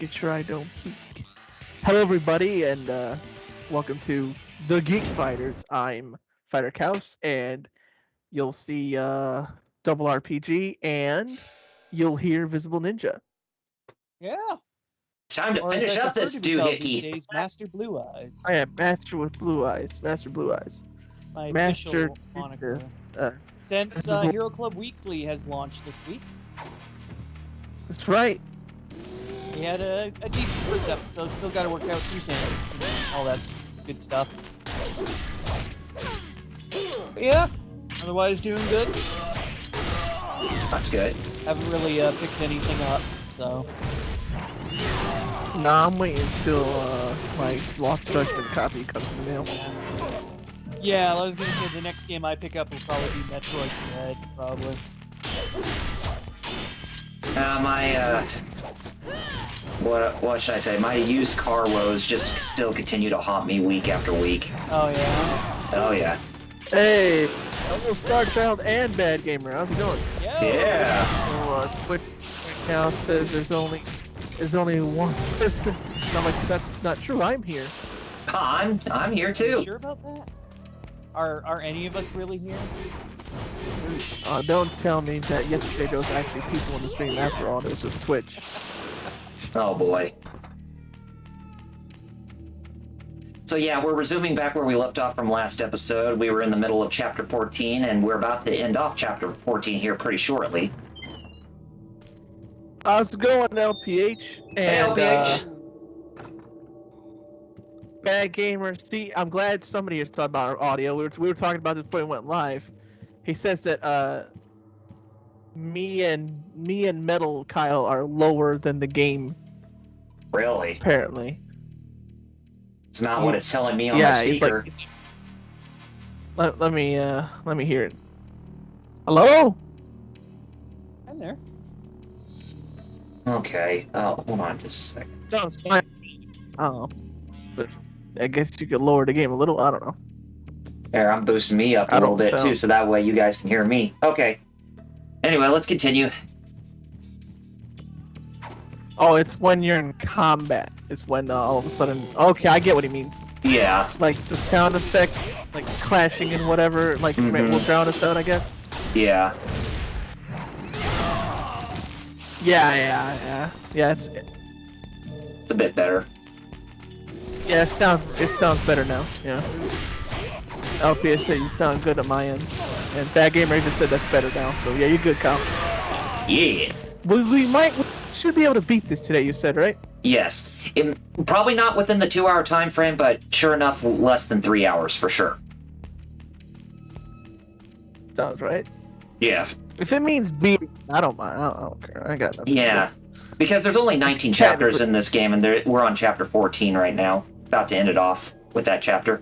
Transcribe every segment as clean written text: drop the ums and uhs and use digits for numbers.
making sure I don't peek. Hello, everybody, and welcome to the Geek Fighters. I'm Fighter Kaus, and you'll see Double RPG, and you'll hear Visible Ninja. Yeah. It's time to Or as finish I up prefer this to be called these doohickey. days, Master Blue Eyes. I am Master with Blue Eyes. Master Blue Eyes. My Master official moniker. Since Visible- Hero Club Weekly has launched this week, That's right. we had a decent first episode. Still got to work out two things and all that good stuff. But yeah, otherwise doing good. That's good. Haven't really picked anything up, so. Nah, I'm waiting until my Lost Judgment copy comes in the mail. Yeah, I was gonna say the next game I pick up will probably be Metroid Dread, probably. What should I say? My used car woes just still continue to haunt me week after week. Oh yeah. Oh yeah. Hey, hello Star Child and Bad Gamer. How's it going? Yeah. So, Twitch right now says there's only one person. And I'm like, that's not true. I'm here. I'm here You too. sure about that? Are any of us really here? Don't tell me that yesterday there was actually people on the stream after all. It was just Twitch. Oh boy. So yeah, we're resuming back where we left off from last episode. We were in the middle of chapter 14, and we're about to end off chapter 14 here pretty shortly. How's it going, LPH? Hey, And LPH. Bad Gamer. See, I'm glad somebody is talking about our audio. We were talking about this before we went live. He says that me and Metal Kyle are lower than the game. Really? Apparently. It's not what it's telling me on the Yeah, it's speaker. like. Let me hear it. Hello? I'm there. Okay. Oh, hold on just a second. Sounds fine. Oh, but I guess you could lower the game a little. I don't know. There, I'm boosting me up a I little don't bit sound- too, so that way you guys can hear me. Okay. Anyway, let's continue. Oh, it's when you're in combat. It's when all of a sudden. Okay, I get what he means. Yeah. Like the sound effects, like clashing and whatever, like Mhm. will drown us out, I guess. Yeah. Yeah. It's It's a bit better. yeah. It sounds better now. Yeah. LPS said you sound good at my end, and Bad Gamer just said that's better now. So yeah, you're good, Kyle. Yeah. We should be able to beat this today. You said, right? Yes. Probably not within the 2-hour time frame, but sure enough, less than 3 hours for sure. Sounds right. Yeah. If it means beating, I don't mind. I don't care. I got nothing. Yeah. Because there's only 19 chapters in this game, and we're on chapter 14 right now. About to end it off with that chapter.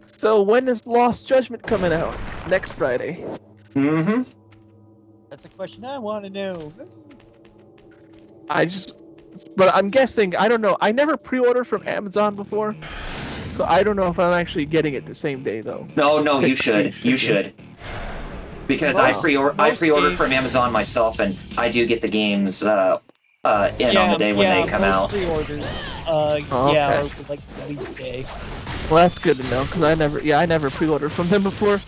So when is Lost Judgment coming out? Next Friday. Mm-hmm. That's a question I want to know. But I'm guessing, I don't know. I never pre-ordered from Amazon before, so I don't know if I'm actually getting it the same day though. No, you should. You should. Because I Wow. pre-ordered games- from Amazon myself, and I do get the games in on the day when they come out. Pre-orders. Oh, yeah, okay. or like release day. Well, that's good to know because I never pre-ordered from them before.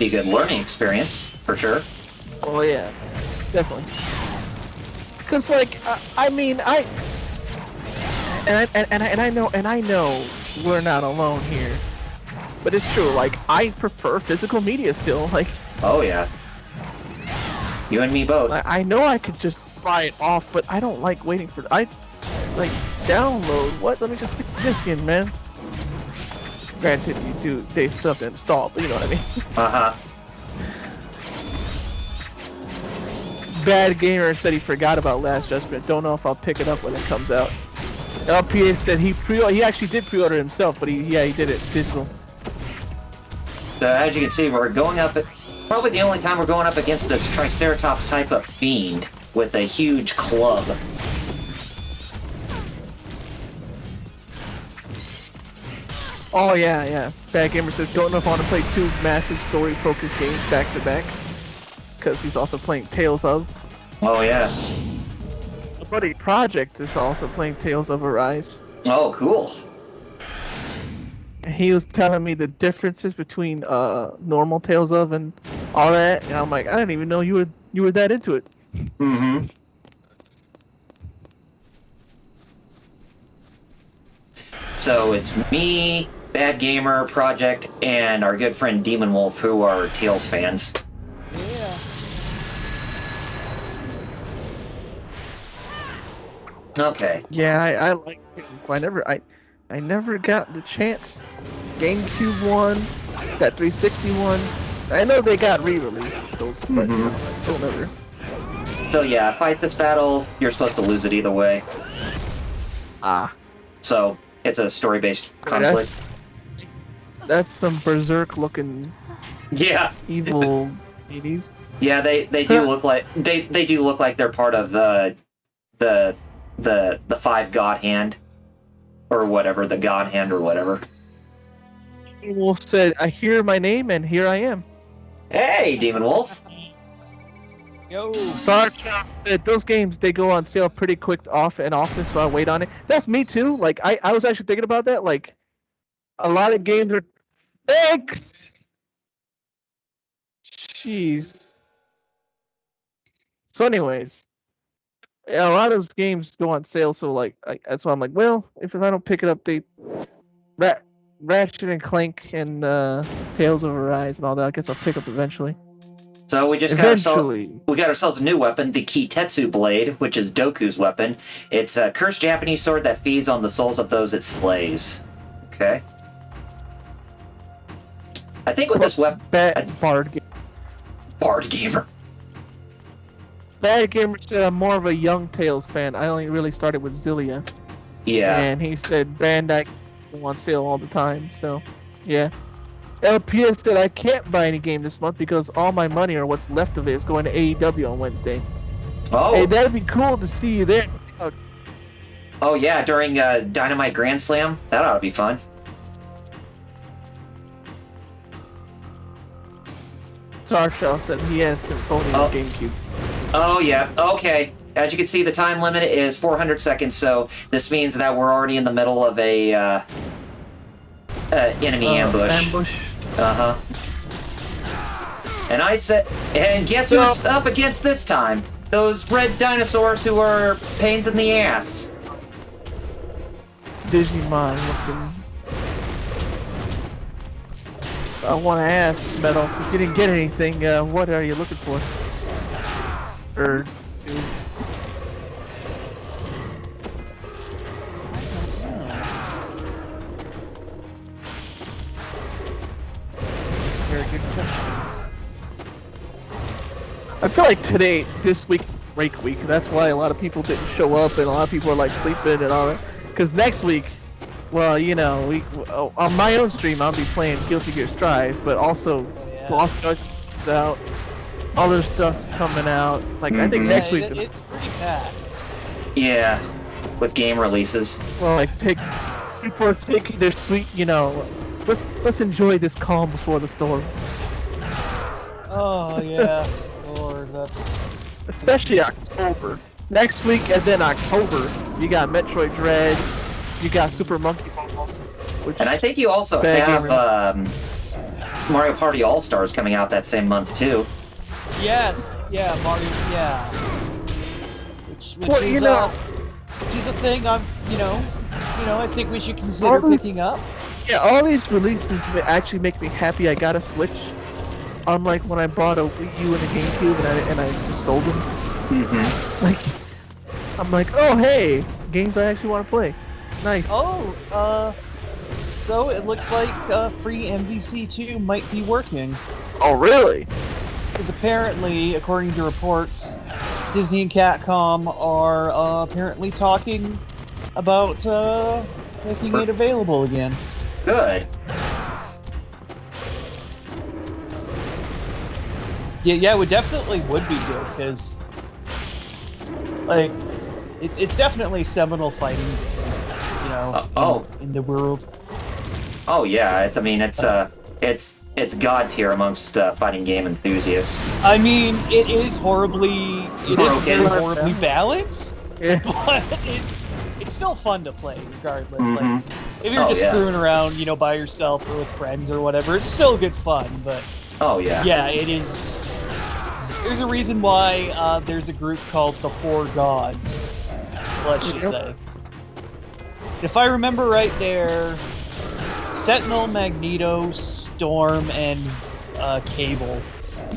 Be a good learning experience for sure. Oh yeah, definitely. Because like I know we're not alone here, but it's true. Like I prefer physical media still. Like Oh yeah. You and me both. I know I could just buy it off, but I don't like waiting for download. What? Let me just stick the disc in, man. Granted, they still have to install, but you know what I mean. Uh-huh. Bad Gamer said he forgot about Last Judgment. Don't know if I'll pick it up when it comes out. LPA said he actually did pre-order himself, but he did it digital. So as you can see, we're going up at probably the only time we're going up against this Triceratops type of fiend with a huge club. Oh yeah. Bad Gamer says, don't know if I want to play two massive story-focused games back to back. because he's also playing Tales of. Oh yes. My buddy Project is also playing Tales of Arise. Oh, cool. And he was telling me the differences between normal Tales of and all that, and I'm like, I didn't even know you were that into it. Mm-hmm. So it's me, Bad Gamer, Project, and our good friend Demon Wolf, who are Tales fans. Yeah. Okay. Yeah, I like Tales, but I never got the chance. GameCube one, that 360 one. I know they got re-releases those, but you know, I don't ever. So yeah, fight this battle. You're supposed to lose it either way. Ah, So it's a story-based conflict. that's some berserk looking Yeah. evil 80s. Yeah, they do look like they do look like they're part of the five god hand or whatever, the god hand or whatever. Wolf said, "I hear my name and here I am." Hey, Demon Wolf. Yo. Star Child said those games they go on sale pretty quick off and often, so I wait on it. That's me too. Like I was actually thinking about that. Like a lot of games are thanks. Jeez. So anyways, yeah, a lot of those games go on sale, so like that's why I'm like, well, if I don't pick it up, they Ratchet and Clank and Tales of Arise and all that, I guess I'll pick up eventually. So we just Eventually. got ourselves a new weapon, the Kitetsu Blade, which is Doku's weapon. It's a cursed Japanese sword that feeds on the souls of those it slays. Okay. I think with this weapon, Bard Gamer. Bad Gamer said I'm more of a young Tales fan. I only really started with Zillia. Yeah. And he said Bandai go on sale all the time, so yeah. LPS said I can't buy any game this month because all my money or what's left of it is going to AEW on Wednesday. Oh. Hey, that'd be cool to see you there. Oh yeah, during Dynamite Grand Slam, that ought to be fun. Starshell said he has Symphonia on GameCube. Oh yeah, okay. As you can see, the time limit is 400 seconds, so this means that we're already in the middle of a enemy ambush. Uh-huh. And guess who it's up against this time? Those red dinosaurs who are pains in the ass. Digimon looking. I want to ask, Metal, since you didn't get anything, what are you looking for? Or two? Very good question. I feel like this week, break week. That's why a lot of people didn't show up, and a lot of people are like sleeping and all that. Because next week, well, you know, on my own stream, I'll be playing Guilty Gear Strive, but also Lost Judgment is out. Other stuff's coming out. Like I think next week it's pretty packed. Yeah, with game releases. Well, like people are taking their sweet, you know. Let's enjoy this calm before the storm. Oh yeah, Lord, that's... Especially October. Next week and then October, you got Metroid Dread, you got Super Monkey Ball, and I think you also have Mario Party All Stars coming out that same month too. Yes, yeah, Mario, yeah. Which well, is, you know, which is a thing I think we should consider picking up. Yeah, all these releases actually make me happy I got a Switch. Unlike when I bought a Wii U and a GameCube and I just sold them. Mm-hmm. Like, I'm like, oh hey, games I actually want to play. Nice. Oh, so it looks like free MVC2 might be working. Oh really? Because apparently, according to reports, Disney and Capcom are apparently talking about making it available again. Good. Yeah, it definitely would be good because, like, it's definitely seminal fighting, you know, in the world. Oh yeah, it's it's god tier amongst fighting game enthusiasts. I mean, it is horribly, very horribly balanced, Yeah. but it's still fun to play regardless. Mhm. Like, if you're just screwing around, you know, by yourself or with friends or whatever, it's still good fun. But Oh yeah. yeah, it is. There's a reason why there's a group called the Four Gods. Let's just say. If I remember right, there, Sentinel, Magneto, Storm, and Cable.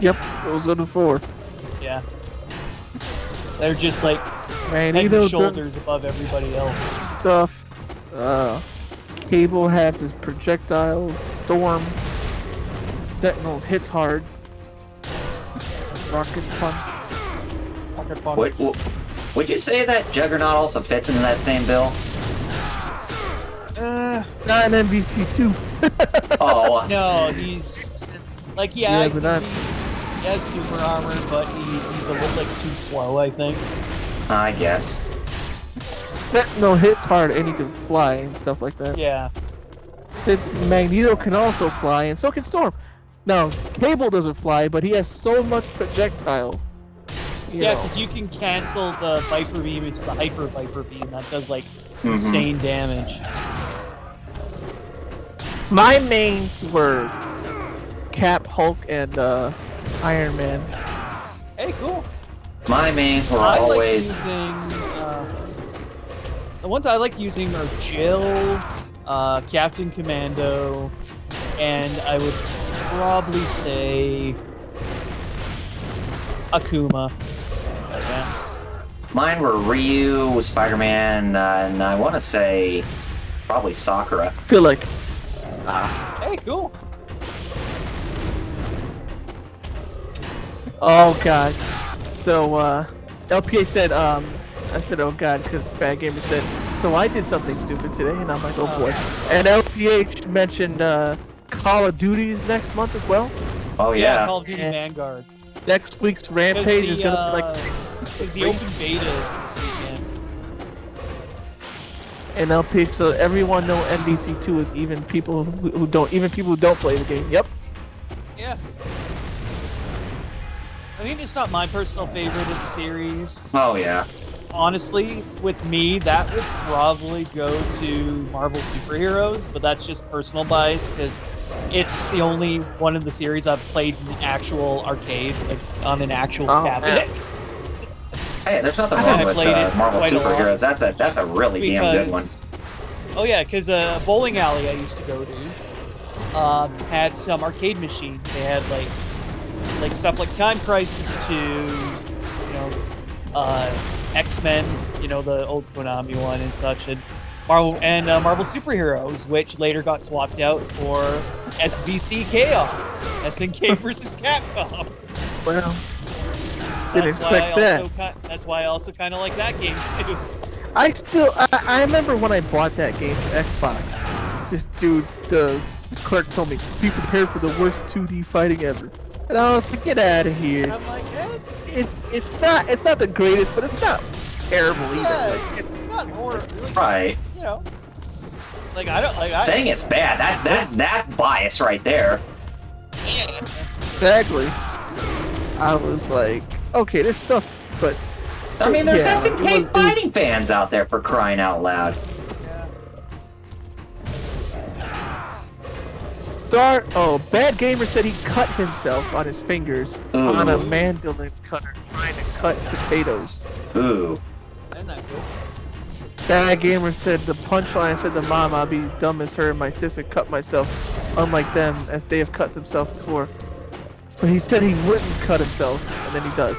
Yep, those are the 4. Yeah. They're just like Man, head either and shoulders above everybody else. stuff. Cable has his projectiles. Storm. Sentinels hits hard. Rocket punch. Rocket punch. Would you say that Juggernaut also fits into that same bill? Not an MVC2. Oh. No, he's like he has super armor, but he's a little like too slow, I think. I guess. Sentinel hits hard and he can fly and stuff like that. Yeah. Said Magneto can also fly and so can Storm. Now, Cable doesn't fly, but he has so much projectile. Yeah, because you can cancel the Viper Beam into the Hyper Viper Beam. That does like insane damage. My mains were Cap, Hulk, and Iron Man. Hey, cool. My mains were I always. like using, the ones I like using are Jill, Captain Commando, and I would probably say Akuma. Like that. Mine were Ryu, Spider-Man, and I want to say probably Sakura. I feel like Hey, cool. oh god. So LPA said I said oh god because Bad Gamer said so I did something stupid today and I'm like oh boy. And LPH mentioned Call of Duty's next month as well. Oh yeah. Call of Duty Vanguard. Next week's Rampage is gonna be like because the open beta is this weekend. and LPH so everyone know MDC2 is even people who don't play the game. Yep. Yeah. I mean, it's not my personal favorite of the series. Oh yeah. Honestly, with me, that would probably go to Marvel Superheroes, but that's just personal bias because it's the only one of the series I've played in the actual arcade, like on an actual cabinet. Hey, there's nothing wrong with Marvel Superheroes. That's a really damn good one. Oh yeah, because a bowling alley I used to go to had some arcade machines. They had like stuff like Time Crisis 2, you know, X-Men, you know, the old Konami one and such, and Marvel Superheroes, which later got swapped out for SVC Chaos, SNK versus Capcom. Well, didn't expect that. That's why I also kind of like that game too. I remember when I bought that game for Xbox. This dude, the clerk, told me be prepared for the worst 2D fighting ever, and I was like, get out of here. I'm like, it's not the greatest, but it's not terrible either. Yeah, it's not horrible. Like, Right. You know, like I don't like saying it's bad. That's bias right there. Exactly. I was like, okay, there's stuff, but I mean, there's yeah, SNK fighting fans out there for crying out loud. Bad Gamer said he cut himself on his fingers on a mandolin cutter trying to cut potatoes. Ooh. Isn't that good? Bad Gamer said the punchline said to Mom, I'll be dumb as her and my sister cut myself, unlike them, as they have cut themselves before. So he said he wouldn't cut himself, and then he does.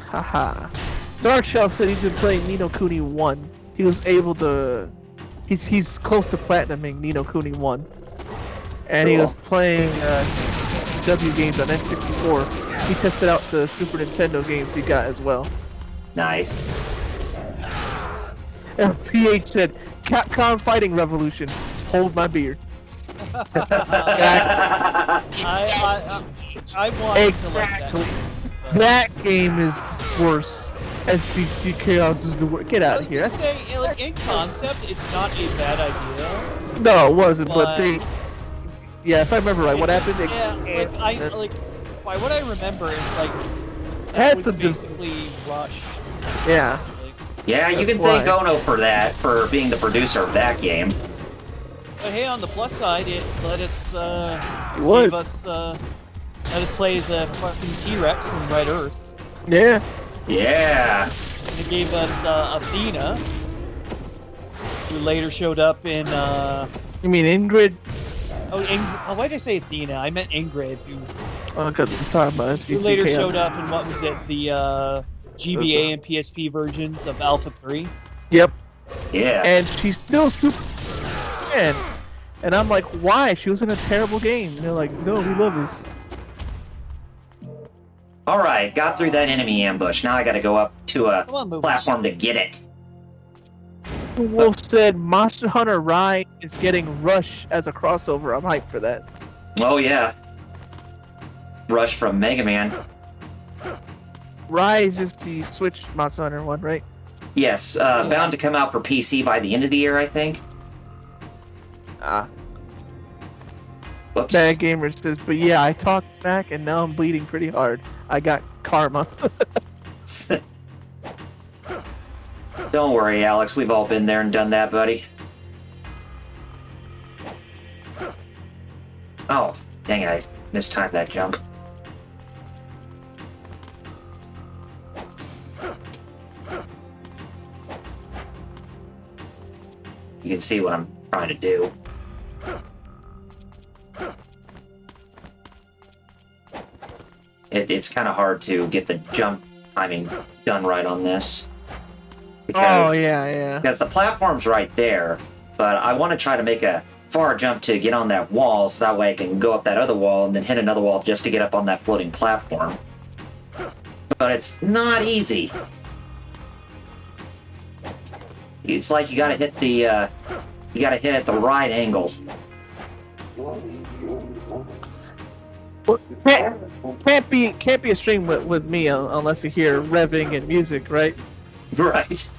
Haha. Star Shell said he's been playing Ni no Kuni 1. He was able to... He's close to platinuming Ni no Kuni 1. And he was playing W games on N64. He tested out the Super Nintendo games he got as well. Nice. And PH said, Capcom Fighting Revolution, hold my beer. I want Exactly. That game is worse. SBC Chaos is the worst. Get out of here. Say, like, in concept, it's not a bad idea. No, it wasn't, but they... Yeah, if I remember right, what happened? By what I remember, it's like Had was some basically Rush. Yeah. Like, Yeah, you That's can thank why. Ono for that, for being the producer of that game. but hey, on the plus side, it let us It was. let us play as a fucking T-Rex from Red Earth. Yeah. Yeah. And it gave us Athena, who later showed up in You mean Ingrid? why did I say Athena? I meant Ingrid, Oh, because I'm talking about who SVC later Chaos. showed up in what was it, the GBA and PSP versions of Alpha 3. Yep. Yeah. And she's still super fan. And I'm like, why? She was in a terrible game. And they're like, no, we love her. All right, got through that enemy ambush. Now I got to go up to a Come on, move. platform to get it. Wolf said Monster Hunter Rise is getting Rush as a crossover. I'm hyped for that. Oh yeah. Rush from Mega Man. Rise is the Switch Monster Hunter one, right? Yes, bound to come out for PC by the end of the year, I think. Ah. Whoops. Bad Gamer says, but yeah, I talked smack and now I'm bleeding pretty hard. I got karma. Don't worry, Alex. We've all been there and done that, buddy. Oh, dang it. I mistimed that jump. You can see what I'm trying to do. It's kind of hard to get the jump timing done right on this. Oh, yeah. Because the platform's right there, but I want to try to make a far jump to get on that wall, so that way I can go up that other wall and then hit another wall just to get up on that floating platform. But it's not easy. It's like you gotta hit the, you gotta hit at the right angle. Well, can't be a stream with me unless you hear revving and music, right? Right.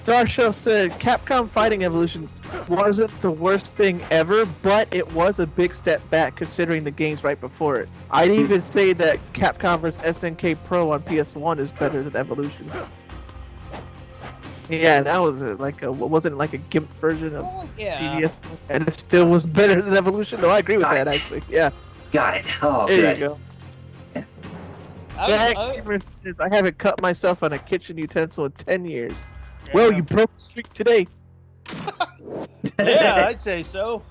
Starshow said Capcom Fighting Evolution wasn't the worst thing ever, but it was a big step back considering the games right before it. I'd even say that Capcom vs SNK Pro on PS1 is better than Evolution. Yeah, that was wasn't it like a GIMP version of CVS, and it still was better than Evolution. No, I agree with that actually. Yeah. Got it. Oh, there good. you go. I haven't cut myself on a kitchen utensil in 10 years. Yeah. Well, you broke the streak today. Yeah, I'd say so.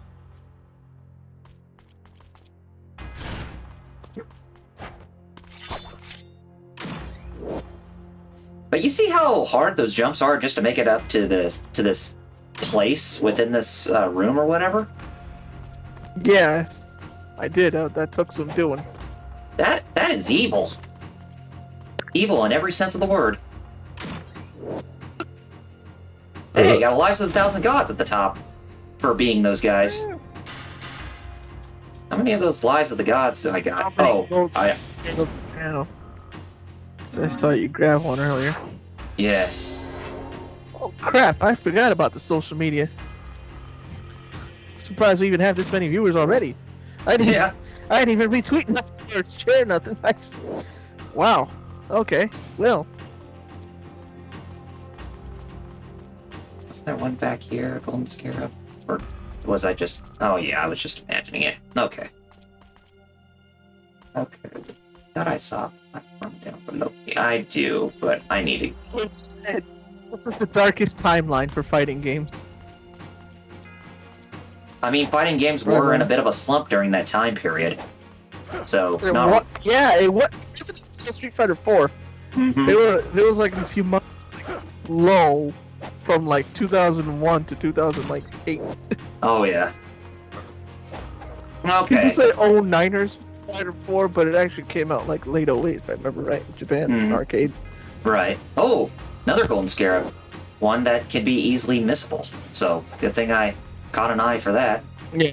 But you see how hard those jumps are just to make it up to this place within this room or whatever? Yes, I did. That took some doing. That is evil. Evil in every sense of the word. Hey, got a Lives of the Thousand Gods at the top for being those guys. How many of those Lives of the Gods do I got? Oh, I saw you grab one earlier. Yeah. Oh crap! I forgot about the social media. Surprised we even have this many viewers already. I didn't even retweet nothing or share nothing. Wow. Okay. Well. Is there one back here, a golden scarab? Or was I just... Oh yeah, I was just imagining it. Okay. Okay. Thought I saw a platform down below me. I do, but I need to... This is the darkest timeline for fighting games. I mean, fighting games were in a bit of a slump during that time period. So, it was Street Fighter 4. Mm-hmm. There was like this humongous low from like 2001 to 2008. Oh yeah. Okay. People say 09ers Fighter 4, but it actually came out like late 08, if I remember right, in Japan arcade. Right. Oh, another golden scarab. One that can be easily missable. So, good thing I caught an eye for that. Yeah.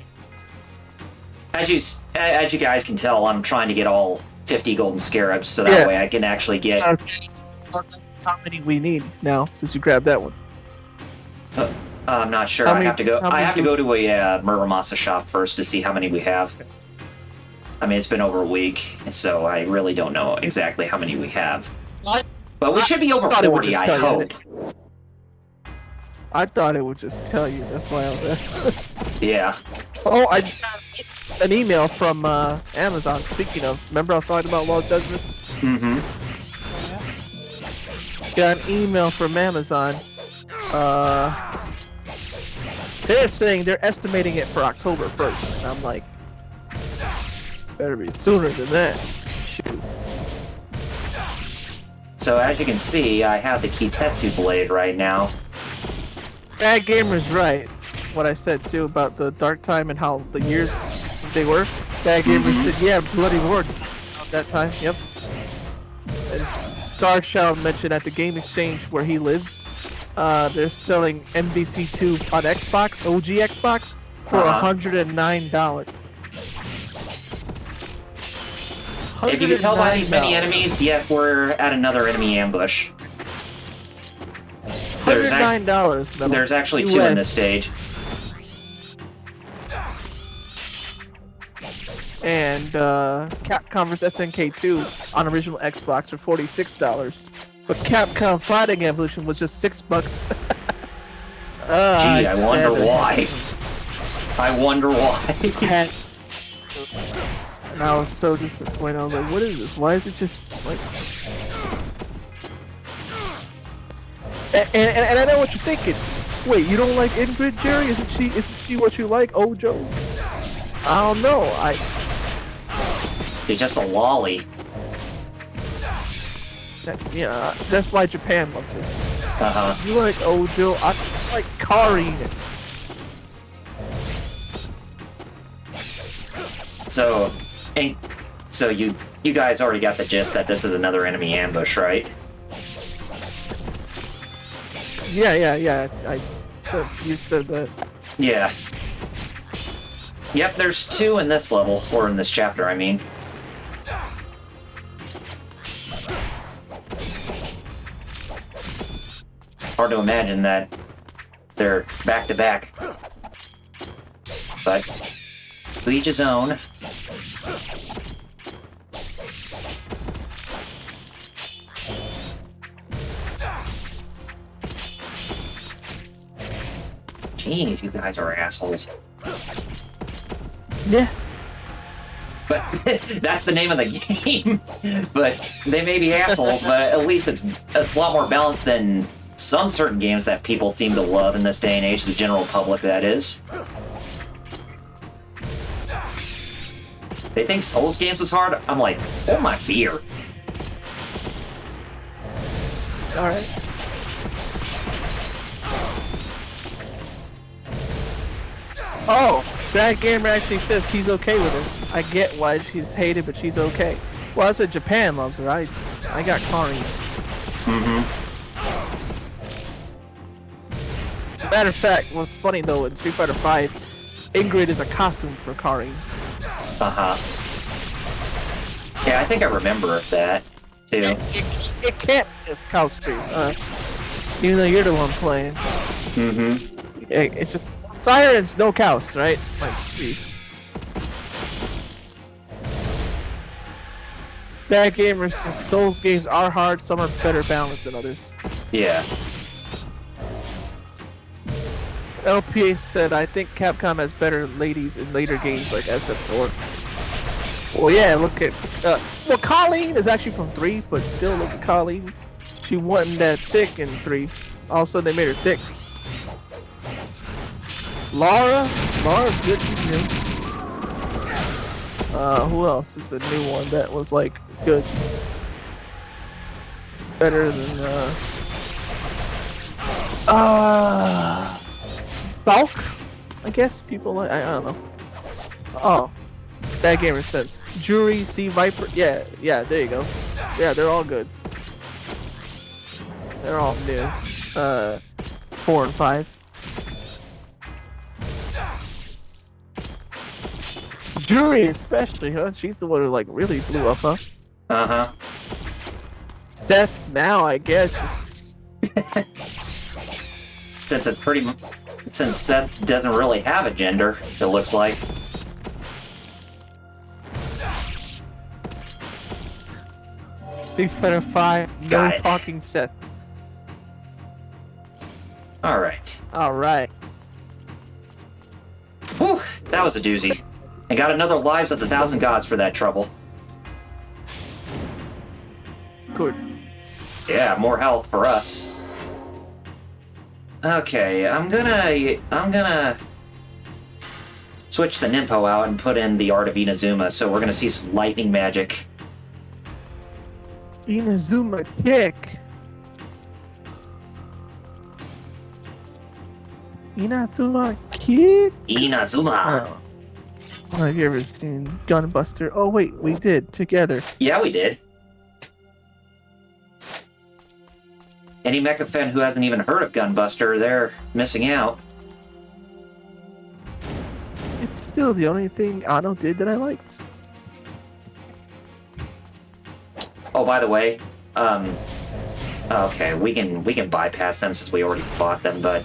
As you guys can tell, I'm trying to get all 50 golden scarabs, so that way I can actually get... How many we need now, since you grabbed that one? I'm not sure. How I many- have to go. how I many have to do- go to a Muramasa shop first to see how many we have. I mean, it's been over a week, so I really don't know exactly how many we have. But we should be over thought it would 40, just I tell you. hope. I thought it would just tell you. That's why I was asking. Yeah. Oh, I got an email from Amazon. Speaking of, remember I was talking about Lost Judgment? Mm-hmm. Got an email from Amazon. They're saying they're estimating it for October 1st. And I'm like, better be sooner than that. Shoot. So as you can see, I have the Kitetsu blade right now. Bad Gamer's right. What I said too about the dark time and how the years they were. Bad Gamer said, yeah, Bloody Roar at that time. Yep. And Starshout mentioned at the Game Exchange where he lives, they're selling MVC2 on Xbox, OG Xbox, for $109. If you can tell by these many $109. enemies, yes, we're at another enemy ambush. $109. There's actually 2 in this stage. And Capcom vs SNK2 on original Xbox for $46. But Capcom Fighting Evolution was just $6. Gee, I wonder why. I wonder why. And I was so disappointed. I was like, what is this? Why is it just like... And I know what you're thinking. Wait, you don't like Ingrid, Jerry? Isn't she what you like, Ojo? I don't know. You're just a lolly. Yeah, that's why Japan loves it. Uh-huh. You like Ojo? I like Karin. So you guys already got the gist that this is another enemy ambush, right? Yeah. You said that. Yeah. Yep, there's 2 in this level, or in this chapter, I mean. Hard to imagine that they're back to back. But to each his own. Jeez, you guys are assholes. Yeah. But that's the name of the game. But they may be assholes, but at least it's a lot more balanced than some certain games that people seem to love in this day and age, the general public, that is. They think Souls games was hard? I'm like, hold my beer. Alright. Oh, that gamer actually says he's okay with it. I get why she's hated, but she's okay. Well, I said Japan loves her. I got Karin. Mm-hmm. Matter of fact, what's funny though, in Street Fighter V, Ingrid is a costume for Karin. Uh-huh. Yeah, I think I remember that, too. It can't if Cow Street. Even though you're the one playing. Mm-hmm. It's just Sirens, no cows, right? Like, jeez. Bad gamers, Souls games are hard, some are better balanced than others. Yeah. LPA said, I think Capcom has better ladies in later games like SF4. Well, yeah, look at... well, Colleen is actually from 3, but still, look at Colleen. She wasn't that thick in 3. Also, they made her thick. Laura's good, she's new. Who else is the new one that was, like, good? Better than, Falk? I guess people like, I don't know. Oh. That gamer said, Jury, Sea Viper, yeah, there you go. Yeah, they're all good. They're all new. 4 and 5. Jury especially, huh? She's the one who, like, really blew up, huh? Uh-huh. Steph now, I guess. since Seth doesn't really have a gender, it looks like. Street Fighter 5, no Got it. talking Seth. All right. Alright. Whew, that was a doozy. And got another Lives of the Thousand Gods for that trouble. Good. Yeah, more health for us. Okay, I'm gonna switch the Nimpo out and put in the Art of Inazuma, so we're gonna see some lightning magic. Inazuma kick. Inazuma kick? Inazuma! Oh. Have you ever seen Gunbuster? Oh wait, we did, together. Yeah, we did. Any mecha fan who hasn't even heard of Gunbuster, they're missing out. It's still the only thing Ano did that I liked. Oh, by the way, okay, we can bypass them since we already fought them, but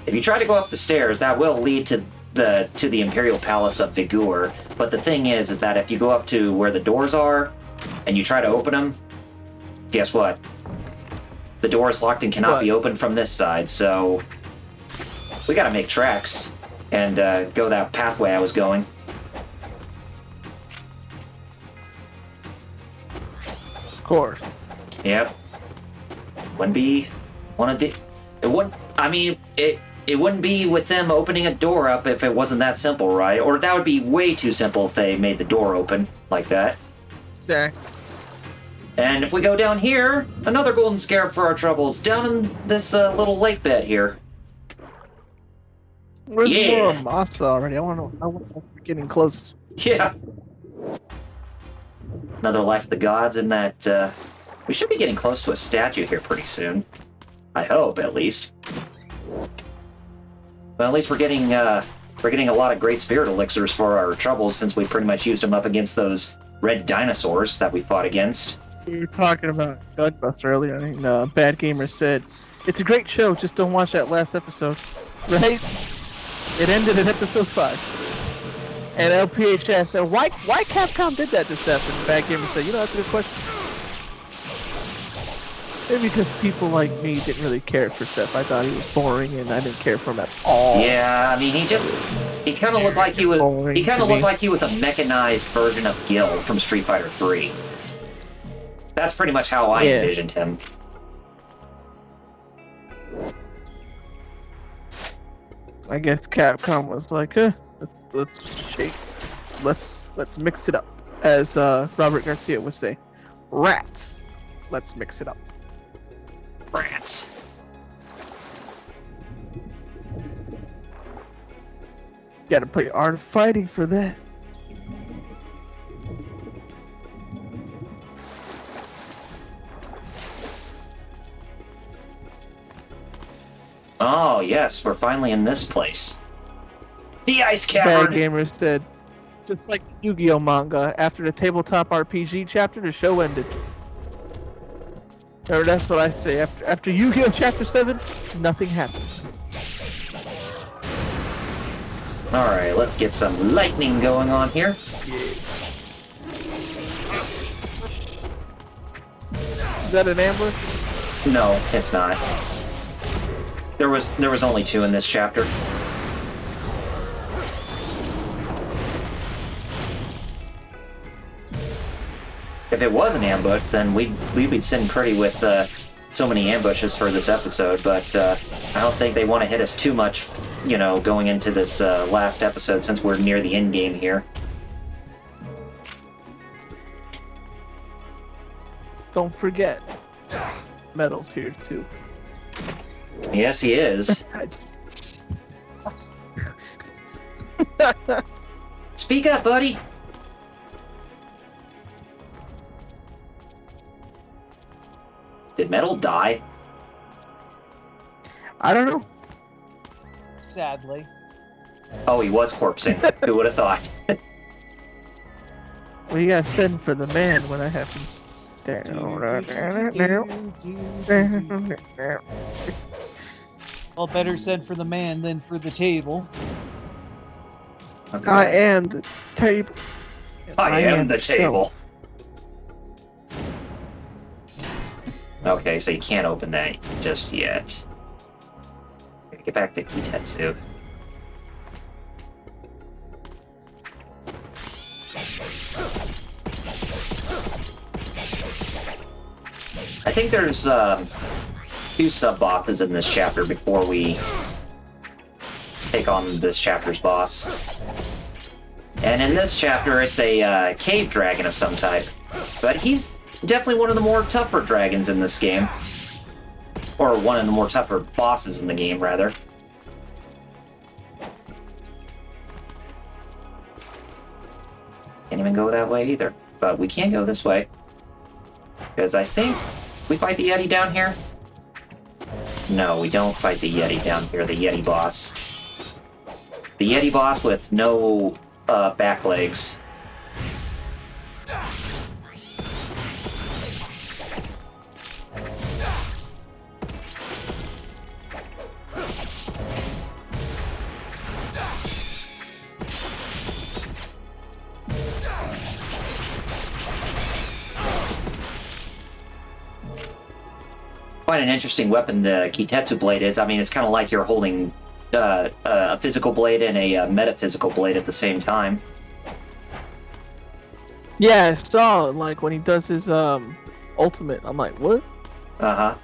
if you try to go up the stairs, that will lead to the Imperial Palace of Vigor. But the thing is that if you go up to where the doors are and you try to open them, guess what? The door is locked and cannot be opened from this side, so we gotta make tracks and go that pathway I was going. Of course. Yep. Wouldn't be one of the. It wouldn't. I mean, it wouldn't be with them opening a door up if it wasn't that simple, right? Or that would be way too simple if they made the door open like that. Stack. And if we go down here, another golden scarab for our troubles, down in this little lake bed here. Where's Yeah. Masa already? I want to know if we're getting close. Yeah. Another Life of the Gods, and that we should be getting close to a statue here pretty soon. I hope, at least. Well, at least we're getting a lot of great spirit elixirs for our troubles since we pretty much used them up against those red dinosaurs that we fought against. We were talking about Gunbuster earlier, and Bad Gamer said, "It's a great show, just don't watch that last episode." Right? It ended at episode 5. And LPHS said, why Capcom did that to Seth? And Bad Gamer said, that's a good question. Maybe because people like me didn't really care for Seth. I thought he was boring, and I didn't care for him at all. Yeah, I mean, he kind of looked like he was a mechanized version of Gil from Street Fighter 3. That's pretty much how I envisioned him. I guess Capcom was like, let's mix it up. As Robert Garcia would say, rats, let's mix it up. Rats. Gotta play Art of Fighting for that. Oh, yes, we're finally in this place. The Ice Bad Cavern! Gamer said, just like the Yu-Gi-Oh manga, after the tabletop RPG chapter, the show ended. Or that's what I say. After Yu-Gi-Oh Chapter 7, nothing happened. Alright, let's get some lightning going on here. Is that an ambush? No, it's not. There was only 2 in this chapter. If it was an ambush, then we'd be sitting pretty with so many ambushes for this episode, but I don't think they want to hit us too much, going into this last episode since we're near the end game here. Don't forget, Metal's here too. Yes, he is. Speak up, buddy! Did Metal die? I don't know. Sadly. Oh, he was corpsing. Who would have thought? Well, you gotta send for the man when that happens. Well, better said for the man than for the table. Okay. I am the table. I am the shelf. table. Okay, so you can't open that just yet. Get back to Kitetsu. I think there's 2 sub-bosses in this chapter before we take on this chapter's boss. And in this chapter, it's a cave dragon of some type. But he's definitely one of the more tougher dragons in this game. Or one of the more tougher bosses in the game, rather. Can't even go that way either. But we can go this way. Because I think we fight the Yeti down here. No, we don't fight the Yeti down here, the Yeti boss. The Yeti boss with no back legs. Quite an interesting weapon the Kitetsu blade is. I mean, it's kind of like you're holding a physical blade and a metaphysical blade at the same time. Yeah, I saw like when he does his ultimate. I'm like, what? Uh-huh.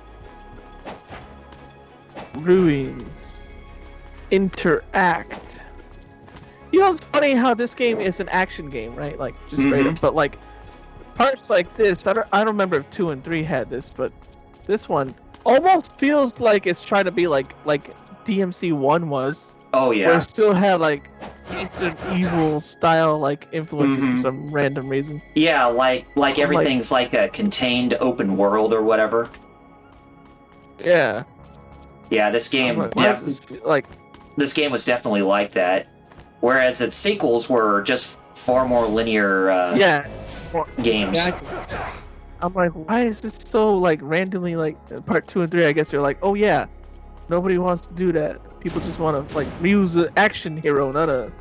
Ruins. Interact. You know, it's funny how this game is an action game, right? Like just straight up. But like parts like this, I don't remember if 2 and 3 had this, but this one almost feels like it's trying to be like DMC 1 was. Oh yeah. Where it still had like Eastern evil style like influence for some random reason. Yeah, like everything's like a contained open world or whatever. Yeah. Yeah, this game this game was definitely like that. Whereas its sequels were just far more linear games. Exactly. I'm like, why is this so like randomly like part 2 and 3? I guess they're like, oh yeah, nobody wants to do that. People just want to like use an action hero, not a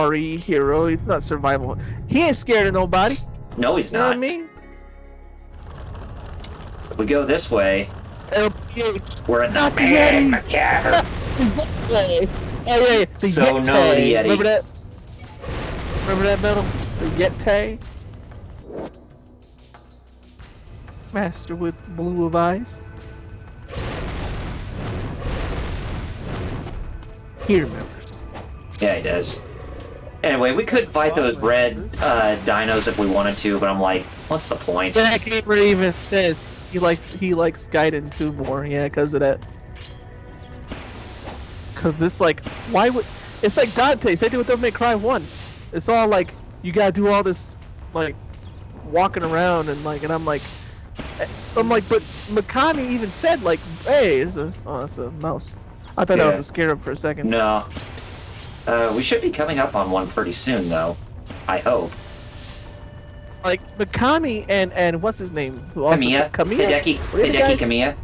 RE hero. He's not survival. He ain't scared of nobody. No, he's You know not. what I mean? If we go this way, LPH. we're in the Not the man Yeti. cavern. Hey, hey, the So Yeti. no, the Yeti. Remember that? Remember that metal? The Yeti. Master with blue of eyes. He remembers. Yeah, he does. Anyway, we could fight those red dinos if we wanted to, but I'm like, what's the point? That gamer even says he likes Gaiden 2 more, yeah, because of that. Because it's like, why would... It's like Dante, same thing with Devil May Cry 1. It's all like, you gotta do all this, like, walking around and like, and I'm like, but Mikami even said like, hey, it's a mouse. I thought that was a scarab for a second. No. We should be coming up on one pretty soon, though. I hope. Like Mikami and what's his name? Who also Kamiya. Hideki Kamiya.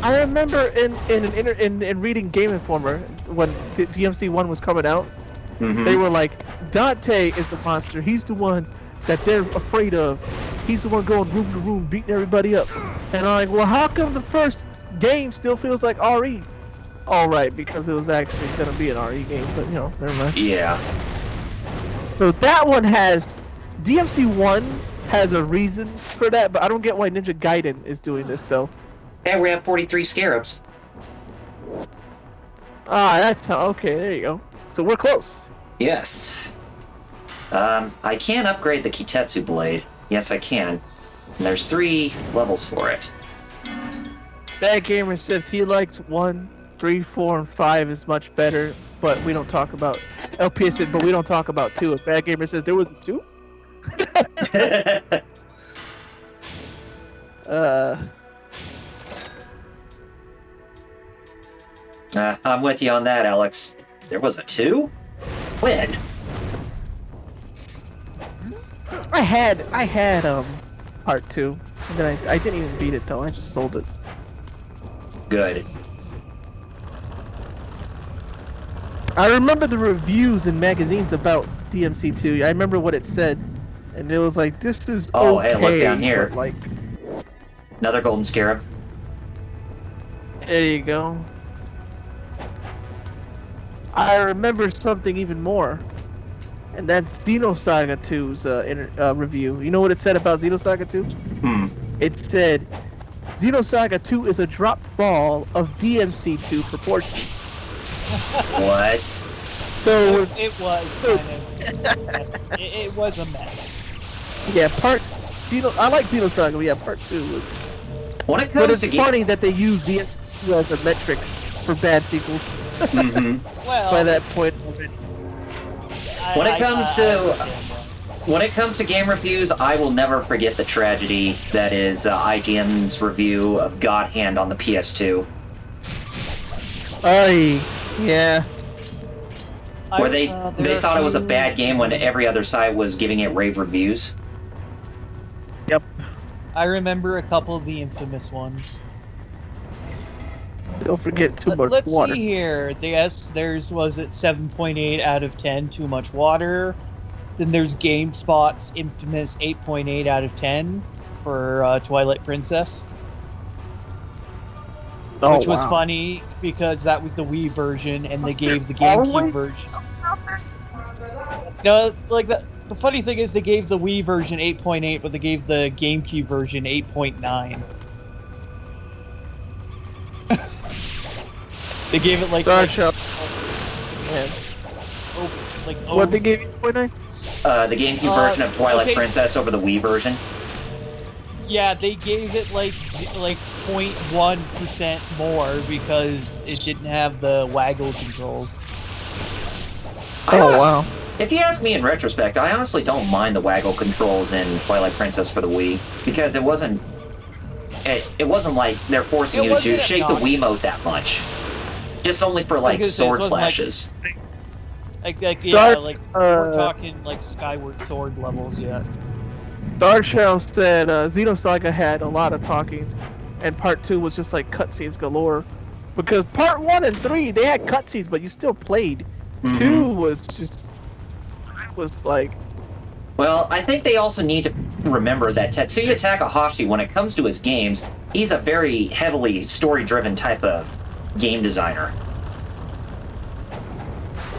I remember in reading Game Informer when DMC 1 was coming out, they were like, Dante is the monster. He's the one that they're afraid of. He's the one going room to room, beating everybody up. And I'm like, well, how come the first game still feels like RE? All right, because it was actually gonna be an RE game, but you know, never mind. Yeah. So that one has DMC 1 has a reason for that, but I don't get why Ninja Gaiden is doing this though. And we have 43 scarabs. Ah, that's how. Okay, there you go. So we're close. Yes. I can upgrade the Kitetsu blade. Yes, I can. And there's 3 levels for it. Bad Gamer says he likes 1, 3, 4, and 5 is much better, but we don't talk about LPS said, but we don't talk about 2. If Bad Gamer says there was a 2? I'm with you on that, Alex. There was a 2? When? I had part 2, and then I didn't even beat it though. I just sold it. Good. I remember the reviews in magazines about DMC2. I remember what it said, and it was like, "This is Oh, okay," hey, look down here. but like, Another golden scarab. there you go. I remember something even more, and that's Xenosaga 2's review. You know what it said about Xenosaga 2? Hmm. It said, Xenosaga 2 is a drop ball of DMC2 proportions. What? So It was kind of yes, it was a mess. yeah, I like Xenosaga, but yeah, part 2 was. When it But comes it's to funny that they use DMC2 as a metric for bad sequels. Mm-hmm. Well, By that point already. When it comes to- understand that. When it comes to game reviews, I will never forget the tragedy that is IGN's review of God Hand on the PS2, Yeah. where they there are thought it was a few- bad game when every other site was giving it rave reviews. Yep. I remember a couple of the infamous ones. Don't forget too much Let's water. see here. There's was it 7.8 out of 10, too much water. Then there's GameSpot's infamous 8.8 out of 10 for Twilight Princess, Oh, which was wow. funny because that was the Wii version, and they Was there gave the GameCube always version. something out there? No, like the funny thing is they gave the Wii version 8.8, but they gave the GameCube version 8.9. They gave it like, Star like, Shop. Man. What they gave you 0.9? The GameCube version of Twilight okay. Princess over the Wii version. Yeah, they gave it like 0.1% more because it didn't have the waggle controls. Oh, wow. If you ask me in retrospect, I honestly don't mind the waggle controls in Twilight Princess for the Wii, because it wasn't like they're forcing It you to wasn't shake the obnoxious. Wiimote that much. Just only for I like was gonna say, it sword wasn't like- slashes. Like Start, yeah, like we're talking like Skyward Sword levels yet. Darshell said Xenosaga had a lot of talking, and part 2 was just like cutscenes galore. Because part 1 and 3, they had cutscenes, but you still played. Mhm. 2 was like, Well, I think they also need to remember that Tetsuya Takahashi, when it comes to his games, he's a very heavily story-driven type of game designer.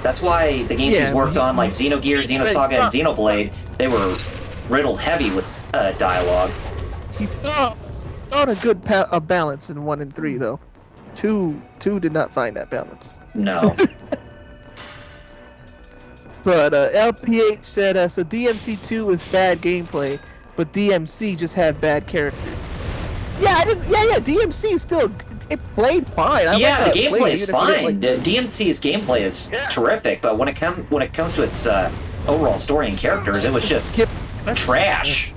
That's why the games Yeah, he's worked but on, like Xenogear, Xenosaga, and Xenoblade, they were riddled heavy with dialogue. he found a good a balance in 1 and 3, though. 2 did not find that balance. No. But LPH said, so DMC2 is bad gameplay, but DMC just had bad characters. Yeah, DMC still, it played fine. I Yeah, like the how it gameplay played, is even if you fine. didn't DMC's gameplay is Yeah. terrific, but when it comes to its overall story and characters, it was just skip trash.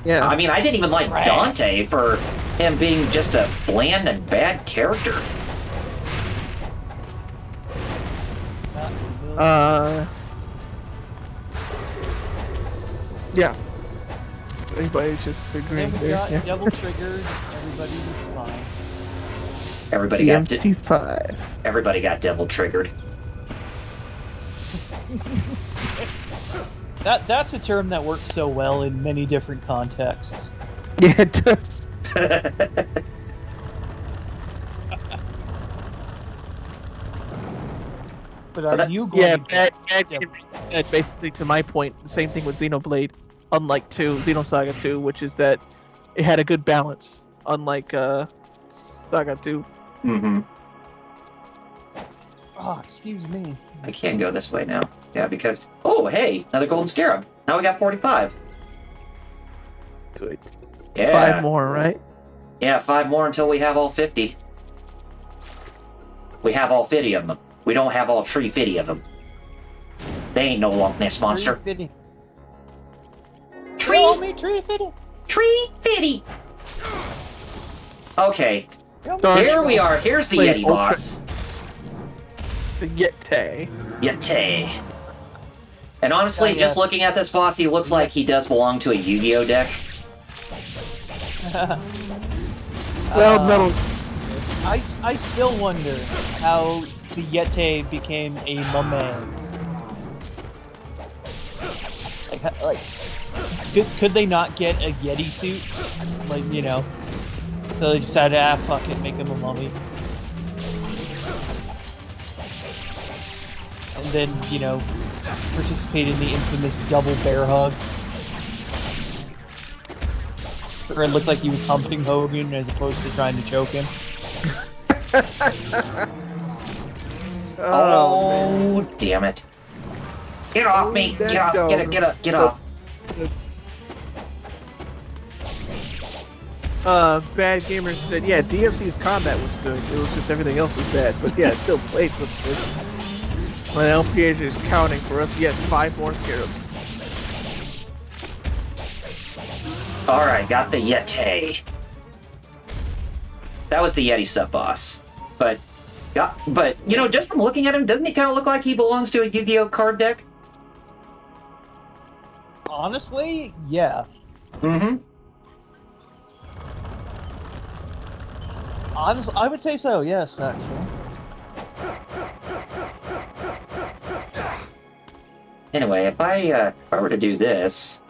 Yeah. I mean, I didn't even like Trash. Dante for him being just a bland and bad character. Yeah. Everybody's just agreeing Then we there. got Yeah. Devil Triggered. Everybody was fine. Everybody got devil triggered. That's a term that works so well in many different contexts. Yeah, it does. But are that- you going Yeah, to bad Devil- game, basically to my point, the same thing with Xenoblade, unlike Xenosaga 2, which is that it had a good balance, unlike Saga 2. Mm-hmm. Oh, excuse me. I can't go this way now. Yeah, because... Oh, hey! Another golden scarab. Now we got 45. Good. Yeah. 5 more, right? Yeah, 5 more until we have all 50. We have all 50 of them. We don't have all 350 of them. They ain't no Loch Ness monster. 350. Tree! Show me 350. 350! Okay, Dark here we are. Here's the Wait, Yeti Ultra- boss. The Yeti. Yeti. And honestly, Oh, just yes. looking at this boss, he looks like he does belong to a Yu-Gi-Oh deck. Well, no. I still wonder how the Yeti became a mummy. Like, could they not get a Yeti suit? Like, you know, so they decided, fuck it, make him a mummy. And then, you know, participate in the infamous double bear hug. Where it looked like he was humping Hogan as opposed to trying to choke him. Oh, damn it. Get off me! Get off! Get off! Bad Gamer said, yeah, DMC's combat was good. It was just everything else was bad. But yeah, it still played with good. When LPH is counting for us, yes, 5 more Scarabs. Alright, got the Yeti. That was the Yeti sub-boss. But, you know, just from looking at him, doesn't he kind of look like he belongs to a Yu-Gi-Oh! Card deck? Honestly, yeah. Mm-hmm. Honestly, I would say so, yes, actually. Anyway, if I were to do this...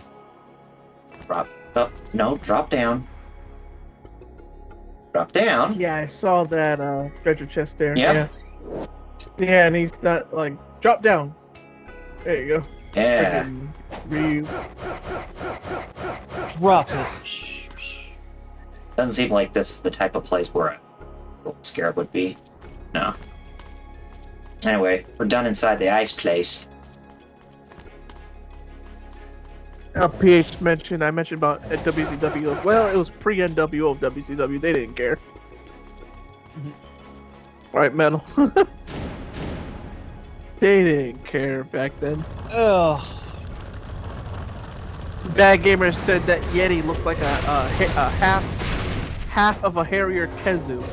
Drop down. Drop down. Yeah, I saw that treasure chest there. Yep. Yeah, and he's not like drop down. There you go. Yeah. Ryu. Drop it. Doesn't seem like this is the type of place where a little scarab would be. No. Anyway, we're done inside the ice place. LPH mentioned, I mentioned about at WCW as well. It was pre-NWO of WCW. They didn't care. Right, Metal. They didn't care back then. Ugh. Bad Gamer said that Yeti looked like a half of a Harrier Kezu.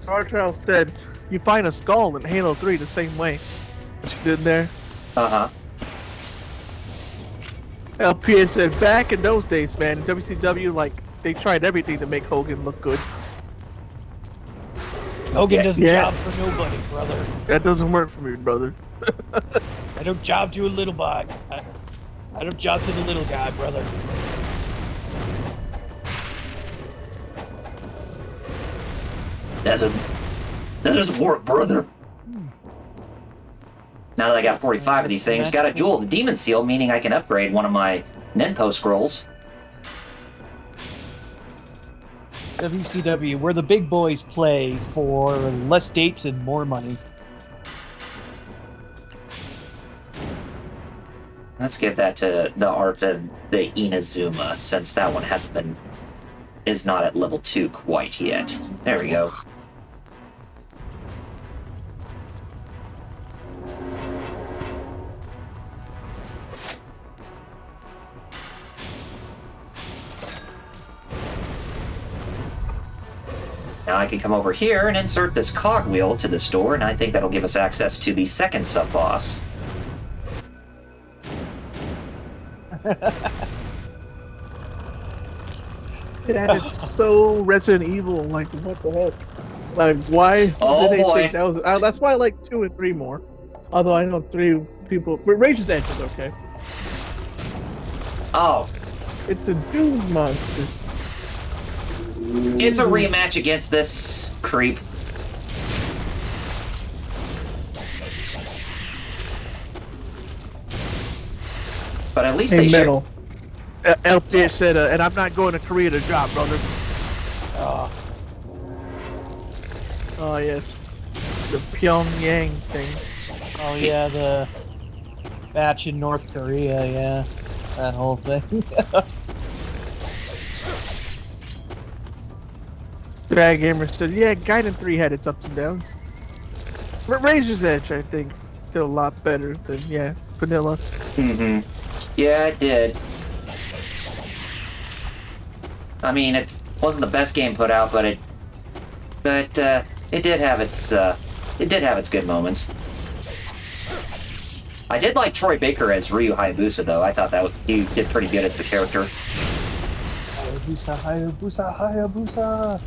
Star Trail said you find a skull in Halo 3 the same way that you did there. Uh-huh. LPH said back in those days, man, WCW, like, they tried everything to make Hogan look good. Hogan doesn't Yeah. job for nobody, brother. That doesn't work for me, brother. I don't job to a little guy. I don't job to the little guy, brother. That doesn't work, brother. Now that I got 45 of these things, got a jewel, the demon seal, meaning I can upgrade one of my Nenpo scrolls. WCW, where the big boys play for less dates and more money. Let's give that to the art of the Inazuma, since that one is not at level 2 quite yet. There we go. Now I can come over here and insert this cogwheel to this door, and I think that'll give us access to the second sub-boss. That is so Resident Evil. Like, what the heck? Like, why Oh, did they boy. think that was? That's why I like 2 and 3 more. Although I know 3 people. But Rage's Edge is okay. Oh, It's a Doom monster. it's a rematch against this creep. But at least Hey, they should. Metal. LPH said, and I'm not going to Korea to job, brother. Oh, Oh, yes. The Pyongyang thing. oh yeah, the match in North Korea, yeah. That whole thing. Bad Gamer said, yeah, Gaiden 3 had its ups and downs. Razor's Edge, I think, did a lot better than, yeah, Vanilla. Mm-hmm. Yeah, it did. I mean, it wasn't the best game put out, but it did have its good moments. I did like Troy Baker as Ryu Hayabusa, though. I thought that he did pretty good as the character. Hayabusa, Hayabusa, Hayabusa.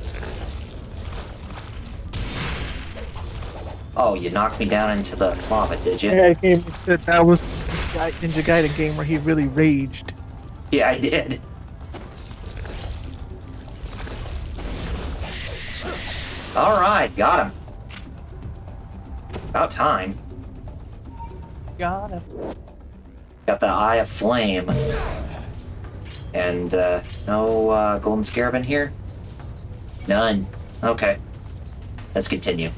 Oh, you knocked me down into the lava, did you? Yeah, game said that was Ninja Gaiden game where he really raged. Yeah, I did. All right, got him. About time. Got him. Got the Eye of Flame. And, no, Golden Scarab in here? None. Okay. Let's continue.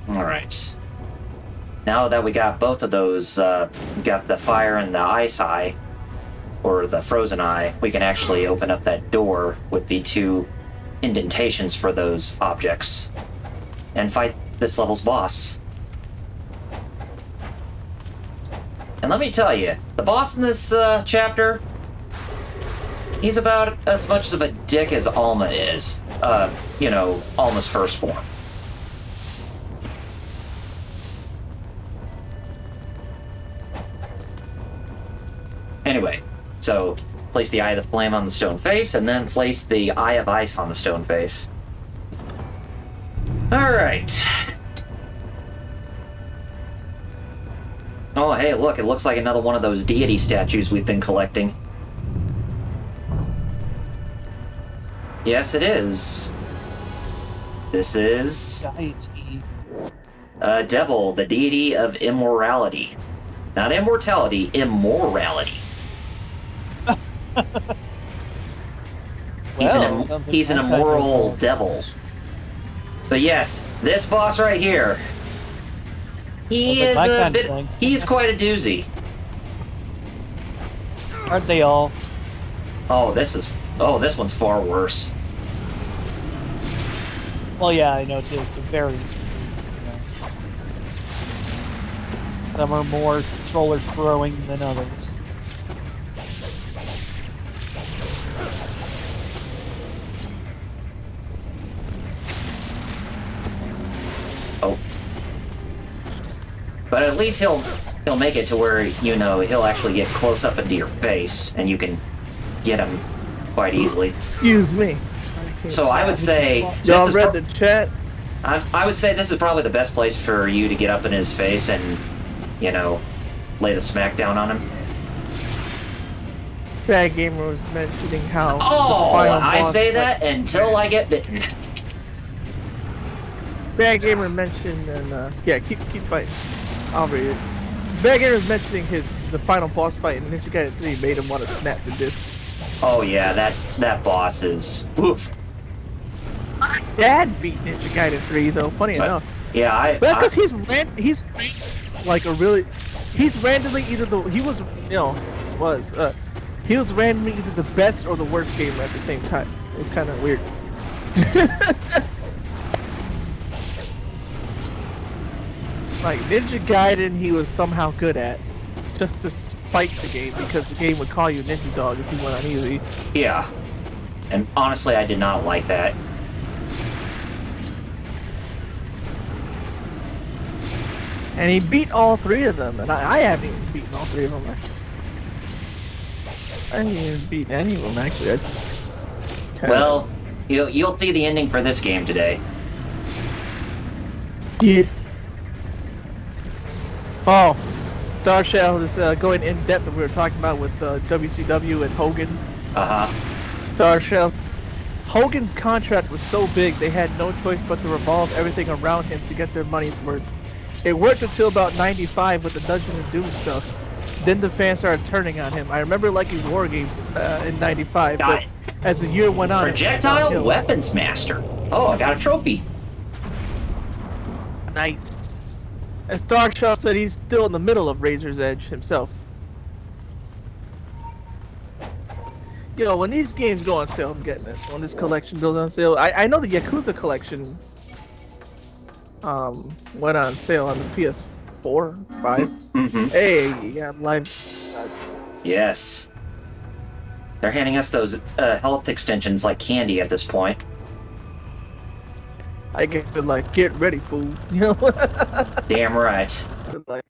Alright. Now that we got both of those, got the fire and the ice eye, or the frozen eye, we can actually open up that door with the two indentations for those objects and fight this level's boss. And let me tell you, the boss in this chapter, he's about as much of a dick as Alma is. You know, Alma's first form. Anyway, so place the Eye of the Flame on the stone face, and then place the Eye of Ice on the stone face. Alright. Oh, hey, look, it looks like another one of those deity statues we've been collecting. Yes, it is. This is Devil, the deity of immorality. Not immortality, immorality. He's an immoral devil. But yes, this boss right here, he's quite a doozy. Aren't they all? Oh, this one's far worse. Well, yeah, I know too. They're very. Some are more controller throwing than others. Oh. But at least he'll make it to where, you know, he'll actually get close up into your face and you can get him quite easily. Excuse me. So I would say Y'all read the chat? I would say this is probably the best place for you to get up in his face and, you know, lay the smack down on him. Bad Gamer was mentioning how. Oh, I say that until I get bitten. Bad Gamer mentioned, and yeah, keep fighting. I'll read it. Bad Gamer was mentioning the final boss fight in Ninja Gaiden 3 made him want to snap the disc. Oh yeah, that boss is oof. My dad beat Ninja Gaiden 3 though. Funny enough. Yeah, because he's like a really. He's randomly either he was randomly either the best or the worst gamer at the same time. It was kind of weird. Like Ninja Gaiden, he was somehow good at, just to spike the game because the game would call you Ninja Dog if you went on easy. Yeah, and honestly, I did not like that. And he beat all three of them, and I haven't even beaten all three of them. I haven't even beaten any of them actually. Well, you'll see the ending for this game today. Yeah. Oh, Star Shell is going in depth that we were talking about with WCW and Hogan. Star Shell. Hogan's contract was so big they had no choice but to revolve everything around him to get their money's worth. It worked until about 95 with the Dungeon of Doom stuff. Then the fans started turning on him. I remember liking War Games in 95, but as the year went on... Projectile Weapons Master. Oh, I got a trophy. Nice. And Star Shell said he's still in the middle of Razor's Edge himself. Yo, when these games go on sale, I'm getting it. When this collection goes on sale, I know the Yakuza collection went on sale on the PS4, 5. Mm-hmm. Hey, yeah, live. That's, Yes. They're handing us those health extensions like candy at this point. I guess they're like, get ready, fool. You know? Damn right. Like,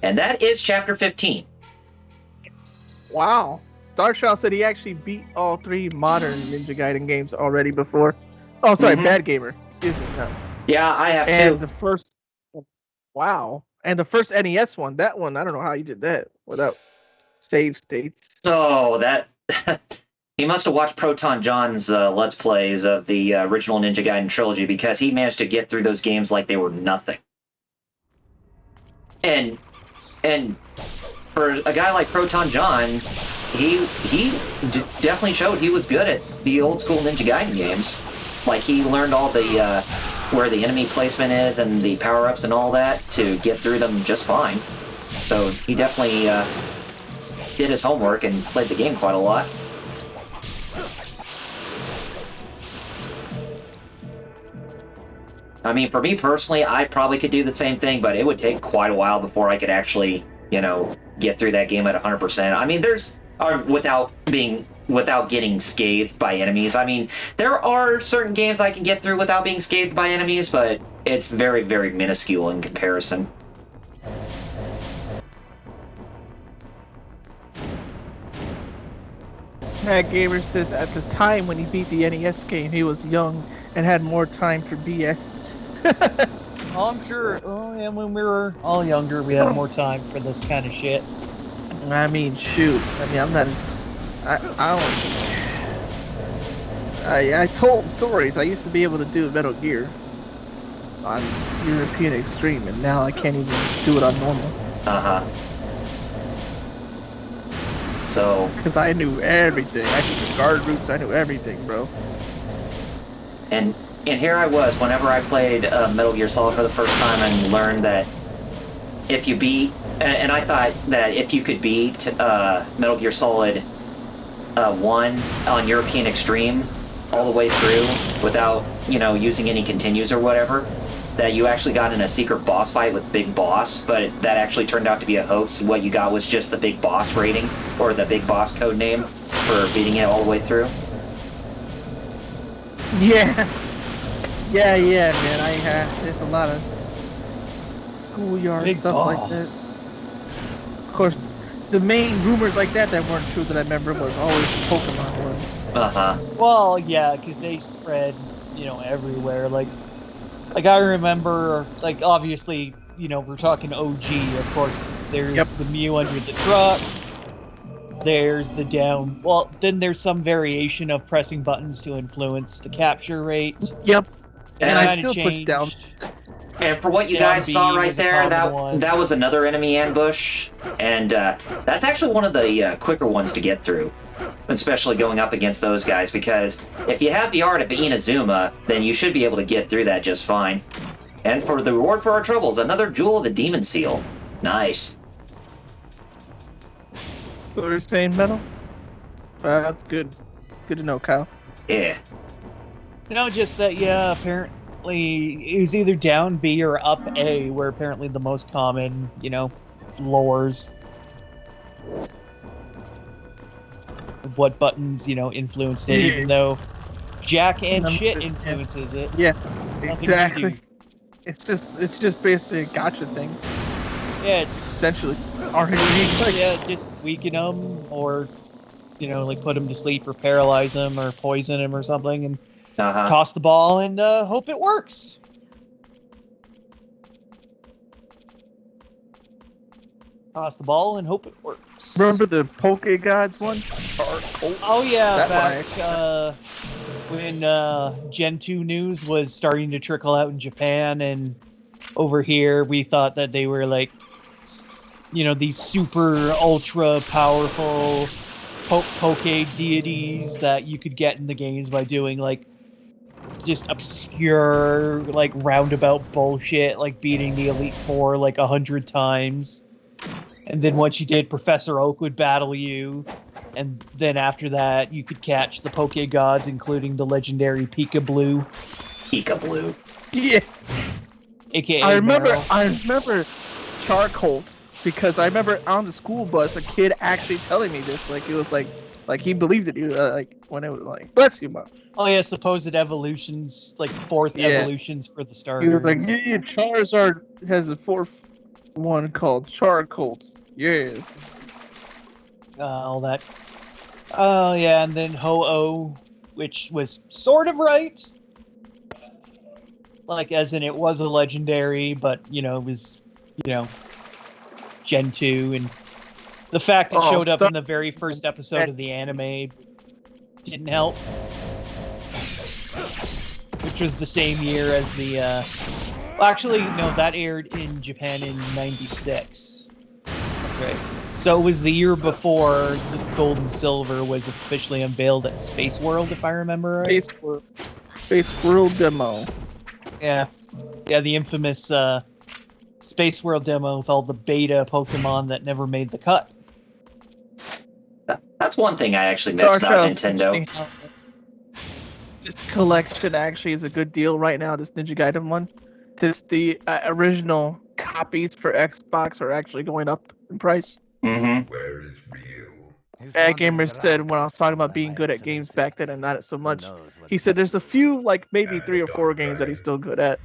And that is chapter 15. wow. Starshell said he actually beat all 3 modern Ninja Gaiden games already before. Oh, sorry, Mhm. Bad Gamer. Excuse me. No. Yeah, I have And too. the first, wow. And the first NES one, that one, I don't know how you did that without save states. Oh, that. He must have watched Proton John's Let's Plays of the original Ninja Gaiden trilogy because he managed to get through those games like they were nothing. And for a guy like Proton John, he definitely showed he was good at the old school Ninja Gaiden games. Like he learned all the where the enemy placement is and the power ups and all that to get through them just fine. So he definitely did his homework and played the game quite a lot. I mean, for me personally, I probably could do the same thing, but it would take quite a while before I could actually, get through that game at 100%. I mean, without getting scathed by enemies. I mean, there are certain games I can get through without being scathed by enemies, but it's very, very minuscule in comparison. Bad Gamer says at the time when he beat the NES game, he was young and had more time for BS. Oh, I'm sure. Oh, yeah, when we were all younger, we had more time for this kind of shit. I mean, shoot. I mean, I'm not. I told stories. I used to be able to do Metal Gear on European Extreme, and now I can't even do it on normal. Uh-huh. So... Because I knew everything. I knew the guard routes. I knew everything, bro. And here I was, whenever I played Metal Gear Solid for the first time and learned that if you beat... And I thought that if you could beat Metal Gear Solid 1 on European Extreme all the way through without, using any continues or whatever, that you actually got in a secret boss fight with Big Boss, but that actually turned out to be a hoax. What you got was just the Big Boss rating, or the Big Boss code name for beating it all the way through. Yeah. Yeah, man. I have. There's a lot of schoolyard Big stuff Boss. like this. Of course, the main rumors like that weren't true that I remember was always the Pokemon ones. Uh-huh. Well, yeah, because they spread, everywhere. Like I remember, obviously, we're talking OG, of course. There's the Mew under the truck. There's the down. Well, then there's some variation of pressing buttons to influence the capture rate. Yep. And I Kinda still push down. And for what you Down guys B saw right was a there, common one. that was another enemy ambush, and that's actually one of the quicker ones to get through, especially going up against those guys, because if you have the art of Inazuma, then you should be able to get through that just fine. And for the reward for our troubles, another Jewel of the Demon Seal. Nice. So you're saying metal? That's good. Good to know, Kyle. Yeah. Just that, yeah, apparently it was either down B or up A, where apparently the most common, lores. What buttons, influenced it, even though Jack and shit influences it. Yeah, Nothing exactly. you do. It's just basically a gotcha thing. Yeah, it's Essentially, RPG. Like, yeah, just weaken them, or put them to sleep, or paralyze them, or poison them, or something, and Uh-huh. toss the ball and hope it works. Toss the ball and hope it works. remember the Poke Gods one? Oh yeah, That back when Gen 2 news was starting to trickle out in Japan, and over here we thought that they were like, these super ultra powerful Poke deities that you could get in the games by doing like just obscure like roundabout bullshit, like beating the Elite Four like 100 times. And then once you did, Professor Oak would battle you. And then after that, you could catch the Poke Gods, including the legendary Pika Blue. Peekaboo. Yeah. aka I remember Meryl. Charcolt because I remember on the school bus a kid actually telling me this. Like it was like he believed it. He was, like when it was like, bless you, mom. Oh yeah, supposed evolutions, like fourth Yeah. evolutions for the starters. He was like, yeah, Charizard has a fourth one called Charcolt. Yeah. All that. Oh yeah, and then Ho-Oh, which was sort of right. Like, as in it was a legendary, but, you know, it was, you know, Gen 2, and the fact it showed up in the very first episode of the anime didn't help. Which was the same year as the, well, actually, no, that aired in Japan in 96. Right. So it was the year before the Gold and Silver was officially unveiled at Space World, if I remember right. Space World demo. Yeah, the infamous Space World demo with all the beta Pokemon that never made the cut. That's one thing I actually miss about Nintendo. This collection actually is a good deal right now. This Ninja Gaiden one, just the original copies for Xbox are actually going up in price. Mm-hmm. Where is Ryu? Bad Gamer said when I was talking about being good at games back then and not so much, he said there's a few, like maybe 3 or 4 games that he's still good at,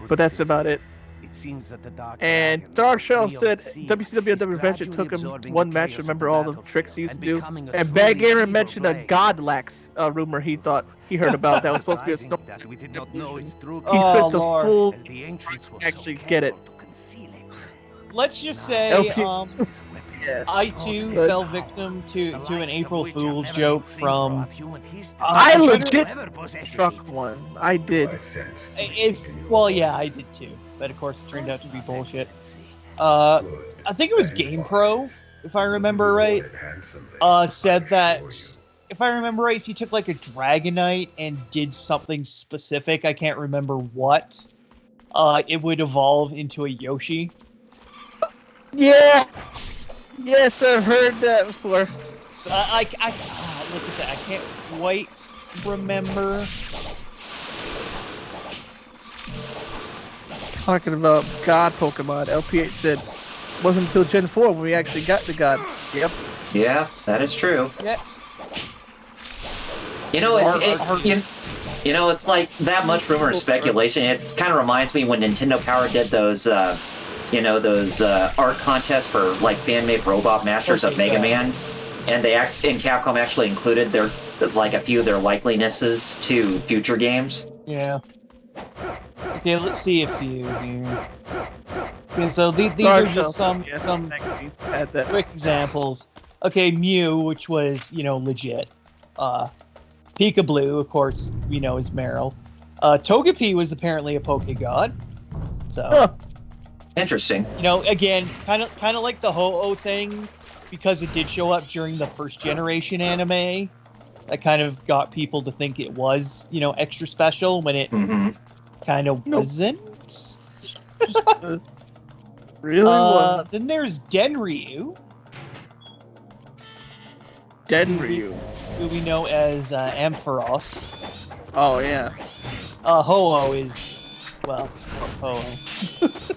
but that's about it. It seems that the And Dark Shell said WCW Adventure took him one match to remember all the tricks he used to do. And Bad Gamer mentioned a Godlax rumor he thought he heard about that was supposed to be a snow. He twist a full actually get it. Let's just say, I too fell victim to an April Fool's joke from. I legit struck one. I did. Well, yeah, I did too, but of course it turned out to be bullshit. I think it was GamePro, if I remember right. Said that if I remember right, if you took like a Dragonite and did something specific, I can't remember what, it would evolve into a Yoshi. Yeah. Yes, I've heard that before. Look at that. I can't quite remember. Talking about God Pokemon, LPH said wasn't until Gen 4 when we actually got the God. Yep. Yeah, that is true. Yeah. You know, it's like that much rumor and speculation. It kind of reminds me when Nintendo Power did those, those art contests for like fan-made robot masters of Mega Man, and Capcom actually included their like a few of their likenesses to future games. Yeah. Okay, let's see a few here. Okay, so these are just some quick examples. Okay, Mew, which was, legit. Peekaboo, of course, we know is Meryl. Togepi was apparently a Pokegod. So, interesting. Again, kind of like the Ho-Oh thing, because it did show up during the first generation anime. That kind of got people to think it was, extra special when it kind of wasn't. Really wasn't. Then there's Denryu. Denryu. Who we know as Ampharos. Oh, yeah. Ho-Oh is, well, Ho-Oh.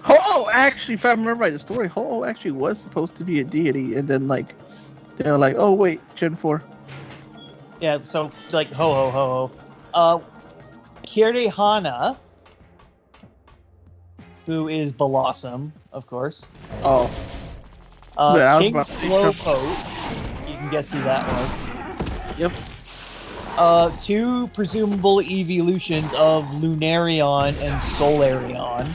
Ho-Oh, actually, if I remember right, the story, Ho-Oh actually was supposed to be a deity, and then, they were like, oh, wait, Gen 4. Yeah, so, Ho-Oh. Kirihana, who is Blossom, of course. Oh. King Slowpoke. You can guess who that was. Yep. 2 presumable evolutions of Lunarion and Solarion.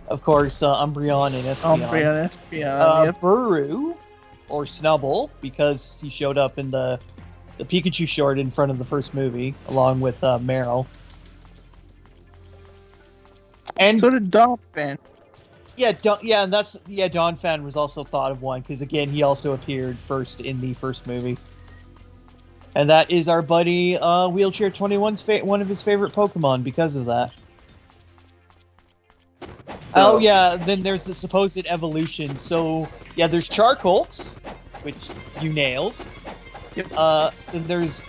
Of course, Umbreon and Espeon. Yep. Buru, or Snubble, because he showed up in the Pikachu short in front of the first movie, along with Meryl. And so did Donphan. Donphan was also thought of one, because again, he also appeared first in the first movie. And that is our buddy Wheelchair 21's one of his favorite Pokemon because of that. Oh yeah, then there's the supposed evolution. So yeah, there's Charcolt, which you nailed. Yep. Then there's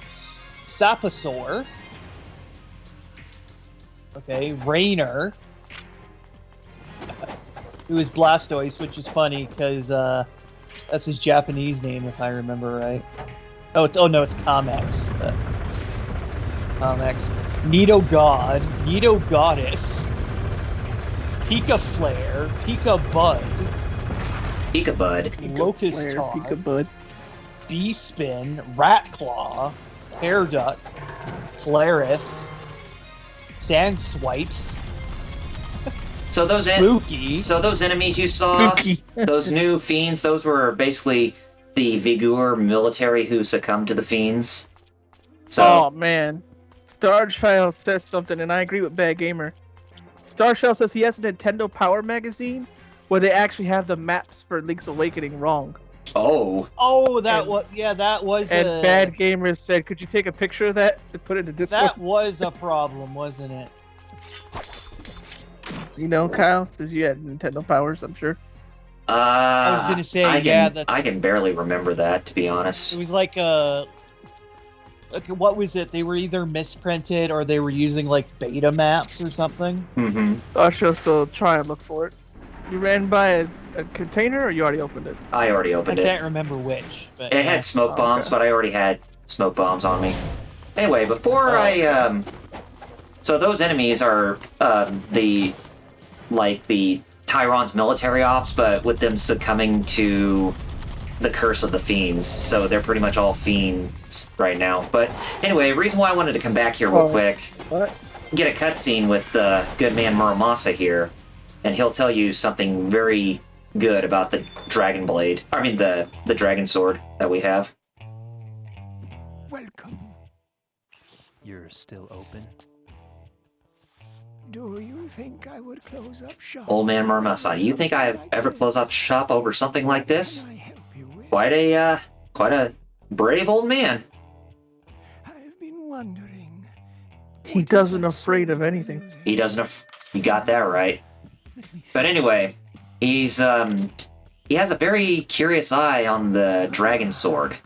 Saposaur. Okay, Rainer. Who is Blastoise, which is funny because that's his Japanese name, if I remember right. Oh no, it's Comex. Comex. Nido God, Nido Goddess, Pika Flare, Pika Bud, Pika Bud. Locust Flare, Tar, Pika Bud. Bee-Spin, Rat Claw, Hairduck, Flareth, Sand Swipes, So those Spooky. so those enemies you saw, Spooky. those new fiends, those were basically the Vigor military who succumbed to the fiends. So Oh man, Starshell says something, and I agree with Bad Gamer. Starshell says he has a Nintendo Power magazine where they actually have the maps for Link's Awakening wrong. oh, That was And a, Bad Gamer said, "Could you take a picture of that and put it in Discord?" that was a problem, wasn't it? You know, Kyle, since you had Nintendo Powers, I'm sure. I was gonna say, I yeah, can, I can barely remember that, to be honest. It was like what was it? They were either misprinted or they were using like beta maps or something. Mm-hmm. Starshell, so try and look for it. You ran by a container, or you already opened it? I already I opened it. can't remember which, but It had smoke bombs, Okay. but I already had smoke bombs on me. Anyway, before I so those enemies are the Tyron's military ops, but with them succumbing to the curse of the fiends. So they're pretty much all fiends right now. But anyway, reason why I wanted to come back here real quick, What? get a cutscene with good man Muramasa here, and he'll tell you something very good about the dragon blade. I mean the dragon sword that we have. Welcome. You're still open? Do you think I would close up shop? Old man Muramasa, do you think I ever close up shop over something like this? Can I help you with? Quite a brave old man. I've been wondering. He what doesn't that afraid of sword anything. using? He doesn't. You got that right. Let me see. But anyway, he has a very curious eye on the dragon sword,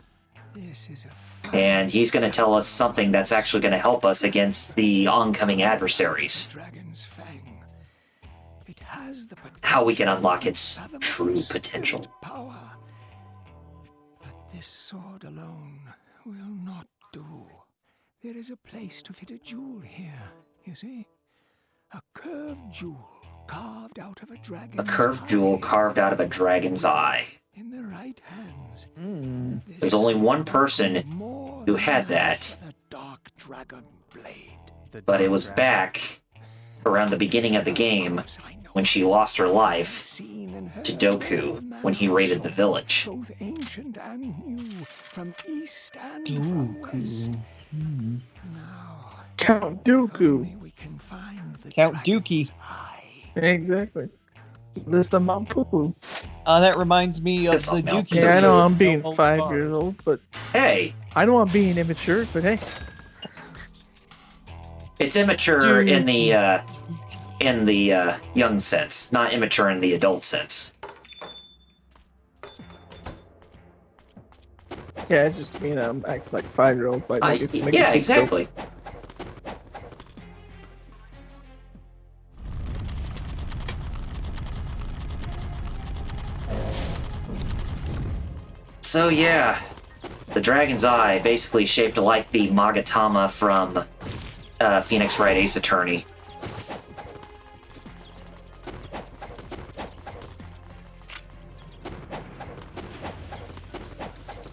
This is a and he's going to tell us something that's actually going to help us against the oncoming adversaries. dragon's fang. It has the How we can potential unlock to its fathom true spirit potential. Power. But this sword alone will not do. There is a place to fit a jewel here, you see? A curved jewel carved out of a dragon's A curved jewel carved out of a dragon's eye. in the right hands. This There's only one sword person is more who than had enough that. for the dark dragon blade. The But it Dark was Dragon. back around the beginning of the game when she lost her life to Doku when he raided the village. Both ancient and new, from east and from west. Now, Count if Dooku. only we can find the Count dragon's Dookie. eye. Exactly. Listen, Mom Poo Poo. That reminds me of It's the not milk. Dookie. Yeah, I know I'm video. being Hold 5 on. years old, but Hey, I know I'm being immature. But hey, it's immature in the young sense, not immature in the adult sense. yeah, I just mean I'm acting like 5-year-old. But Yeah, exactly. So yeah, the dragon's eye, basically shaped like the Magatama from Phoenix Wright Ace Attorney.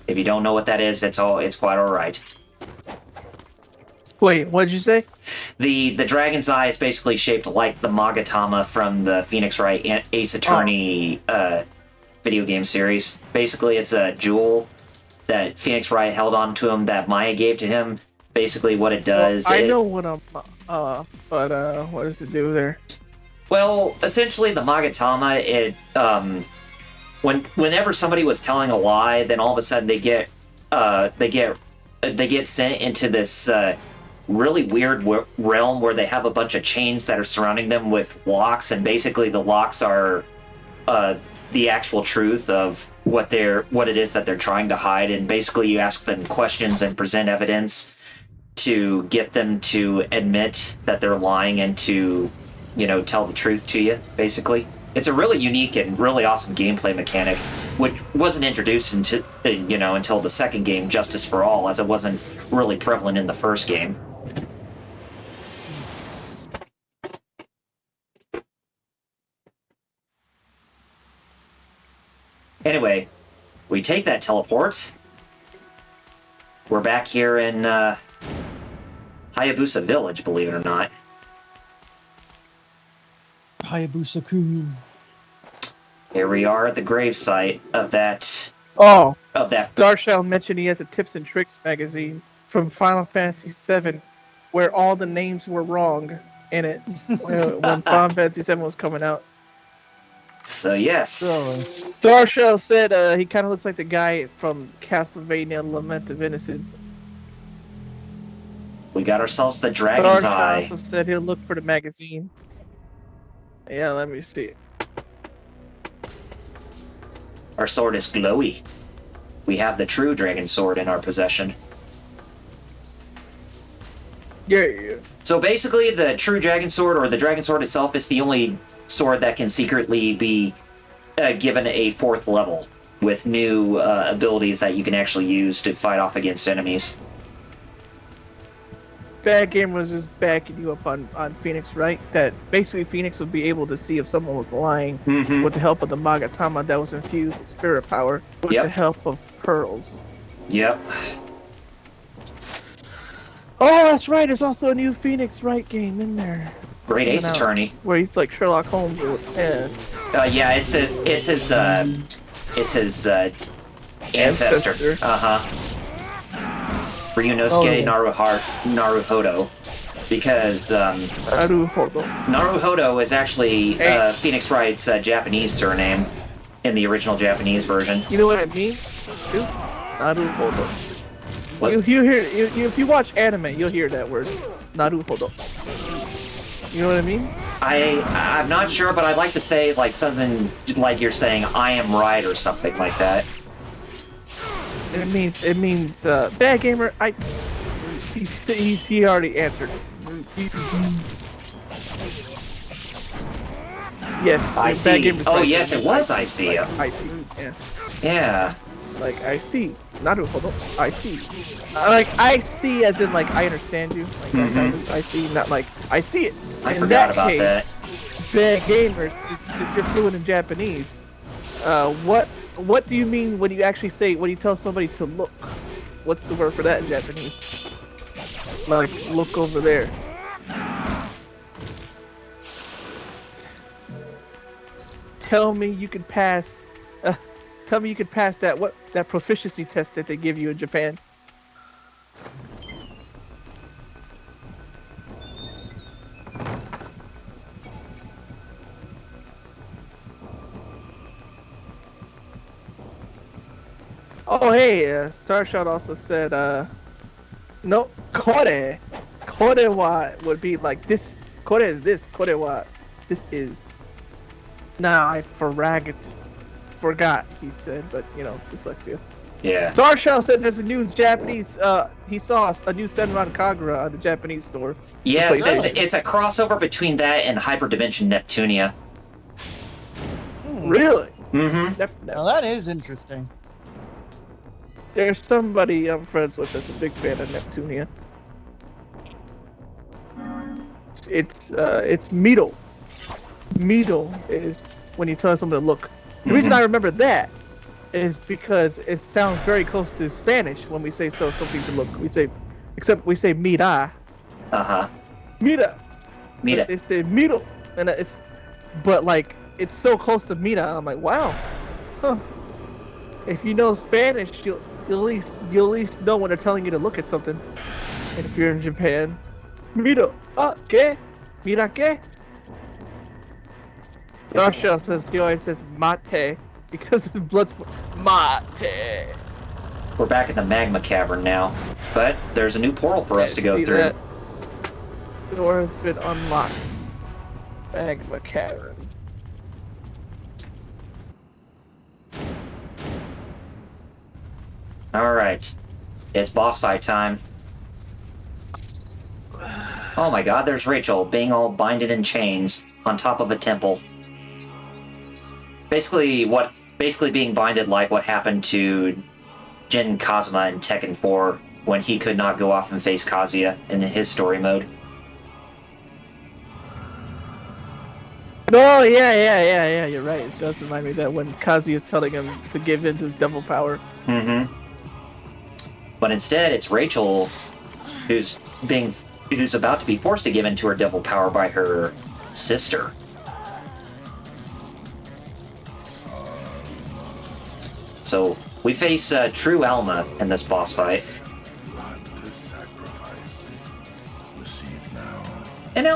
If you don't know what that is, it's quite all right. Wait, what did you say? The dragon's eye is basically shaped like the Magatama from the Phoenix Wright Ace Attorney video game series. Basically, it's a jewel that Phoenix Wright held on to him that Maya gave to him. Basically, what it does... Well, I know what I'm. But what does it do there? Well, essentially, the Magatama, whenever somebody was telling a lie, then all of a sudden they get sent into this really weird realm where they have a bunch of chains that are surrounding them with locks, and basically the locks are the actual truth of what it is that they're trying to hide. And basically, you ask them questions and present evidence, to get them to admit that they're lying and to, tell the truth to you, basically. It's a really unique and really awesome gameplay mechanic, which wasn't introduced until the second game, Justice for All, as it wasn't really prevalent in the first game. Anyway, we take that teleport. We're back here in Hayabusa Village, believe it or not. Hayabusa-kun. Here we are at the gravesite of that. Oh, Of that. Starshell mentioned he has a Tips and Tricks magazine from Final Fantasy VII, where all the names were wrong in it when Final Fantasy VII was coming out. So yes. Starshell said he kind of looks like the guy from Castlevania: Lament of Innocence. We got ourselves the Dragon's Starshell Eye. also said he'll look for the magazine. Yeah, let me see. Our sword is glowy. We have the true dragon sword in our possession. Yeah. So basically, the true dragon sword, or the dragon sword itself, is the only sword that can secretly be given a 4th level with new abilities that you can actually use to fight off against enemies. Bad Game was just backing you up on Phoenix, right? That basically Phoenix would be able to see if someone was lying with the help of the Magatama that was infused with spirit power with the help of pearls. Yep. Oh, that's right. There's also a new Phoenix Wright game in there. Great Ace Attorney. Where he's like Sherlock Holmes. Yeah, it's his ancestor. Ryunosuke Naruhodo. Because Naruhodo is actually Phoenix Wright's Japanese surname in the original Japanese version. You know what it means? Naruhodo. What? You hear if you watch anime, you'll hear that word. Naruhodo. You know what I mean? I'm not sure, but I'd like to say like something like you're saying I am right or something like that. It means bad gamer. He already answered. Yes. I see. Oh yes, it was I see. I see. Yeah. Yeah. Like I see. Naruhodo. I see. Like I see as in like I understand you. Like I see, not like I see it. I forgot about that. Bad gamers, since you're fluent in Japanese, what do you mean when you actually say when you tell somebody to look? What's the word for that in Japanese? Like look over there. Tell me you can pass. Tell me you can pass that proficiency test that they give you in Japan. Oh hey, Starshot also said no, kore wa would be like this. Kore is this. Kore wa this is. Now I forgot, he said, but dyslexia. Yeah. Starshell said there's a new Japanese, he saw a new Senran Kagura on the Japanese store. Yes, it's a crossover between that and Hyperdimension Neptunia. Really? Mm-hmm. Now that is interesting. There's somebody I'm friends with that's a big fan of Neptunia. It's Mito. Mito is when you tell someone to look. The reason I remember that is because it sounds very close to Spanish when we say something to look. We say mira. Mira. Mira. They say miro, and but like it's so close to mira. I'm like, wow, huh. If you know Spanish, you'll at least know when they're telling you to look at something. And if you're in Japan, miro. ¿Qué? Mira qué? Starshell says he always says mate because his blood's mate. We're back in the magma cavern now, but there's a new portal for us to go through. That? The door has been unlocked. Magma cavern. All right, it's boss fight time. Oh my god, there's Rachel being all binded in chains on top of a temple. Basically being binded like what happened to Jin Kazuma in Tekken 4 when he could not go off and face Kazuya in his story mode. Oh yeah. You're right. It does remind me of that when Kazuya is telling him to give in to his devil power. Mm-hmm. But instead, it's Rachel who's about to be forced to give in to her devil power by her sister. So we face true Alma in this boss fight. And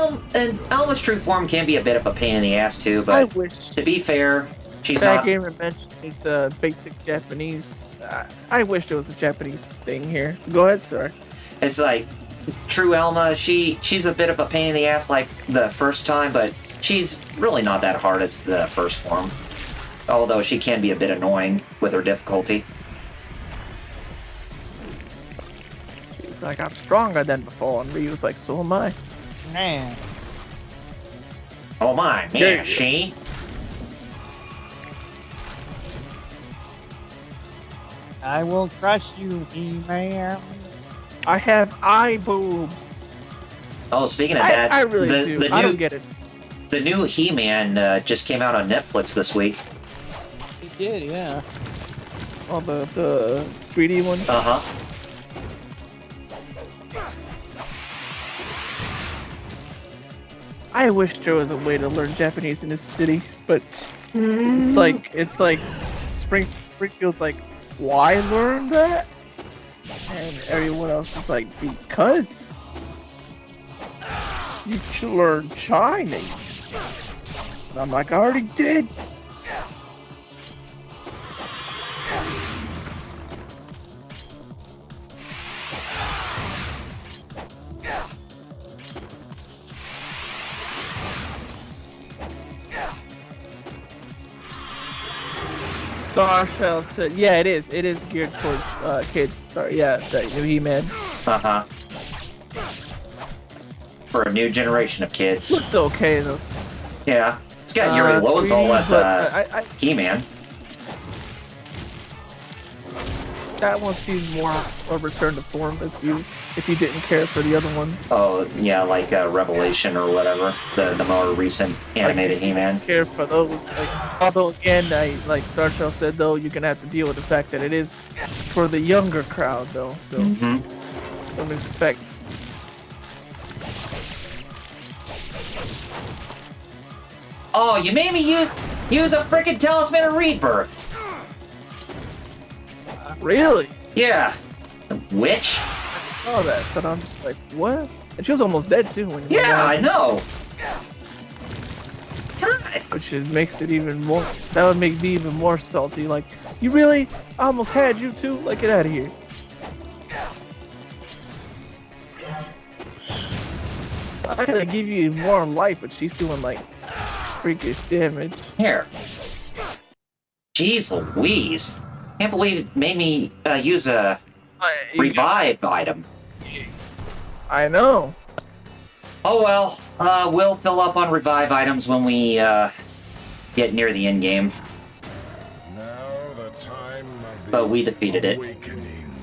Alma's true form can be a bit of a pain in the ass too, I but wish to be fair, she's that not... gamer mentioned these basic Japanese. I wish there was a Japanese thing here. Go ahead, sorry. It's like, true Alma, she's a bit of a pain in the ass like the first time, but she's really not that hard as the first form. Although she can be a bit annoying with her difficulty. She's like, I'm stronger than before, and Ryu's like, so am I. Man. Oh my, man, she? I will crush you, He-Man. I have eye boobs. Oh, speaking of that, I really do. I don't get it. The new He-Man just came out on Netflix this week. He did, yeah. All the 3D ones. Uh-huh. I wish there was a way to learn Japanese in this city, but it's like Springfield's like, why learn that? And everyone else is like, because you should learn Chinese. And I'm like, I already did. Star Shell said, yeah, it is. It is geared towards kids. Sorry, yeah, that new He-Man. Uh-huh. For a new generation of kids. Looks okay though. Yeah. It's got Yuri Lowenthal as He-Man. That one seems more a return to form if you didn't care for the other one. Oh, yeah, like Revelation or whatever. The more recent animated He-Man. Care for those. Like, although again, like Star Shell said though, you're gonna have to deal with the fact that it is for the younger crowd though. So don't expect. Oh, you made me use a freaking Talisman of Rebirth. Really? Yeah. Witch? I saw that, but I'm just like, what? And she was almost dead too when you Yeah, I know. Which makes it even more. That would make me even more salty. Like, you really? I almost had you too. Like, get out of here. I gotta give you more life, but she's doing like freakish damage. Here. Jeez Louise. Can't believe it made me use a revive item. I know. Oh well, we'll fill up on revive items when we get near the end game. Now the time of the But we defeated it. awakening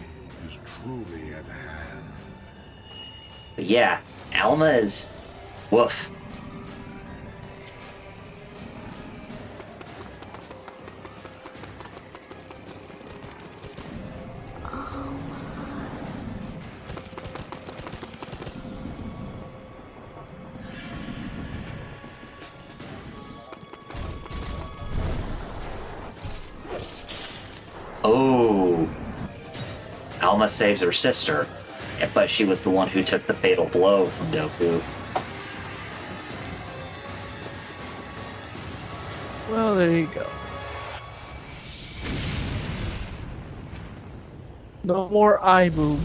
is truly at hand. But yeah, Alma is woof. Oh. Alma saves her sister, but she was the one who took the fatal blow from Doku. Well, there you go. No more eye boobs.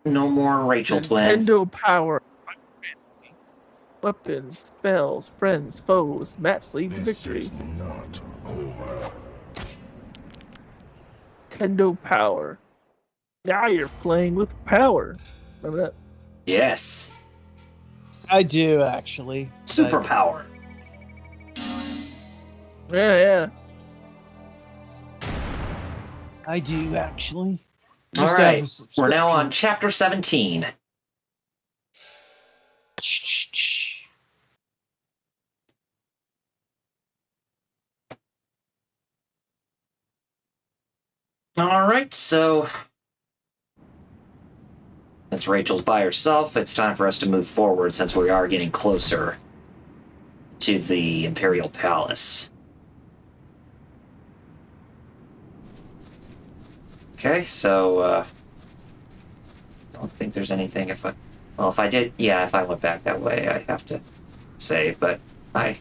No more Rachel twin. Nintendo power. Weapons, spells, friends, foes, maps lead to victory. This is not over. Nintendo power. Now you're playing with power. Remember that? Yes. I do actually. but Superpower. Yeah. I do actually. All Used to have a right. We're now on subscription. chapter 17. All right, so since Rachel's by herself, it's time for us to move forward since we are getting closer to the Imperial Palace. Okay, so I don't think there's anything if I did, yeah, if I went back that way, I have to save, but I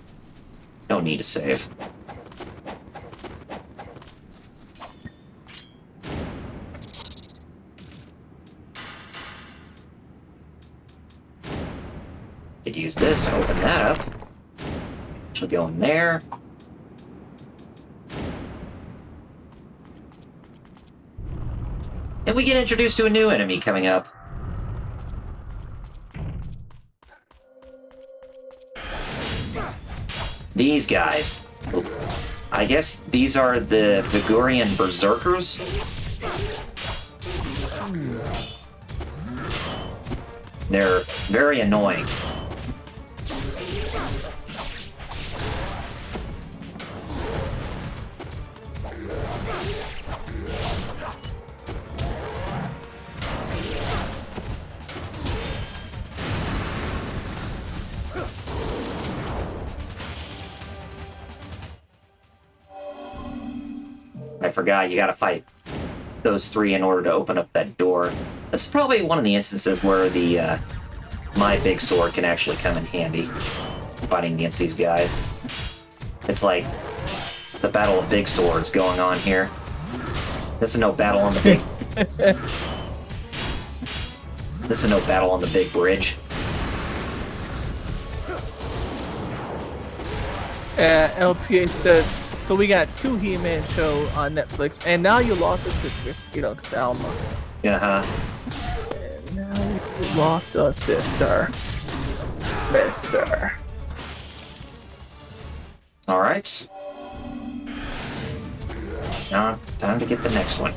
don't need to save. Could use this to open that up. She'll go in there. And we get introduced to a new enemy coming up. These guys. I guess these are the Vigurian Berserkers. They're very annoying. I forgot, you gotta fight those three in order to open up that door. This is probably one of the instances where the my big sword can actually come in handy fighting against these guys. It's like the battle of big swords going on here. This is no battle on the big... This is no battle on the big bridge. LPH said, so we got 2 He-Man show on Netflix, and now you lost a sister. You know, Alma. Uh-huh. And now you lost a sister. Mister. Alright. Now, time to get the next one.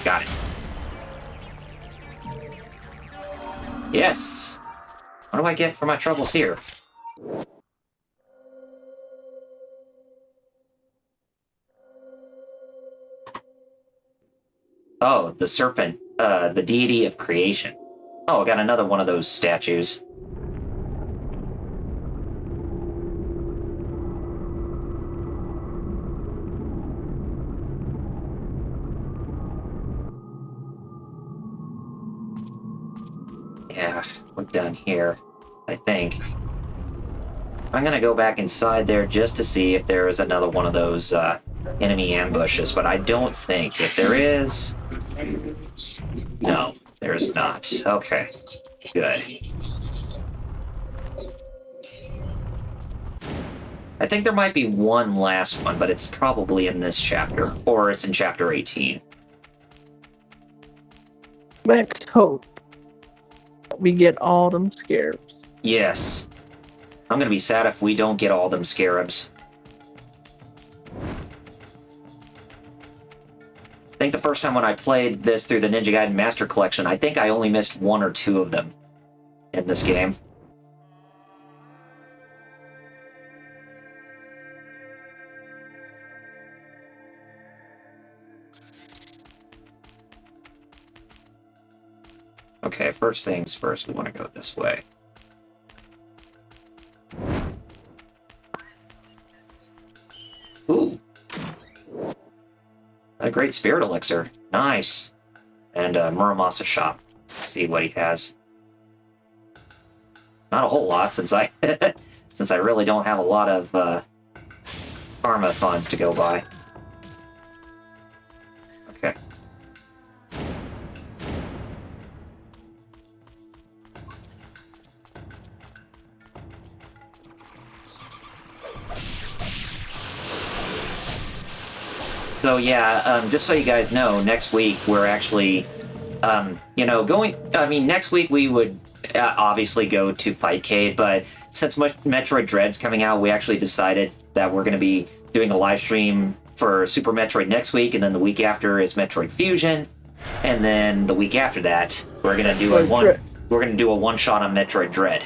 Got it. Yes. What do I get for my troubles here? Oh, the serpent. The deity of creation. Oh, I got another one of those statues. Yeah, we're done here, I think. I'm gonna go back inside there just to see if there is another one of those enemy ambushes, but I don't think. If there is... No, there's not. Okay, good. I think there might be one last one, but it's probably in this chapter, or it's in chapter 18. Let's hope we get all them scarabs. Yes. I'm gonna be sad if we don't get all them scarabs. I think the first time when I played this through the Ninja Gaiden Master Collection, I think I only missed 1 or 2 of them in this game. Okay, first things first, we want to go this way. Ooh. A great spirit elixir. Nice. And Muramasa shop. Let's see what he has. Not a whole lot, since I since I really don't have a lot of karma funds to go by. So yeah, just so you guys know, next week we're actually, going. I mean, next week we would obviously go to Fightcade, but since Metroid Dread's coming out, we actually decided that we're going to be doing a live stream for Super Metroid next week, and then the week after is Metroid Fusion, and then the week after that we're going to do a one shot on Metroid Dread.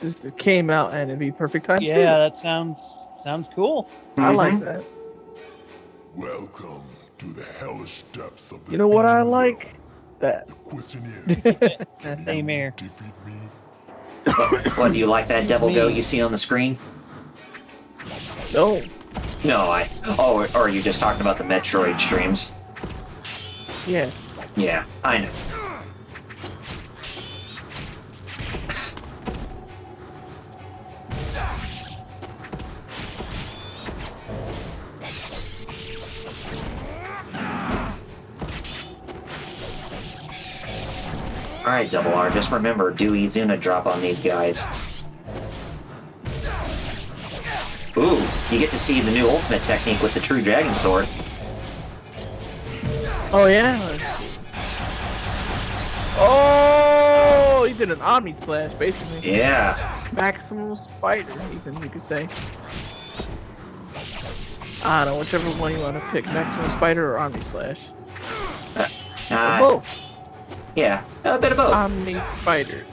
Just it came out and it'd be perfect time. Yeah, that sounds cool. I like that. Welcome to the hellish depths of the You know what I inner like? world. That. The question is, can Same you here. defeat me? What, do you like that devil goat you see on the screen? No. No, or are you just talking about the Metroid streams? Yeah. Yeah, I know. Alright, Double R, just remember, do Izuna drop on these guys. Ooh, you get to see the new ultimate technique with the true dragon sword. Oh yeah. Oh, he did an Omni Slash, basically. Yeah. Maximum Spider, even you could say. I don't know, whichever one you want to pick, Maximum Spider or Omni Slash. Or both. Yeah, a bit of both. Omni Spider.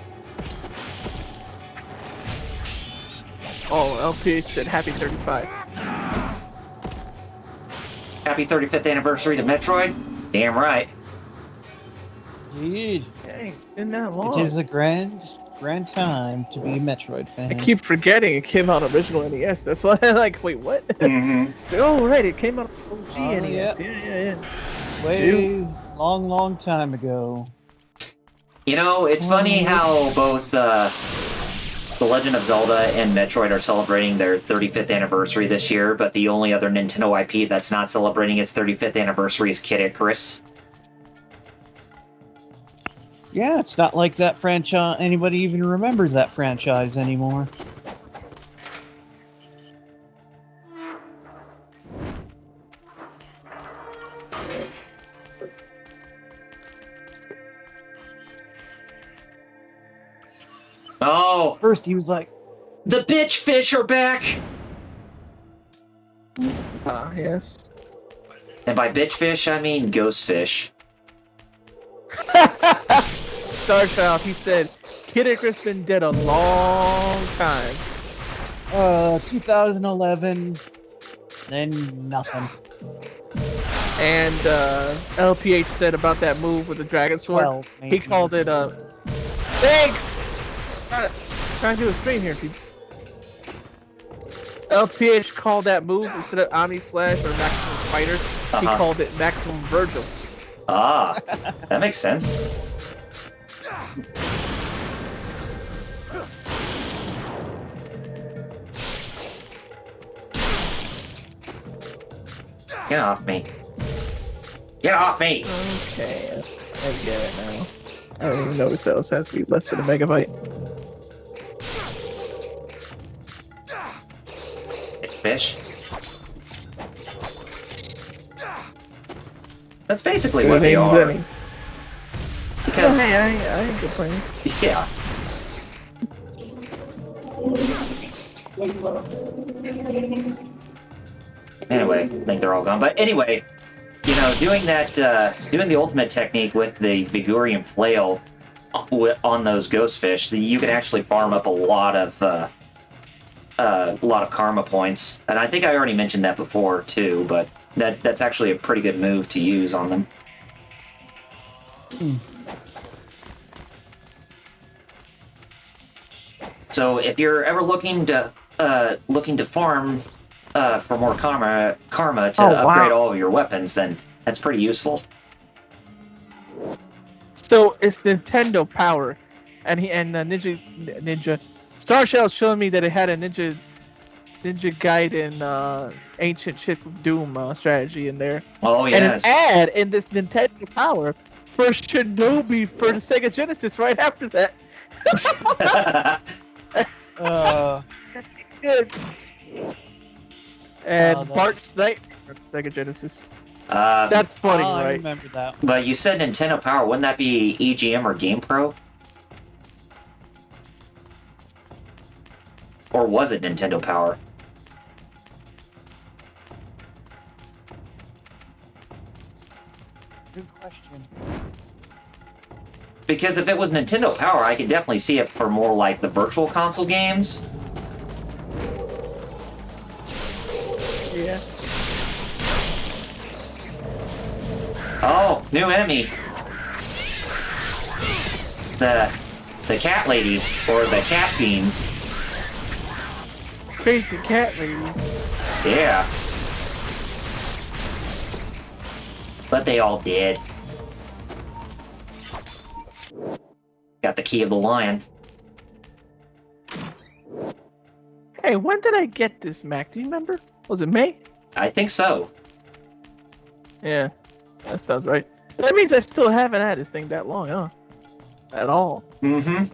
Oh, LPH said happy 35. Happy 35th anniversary to Metroid. Damn right. Indeed. Dang, it's been that long. It is a grand time to be a Metroid fan. I keep forgetting it came out on original NES. That's why I'm like, wait, what? Mm-hmm. Oh, right, it came out on OG Oh, NES. yeah. Yeah. Way long time ago. You know, it's funny how both The Legend of Zelda and Metroid are celebrating their 35th anniversary this year, but the only other Nintendo IP that's not celebrating its 35th anniversary is Kid Icarus. Yeah, it's not like that franchise. Anybody even remembers that franchise anymore? Oh, First, he was like, the bitch fish are back! Yes. And by bitch fish, I mean ghost fish. Starchild, he said, Kid Icarus been dead a long time. 2011, then nothing. And LPH said about that move with the dragon sword, 12, he maybe. called it thanks! Trying to do a stream here, people. LPH called that move instead of Omni Slash or Maximum Spider, he called it Maximum Virgil. Ah, that makes sense. Get off me. Get off me! Okay, I get it now. I don't even notice those has to be less than a megabyte. Bitch fish. That's basically what they are. Because, Hey, I ain't complaining. yeah. Anyway, I think they're all gone. But anyway, you know, doing the ultimate technique with the Vigurian flail on those ghost fish, you can actually farm up a lot of karma points. And I think I already mentioned that before too, but that's actually a pretty good move to use on them. So if you're ever looking to farm for more karma to upgrade all of your weapons, then that's pretty useful. So it's Nintendo Power, and Ninja Starshell's showing me that it had a Ninja Gaiden ancient ship of Doom strategy in there. Oh yes. And an ad in this Nintendo Power for Shinobi for the Sega Genesis right after that. Good. And that's- Bart's Nightmare on Sega Genesis. Uh, That's funny, I right? remember that. but you said Nintendo Power. Wouldn't that be EGM or GamePro? Or was it Nintendo Power? Good question. Because if it was Nintendo Power, I could definitely see it for more like the virtual console games. Yeah. Oh, new enemy. The cat ladies, or the cat fiends. Crazy cat lady. Yeah. But they all did. Got the key of the lion. Hey, when did I get this, Mac? Do you remember? Was it May? I think so. Yeah, that sounds right. That means I still haven't had this thing that long, huh? At all. Mm-hmm. I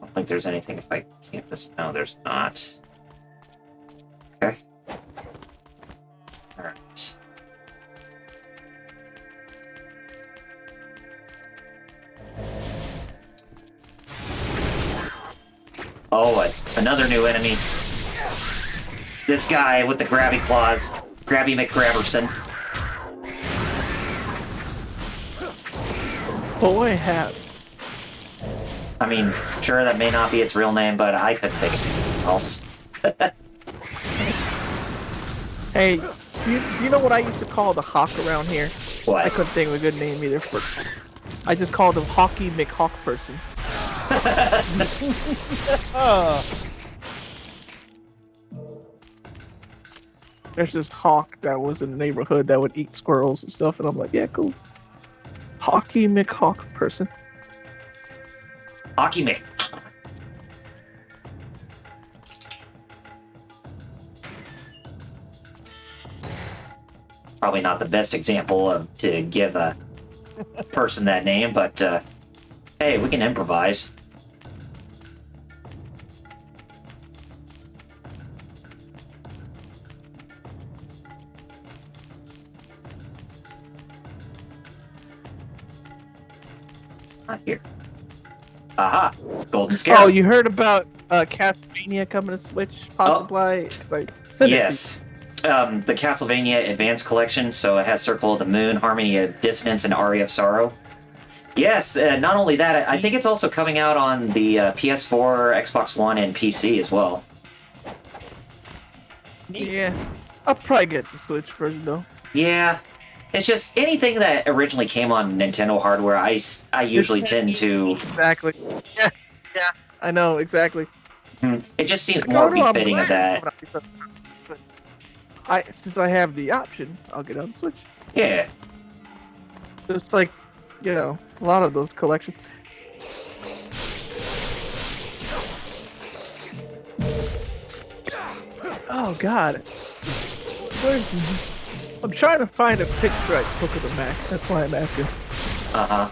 don't think there's anything if I can't just... No, there's not. Okay. Alright. Oh, another new enemy. This guy with the grabby claws. Grabby McGrabberson. Boy, have. I mean, sure, that may not be its real name, but I couldn't think of anything else. Hey, do you know what I used to call the hawk around here? What? I couldn't think of a good name either for. I just called him Hockey McHawk Person. Oh, There's this hawk that was in the neighborhood that would eat squirrels and stuff, and I'm like, yeah, cool. Hockey McHawk Person. Hockey Mick. Probably not the best example of to give a person that name, but hey, we can improvise. Not here. Aha! Golden Scarab. Oh, you heard about Castlevania coming to Switch, possibly? Like, send it to Yes. The Castlevania Advanced Collection, so it has Circle of the Moon, Harmony of Dissonance, and Aria of Sorrow. Yes, not only that, I think it's also coming out on the PS4, Xbox One, and PC as well. me. Yeah, I'll probably get the Switch version though. Yeah, it's just anything that originally came on Nintendo hardware, I usually tend to... Exactly. Yeah, I know exactly. It just seems Like, more oh, no, I'm befitting of glad that. it's coming out. Since I have the option, I'll get it on Switch. Yeah. Just like, you know, a lot of those collections. Oh God. I'm trying to find a picture I took of the Mac. That's why I'm asking. Uh-huh.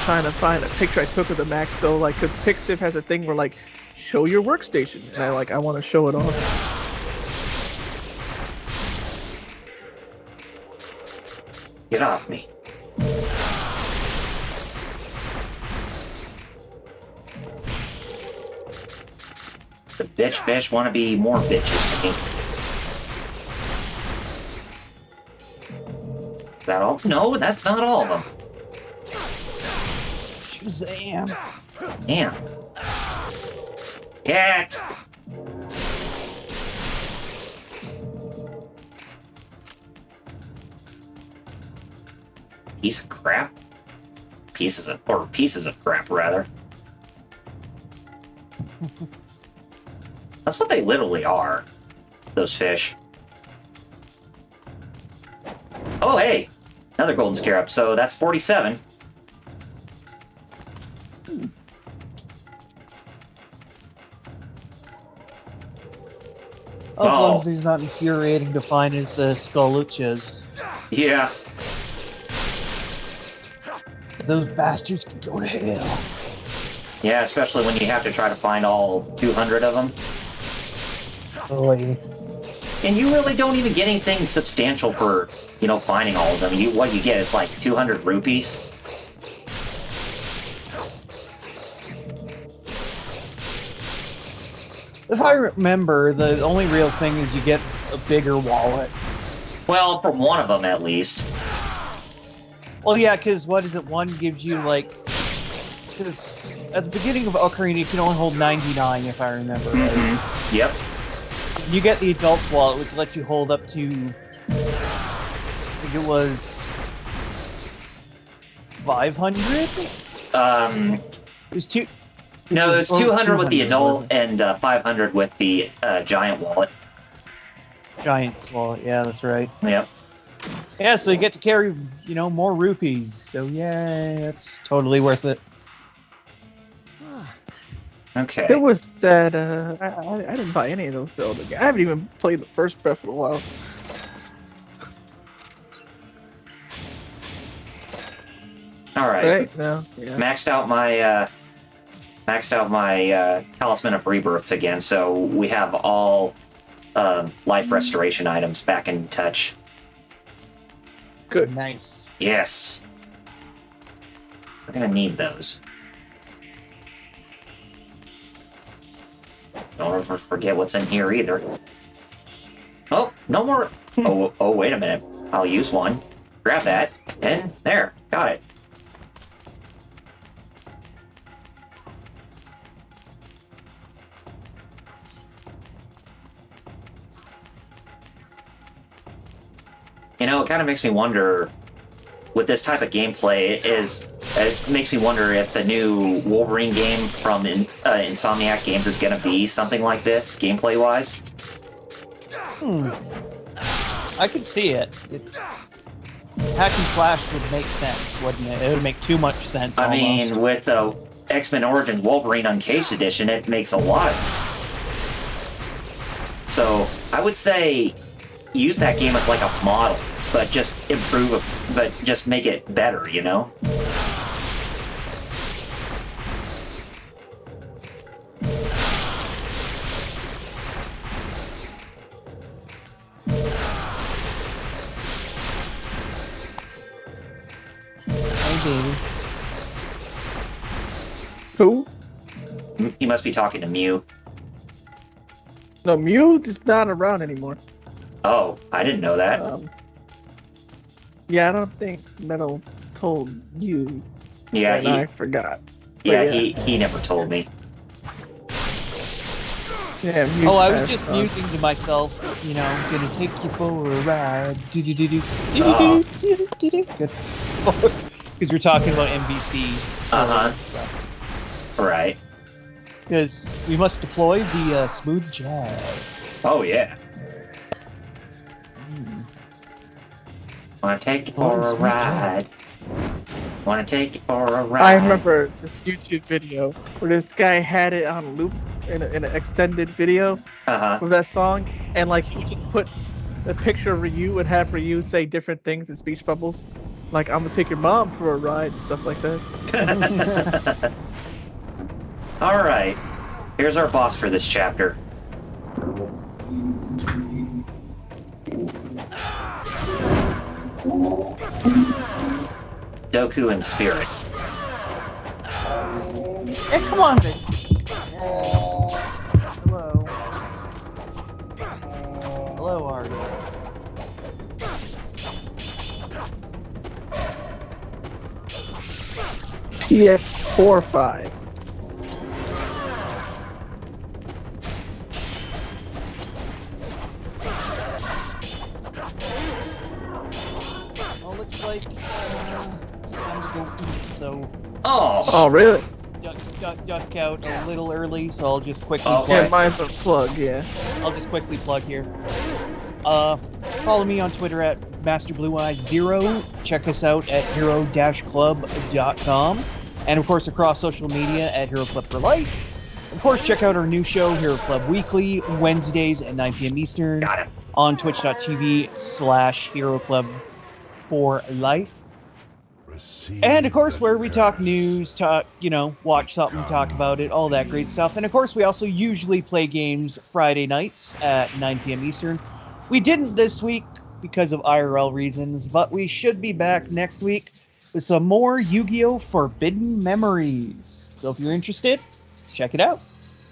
Trying to find a picture I took of the Mac. So like, cause Pixiv has a thing where like, show your workstation, and I want to show it off. Get off me. The bitch want to be more bitches to me. Is that all? No, that's not all of them. Shazam. Damn. Get! Piece of crap? Pieces of crap, rather. That's what they literally are. Those fish. Oh, hey! Another golden scarab, so that's 47. As long Oh. as he's not infuriating to find is the Skuluchas. Yeah. Those bastards can go to hell. Yeah, especially when you have to try to find all 200 of them. Boy. And you really don't even get anything substantial for, finding all of them. What you get, it's like 200 rupees. If I remember, the only real thing is you get a bigger wallet. Well, from one of them at least. Well, yeah, because what is it? One gives you, like... Because at the beginning of Ocarina, you can only hold 99, if I remember right. Mm-hmm. Yep. You get the adult's wallet, which lets you hold up to... I think it was... 500? It was two... No, it was 200 with the adult and 500 with the giant wallet. Giant's wallet, yeah, that's right. Yep. Yeah, so you get to carry, more rupees. So yeah, it's totally worth it. Okay. There was that. I didn't buy any of those Zelda games. I haven't even played the first Breath in a while. All right. Right? No. Yeah. Maxed out my Talisman of Rebirths again, so we have all life restoration items back in touch. Good. Nice. Yes. We're gonna need those. Don't ever forget what's in here either. Oh, no more. Oh, wait a minute. I'll use one. Grab that, and there, got it. It kind of makes me wonder, with this type of gameplay, it makes me wonder if the new Wolverine game from Insomniac Games is going to be something like this, gameplay-wise. I could see it. Hack and slash would make sense, wouldn't it? It would make too much sense. I mean, with X-Men Origins Wolverine Uncaged Edition, it makes a lot of sense. So, I would say use that game as like a model, but just improve it, but just make it better, Hey, baby. Who? You must be talking to Mew. No, Mew is not around anymore. Oh, I didn't know that. Yeah, I don't think Metal told you. Yeah, and I forgot. Yeah, But he never told me. Yeah, Mew Oh, I was passed just on. musing to myself, gonna take you for a ride. Oh. Because we're talking about MVC. Uh-huh. Right. Because we must deploy the smooth jazz. Oh, yeah. Wanna take you for a ride? Wanna take you for a ride? I remember this YouTube video where this guy had it on loop in an extended video Uh-huh. with that song, and like he just put a picture of Ryu and have Ryu say different things in speech bubbles, like "I'm gonna take your mom for a ride" and stuff like that. Alright. Here's our boss for this chapter. Doku in spirit. Hey, come on, baby. Hello. Hello, Arya. PS4 or 5. Well, looks like it's time to go eat, so Oh, really? duck out a little early, so I'll just quickly Oh, Yeah, Right. mine's a plug. Yeah. I'll just quickly plug here. Follow me on Twitter at MasterBlueEye0. Check us out at hero-club.com. And of course, across social media at Hero Club for Life. Of course, check out our new show, Hero Club Weekly, Wednesdays at 9 p.m. Eastern, Got it. on twitch.tv/Hero Club for Life. And of course, where we talk news, watch something, talk about it, all that great stuff. And of course, we also usually play games Friday nights at 9 p.m. Eastern. We didn't this week because of IRL reasons, but we should be back next week with some more Yu-Gi-Oh! Forbidden Memories. So if you're interested, check it out.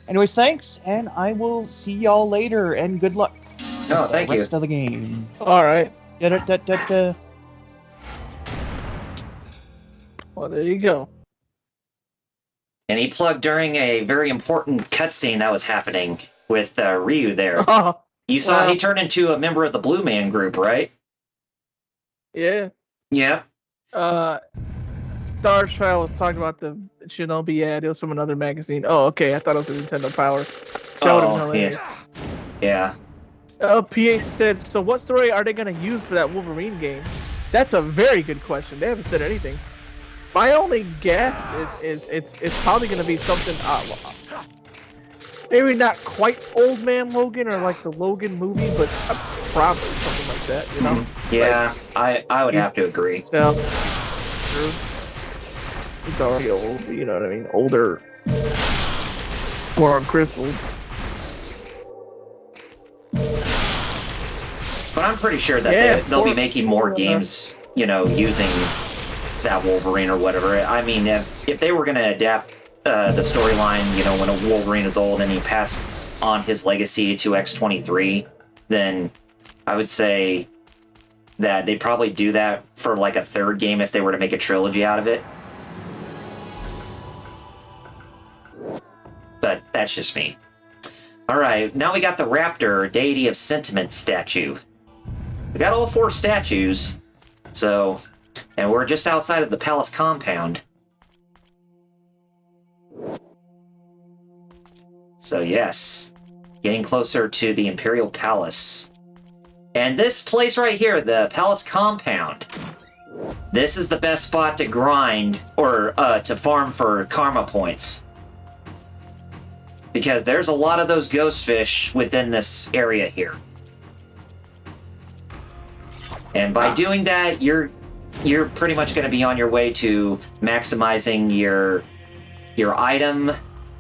Anyways, thanks, and I will see y'all later, and good luck. Oh, thank the you. rest of the game. All right. Da-da-da-da-da. Well, there you go. And he plugged during a very important cutscene that was happening with Ryu there. Oh, You saw wow. he turned into a member of the Blue Man Group, right? yeah. Yeah. Star Trial was talking about the Shinobi ad. It was from another magazine. Oh, okay. I thought it was a Nintendo Power. That would have been hilarious. Yeah. PA said, so what story are they going to use for that Wolverine game? That's a very good question. They haven't said anything. My only guess is it's probably going to be something, maybe not quite Old Man Logan or like the Logan movie, but probably something like that, you know? Yeah, I would have to agree. So, he's already old, you know what I mean? Older, more grizzled. But I'm pretty sure that they'll be making more games, using that Wolverine or whatever. I mean, if they were going to adapt the storyline, when a Wolverine is old and he passed on his legacy to X-23, then I would say that they'd probably do that for like a third game if they were to make a trilogy out of it. But that's just me. Alright, now we got the Raptor, Deity of Sentiment statue. We got all 4 statues, and we're just outside of the palace compound. So yes, getting closer to the Imperial Palace. And this place right here, the palace compound, this is the best spot to grind, or to farm for karma points. Because there's a lot of those ghost fish within this area here. And by doing that, you're pretty much going to be on your way to maximizing your item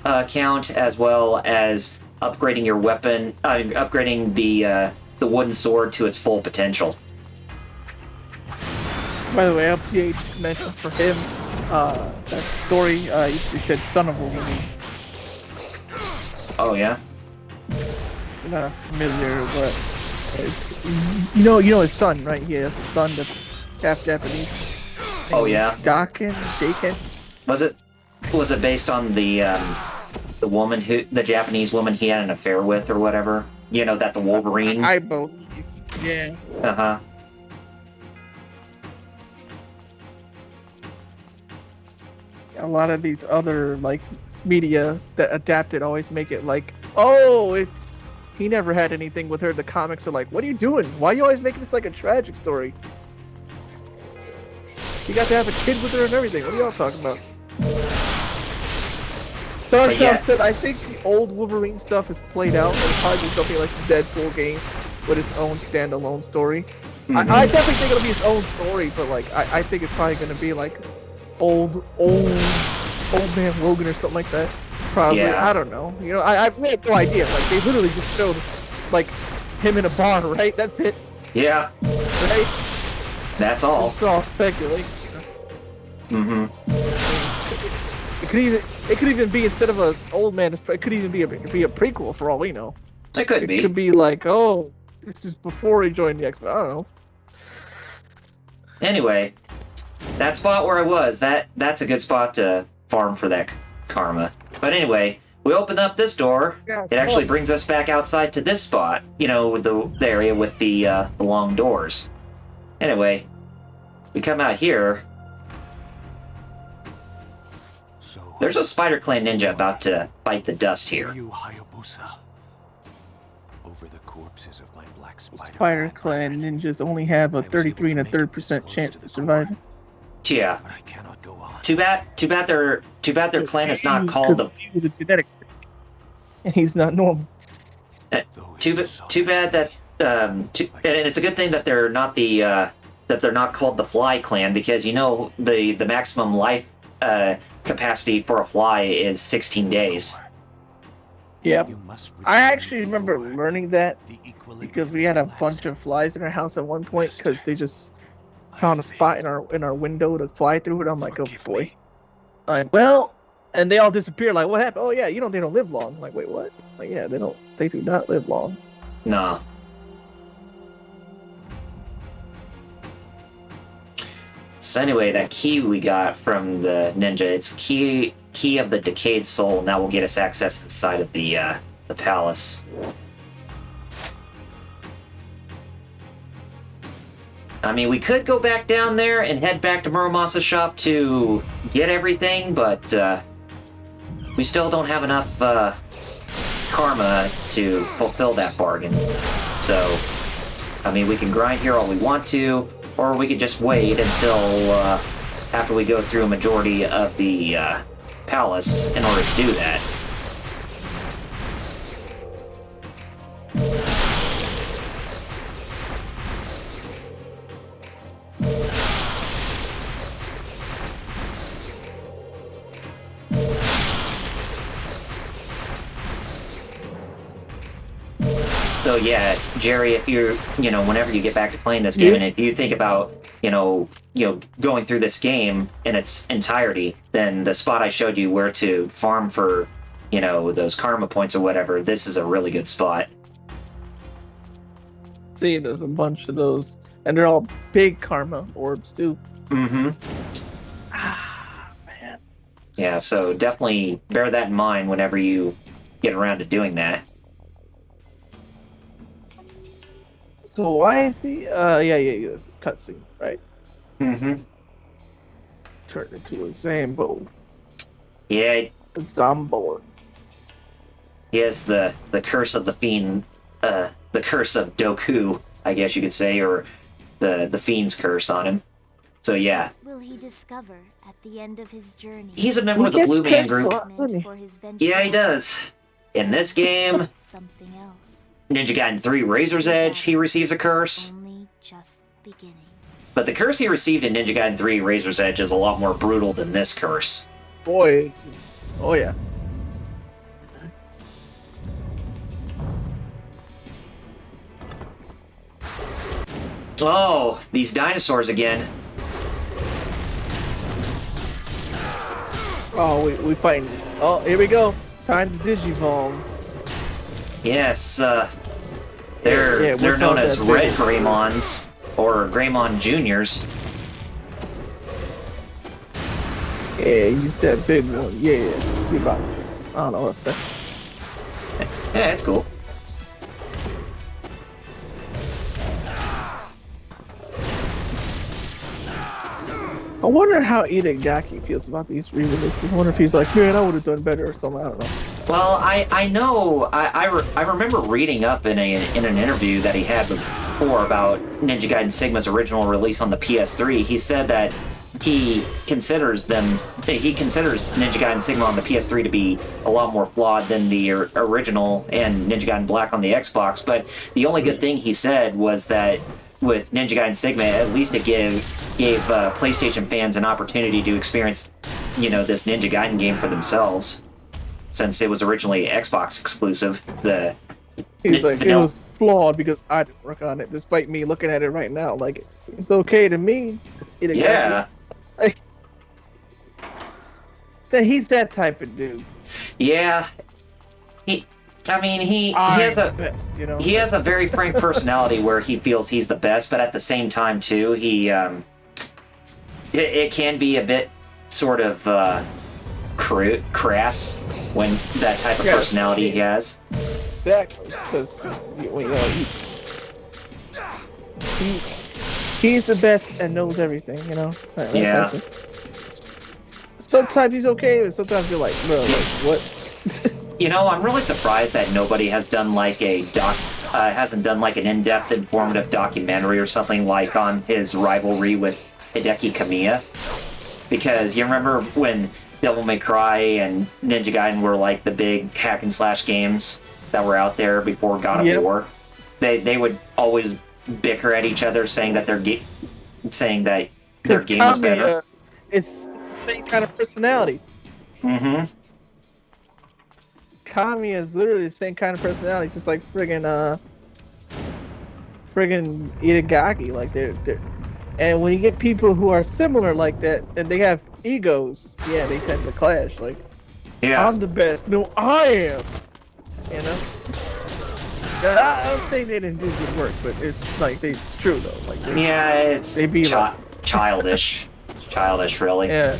count, as well as upgrading your weapon, upgrading the wooden sword to its full potential. By the way, LPH mentioned for him that story. He said "Son of Wolverine." Oh yeah. Not familiar, but you know his son, right? He has a son that's half Japanese. Oh yeah. Daken. Was it based on the woman the Japanese woman he had an affair with or whatever? That the Wolverine. I believe. Yeah. Uh-huh. A lot of these other media that adapt it always make it like, oh, he never had anything with her. The comics are like, what are you doing? Why are you always making this like a tragic story? You got to have a kid with her and everything. What are y'all talking about? Starshaft said, I think the old Wolverine stuff is played out. It'll probably be something like the Deadpool game with its own standalone story. Mm-hmm. I definitely think it'll be its own story, but I think it's probably going to be like old man Logan or something like that. Probably. Yeah. I don't know. I have no idea. They literally just showed him in a bar, right? That's it. Yeah. Right? That's all. It's all speculation. Mm-hmm. It could even be, instead of an old man, it could even be a prequel for all we know. It could be. It could be like, oh, this is before he joined the X-Men. I don't know. Anyway, that spot where I was, that's a good spot to farm for that karma. But anyway, we open up this door. Yeah, it actually brings us back outside to this spot, with the area with the long doors. Anyway, we come out here. There's a Spider Clan ninja about to bite the dust here. Over the corpses of my black Spider Clan ninjas only have a 33 and a third % chance to survive. Yeah. Too bad their clan is not called the. He was a genetic, and he's not normal. Too bad that and it's a good thing that they're not the that they're not called the Fly Clan, because you know the maximum life capacity for a fly is 16 days. Yep. You must I return actually the remember void. learning that The because we equilibrium had a is bunch of flies in our house at one point Master, because they just found a spot in our window to fly through it. I'm like, oh Forgive boy. me. Like, well, and they all disappear. Like, what happened? Oh yeah, they don't live long. Like, wait, what? Like, yeah, they do not live long. No. So anyway, that key we got from the ninja, it's key of the decayed soul, and that will get us access inside of the palace. I mean, we could go back down there and head back to Muromasa's shop to get everything, but we still don't have enough karma to fulfill that bargain. So, I mean, we can grind here all we want to, or we could just wait until after we go through a majority of the palace in order to do that. So yeah, Jerry, if you're, whenever you get back to playing this game, and if you think about, going through this game in its entirety, then the spot I showed you where to farm for, those karma points or whatever, this is a really good spot. See, there's a bunch of those, and they're all big karma orbs too. Mm-hmm. Ah, man. Yeah, so definitely bear that in mind whenever you get around to doing that. So why is he? Yeah. Cutscene, right? Mm-hmm. Turned into a Zambo. Yeah, A Zombo. he has the curse of the fiend, the curse of Doku, I guess you could say, or the fiend's curse on him. So yeah, Will he discover at the end of his journey? he's a member He of the gets Blue Man cursed a group. lot, doesn't he? For his venture Yeah, he does. In this game, Something else. Ninja Gaiden 3 Razor's Edge, he receives a curse. Only just beginning. But the curse he received in Ninja Gaiden 3 Razor's Edge is a lot more brutal than this curse. Boy, oh yeah. Oh, these dinosaurs again. Oh, we fighting. Oh, here we go. Time to digivolve. Yes, they're Yeah, they're known call as that Red big. Greymons, or Greymon Juniors. Yeah, you said big one. Yeah. See about. I don't know what's that. Yeah, it's cool. I wonder how Itagaki feels about these re-releases. I wonder if he's like, man, I would have done better or something. I don't know. Well, I know I remember reading up in an interview that he had before about Ninja Gaiden Sigma's original release on the PS3. He said that he considers Ninja Gaiden Sigma on the PS3 to be a lot more flawed than the original and Ninja Gaiden Black on the Xbox. But the only good thing he said was that with Ninja Gaiden Sigma, at least it gave PlayStation fans an opportunity to experience, this Ninja Gaiden game for themselves, since it was originally Xbox exclusive. He's like, it vanilla- was flawed because I didn't work on it, despite me looking at it right now. Like, it's okay to me. Itagaki. Yeah, Like, that he's that type of dude. yeah. He has a best, he has a very frank personality where he feels he's the best, but at the same time too, he it can be a bit sort of crass when that type of Yeah. personality he has. Exactly, because he's the best and knows everything. That Yeah. type of- Sometimes he's okay, but sometimes you're like, bro, like, what? I'm really surprised that nobody has done like hasn't done like an in-depth informative documentary or something like on his rivalry with Hideki Kamiya. Because you remember when Devil May Cry and Ninja Gaiden were like the big hack and slash games that were out there before God of Yep. War? They would always bicker at each other saying that saying that their Because game was better. it's the same kind of personality. Mm-hmm. Kami is literally the same kind of personality, just like friggin' Itagaki. Like they're, and when you get people who are similar like that, and they have egos, yeah, they tend to clash. Like Yeah. I'm the best. No, I am. You know. I don't say they didn't do good work, but it's like it's true though. Like Yeah, it's they be like, childish. Childish, really. yeah.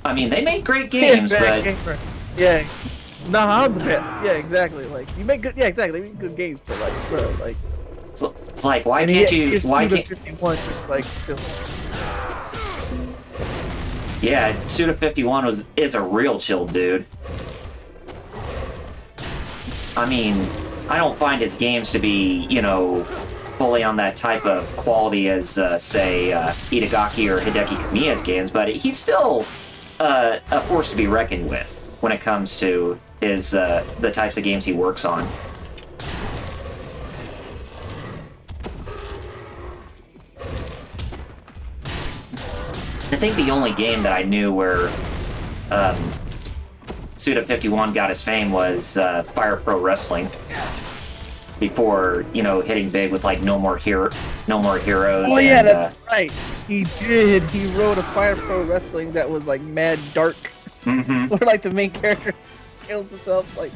I mean, they make great games, Bad but gamer. Yeah. Nah, I'm the best. Yeah, exactly. Like you make good. Yeah, exactly. They make good games, but like, bro, like. it's like, why And can't he, you? here's Why Suda can't? 51 is like still. Yeah, Suda 51 is a real chill dude. I mean, I don't find his games to be, fully on that type of quality as, say, Itagaki or Hideki Kamiya's games, but he's still a force to be reckoned with when it comes to his the types of games he works on. I think the only game that I knew where Suda 51 got his fame was Fire Pro Wrestling. Before, hitting big with like No More Heroes. Oh yeah, that's right. He did. He wrote a Fire Pro Wrestling that was like mad dark. Mm-hmm. Where like the main character kills himself. Like,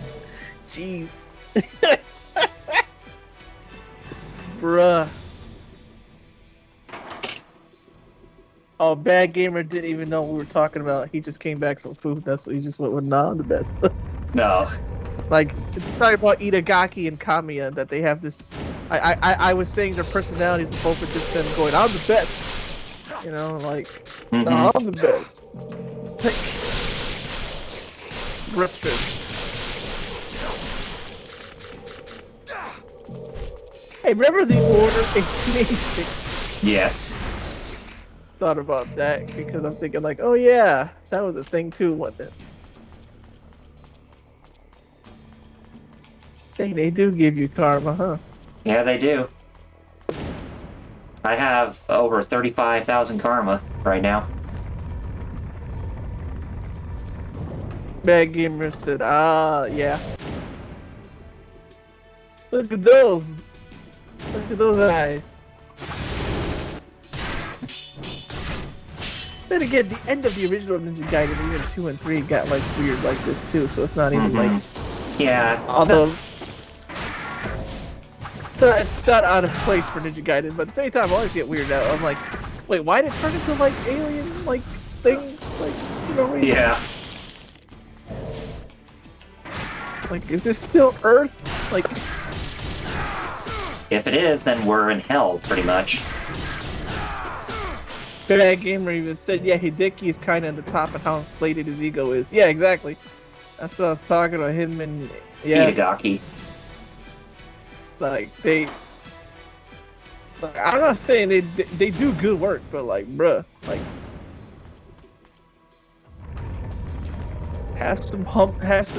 jeez. Bruh. Oh, Bad Gamer didn't even know what we were talking about. He just came back from food. That's what he just went with. Nah, I'm the best. No. Like, it's talking about Itagaki and Kamiya that they have this. I was saying their personalities are both just them going, I'm the best. You know, like, no, I'm the best. Like, Ripsters. Hey, remember the Order 1886? Yes. Thought about that because I'm thinking like, oh yeah, that was a thing too, wasn't it? They do give you karma, huh? Yeah, they do. I have over 35,000 karma right now. Bad Gamer said, yeah. Look at those. Look at those eyes. Then again, the end of the original Ninja Gaiden, even 2 and 3, got like weird like this too, so it's not even like. Yeah. Although. It's not out of place for Ninja Gaiden, but at the same time, I always get weirded out. I'm like, wait, why did it turn into like alien like things? Like, Yeah. Like, is this still Earth? Like. If it is, then we're in hell, pretty much. Bad Gamer even said, yeah, Hideki is kind of at the top of how inflated his ego is. Yeah, exactly. That's what I was talking about, him and, yeah. Itagaki. Like, like, I'm not saying they do good work, but like, bruh, like, have some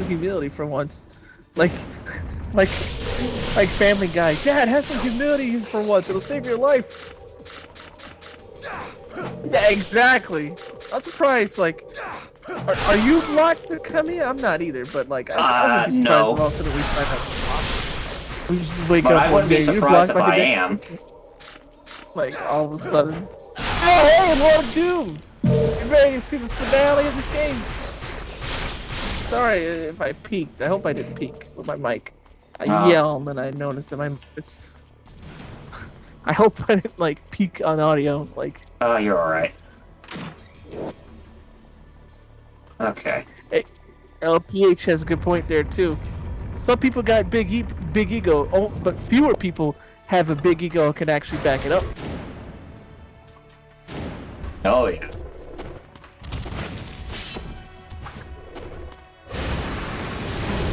humility for once. Like Family Guy. Dad, have some humility for once. It'll save your life. Yeah, exactly. I'm surprised. Like, are you blocked to come here? I'm not either. But like, I would be surprised no. if all of a sudden we find out. We just wake But up I one wouldn't day. be You're surprised blocked if by I Hideki. am. Like all of a sudden. Oh, hey, Lord Doom! You're ready to see the finale of this game. Sorry if I peeked. I hope I didn't peek with my mic. I yelled and I noticed that my I hope I didn't like peek on audio. Like. Oh, you're alright. Okay. Hey, LPH has a good point there too. Some people got big ego, but fewer people have a big ego and can actually back it up. Oh, yeah.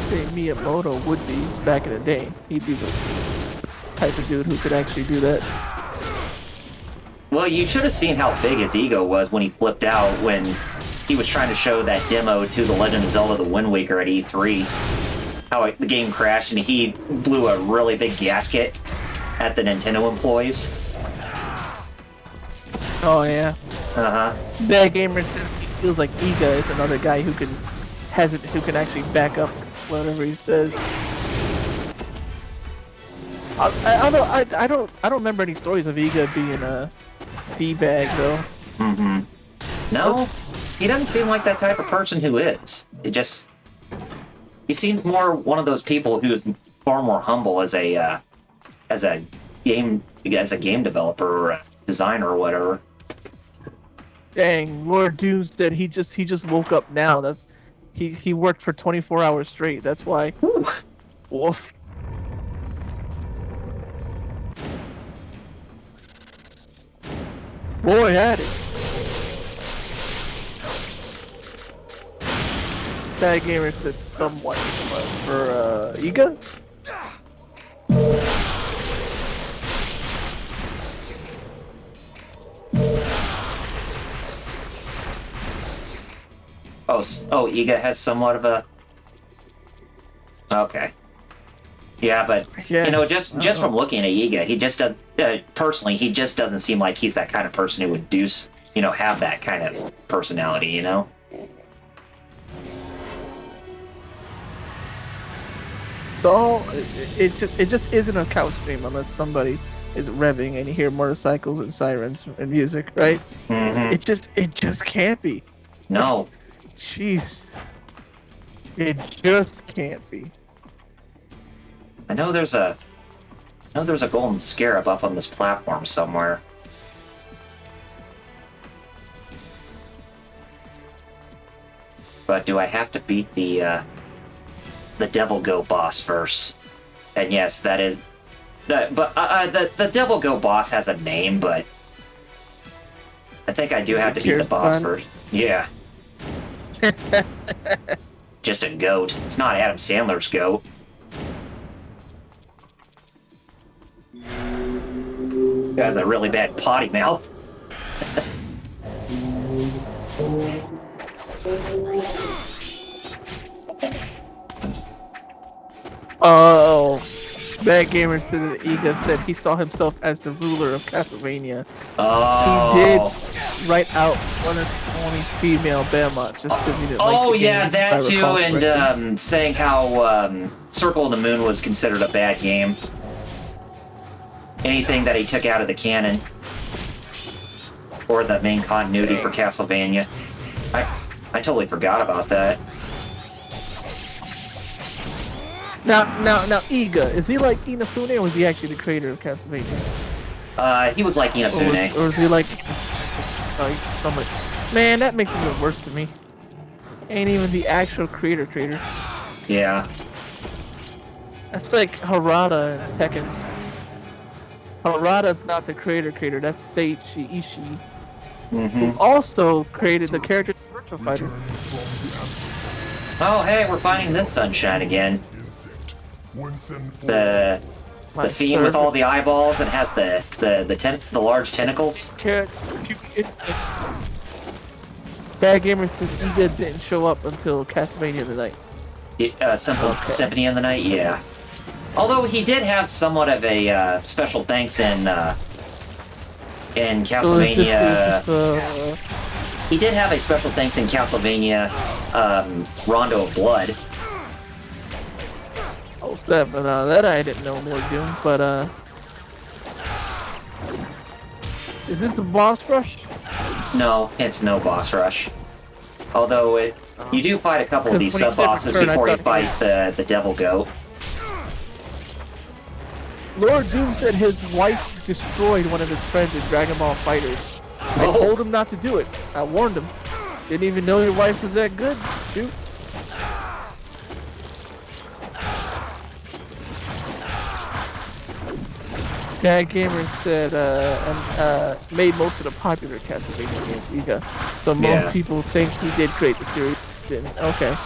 Say Miyamoto would be back in the day. He'd be the type of dude who could actually do that. Well, you should have seen how big his ego was when he flipped out when he was trying to show that demo to The Legend of Zelda: The Wind Waker at E3. How the game crashed and he blew a really big gasket. at the Nintendo employees. Oh yeah. Uh-huh. Bad Gamer says he feels like Iga is another guy who can actually back up whatever he says. I don't remember any stories of Iga being a D-bag though. Mm-hmm. No, he doesn't seem like that type of person who is. He seems more one of those people who's far more humble as a game developer or a designer or whatever. Dang, Lord Doom said he just woke up now. He worked for 24 hours straight. That's why. Whew. Woof. Boy, had it. Bad Gamer said somewhat for Iga. Oh, Iga has somewhat of a. Okay. Yeah, but Yeah, just from looking at Iga, he just does. Personally, he just doesn't seem like he's that kind of person who would have that kind of personality, you know. So it just isn't a cow stream unless somebody is revving and you hear motorcycles and sirens and music, right? Mm-hmm. It just can't be. No. Jeez. It just can't be. I know there's a golden scarab up on this platform somewhere. But do I have to beat the Devil Go boss first? And yes, that is. The Devil Go boss has a name, but I think I do have to beat the boss first. Yeah. Just a goat. It's not Adam Sandler's goat. He has a really bad potty mouth. Oh, Bad Gamer said that Iga said he saw himself as the ruler of Castlevania. Oh. He did write out one of the only female Behemoths just because he didn't like the game, yeah, that if I too, recall and correctly. saying how Circle of the Moon was considered a bad game. Anything that he took out of the canon or the main continuity for Castlevania. I totally forgot about that. Now, Iga, is he like Inafune or was he actually the creator of Castlevania? He was like Inafune. Or is he like somebody? Man, that makes it even worse to me. Ain't even the actual creator. Yeah. That's like Harada and Tekken. Harada's not the creator, that's Seiichi Ishii, who also created the character Virtual Fighter. Oh, hey, we're finding this sunshine again. The fiend with all the eyeballs and has the large tentacles. Bad Gamer says Iga didn't show up until Castlevania the Night. Symphony of the Night, yeah. Although he did have somewhat of a special thanks in Castlevania. He did have a special thanks in Castlevania Rondo of Blood. Oh, snap, but that I didn't know Lord Doom, but is this the boss rush? No, it's no boss rush. Although you do fight a couple of these sub-bosses before you fight the Devil Goat. Lord Doom said his wife destroyed one of his friends in Dragon Ball Fighters. I told him not to do it. I warned him. Didn't even know your wife was that good, dude. Bad Gamer said made most of the popular Castlevania games, Iga. So most people think he did create the series. Didn't. Okay.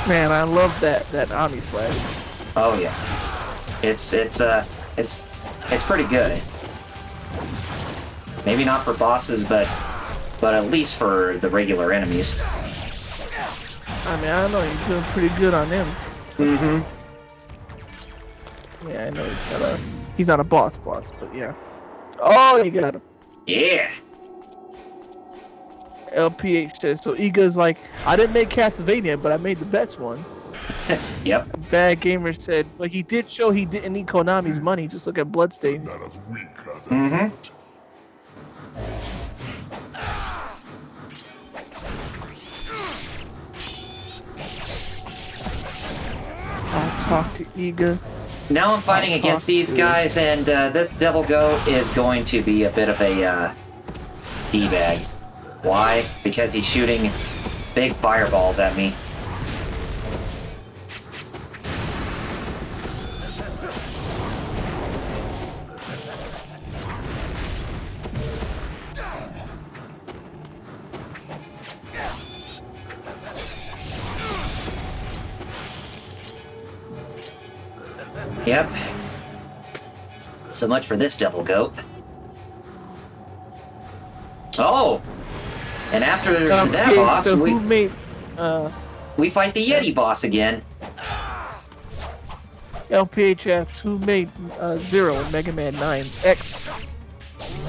Man, I love that Ami slash. Oh yeah, it's pretty good. Maybe not for bosses, but at least for the regular enemies. I mean, I know you're doing pretty good on him. Mm-hmm. Yeah, I know he's not a boss, but yeah. Oh, you got him. Yeah. LPH says, so Iga's like, I didn't make Castlevania, but I made the best one. Yep. Bad Gamer said, but he did show he didn't need Konami's money. Just look at Bloodstain. Not as weak as I Mm-hmm. thought. I'll talk to Iga. Now I'm fighting against these guys, and this Devil Goat is going to be a bit of a D-bag. Why? Because he's shooting big fireballs at me. Yep. So much for this Devil Goat. Oh! And after that Okay, boss, so who made, we fight the Yeti boss again. LPH asks, who made Zero in Mega Man 9 X?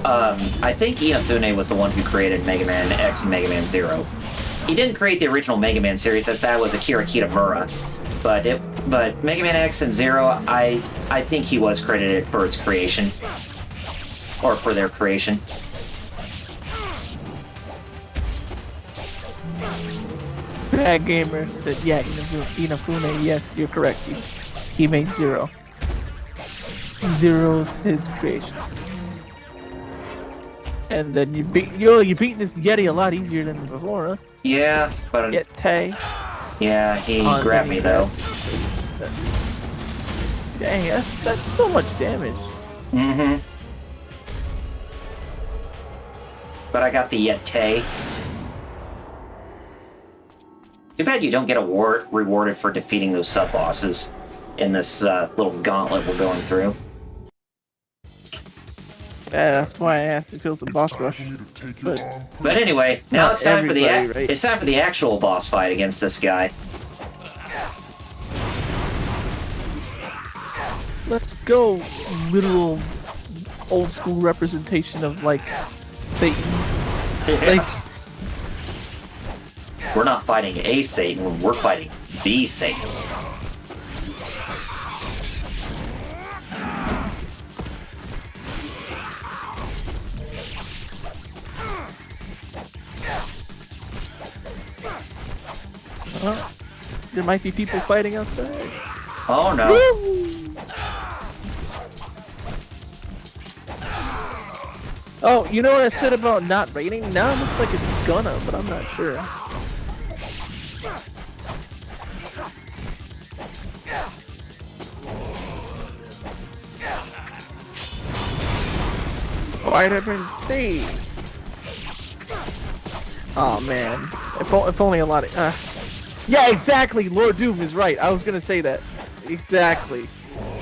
I think Inafune was the one who created Mega Man X and Mega Man Zero. He didn't create the original Mega Man series, as that was Akira Kitamura. But Mega Man X and Zero, I think he was credited for its creation. Or for their creation. Bad Gamer said, yeah, Inafune, yes, you're correct. He made Zero. Zero's his creation. And then you beat this Yeti a lot easier than before, huh? Yeah, but Yeti. yeah, he grabbed me though. Dang, that's so much damage. Mm-hmm. But I got the Yeti. Too bad you don't get rewarded for defeating those sub-bosses in this little gauntlet we're going through. Yeah, that's why I asked if it was a boss rush. But anyway, now it's time for the right? it's time for the actual boss fight against this guy. Let's go, literal old school representation of like Satan. Like, we're not fighting a Satan, we're fighting the Satan. there might be people fighting outside. Oh no. Woo! Oh, you know what I said about not raining? Now it looks like it's gonna, but I'm not sure. Vitamin C. Oh man, if only a lot of. Yeah, exactly. Lord Doom is right. I was gonna say that. Exactly.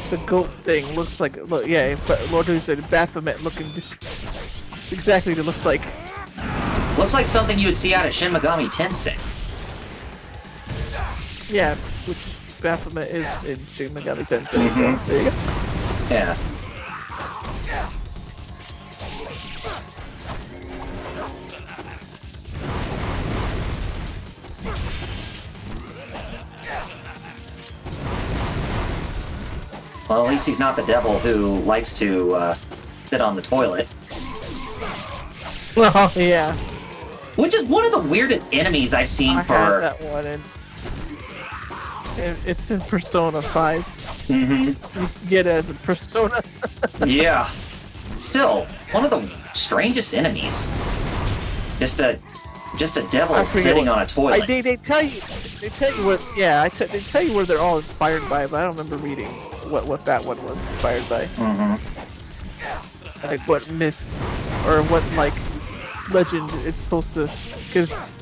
The goat thing looks like. Look, yeah. But Lord Doom said Baphomet looking. Exactly what it looks like. Looks like something you would see out of Shin Megami Tensei. Yeah, which Baphomet is in Shin Megami Tensei. So there you go. Yeah. Well, at least he's not the devil who likes to sit on the toilet. Oh yeah. Which is one of the weirdest enemies I've seen I for. had that one in. It's in Persona 5. Mm-hmm. You can get it as a Persona. Yeah. Still, one of the strangest enemies. Just a devil sitting on a toilet. They tell you what, yeah, they tell you where they're all inspired by, but I don't remember reading what that one was inspired by. Mm-hmm. Like what myth or what like legend it's supposed to. Because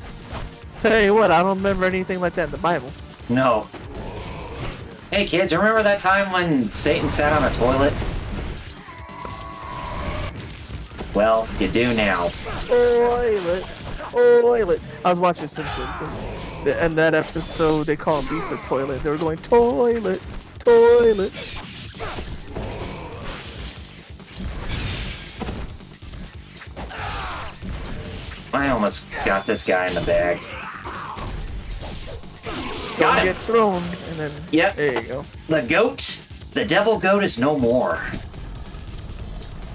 tell you what, I don't remember anything like that in the Bible. No. Hey kids, remember that time when Satan sat on a toilet? Well, you do now. Toilet. Toilet. I was watching Simpsons, and that episode, they call Lisa toilet. They were going, toilet, toilet. I almost got this guy in the bag. Don't Got him. get thrown, and then, Yep. there you go. The goat, the devil goat is no more.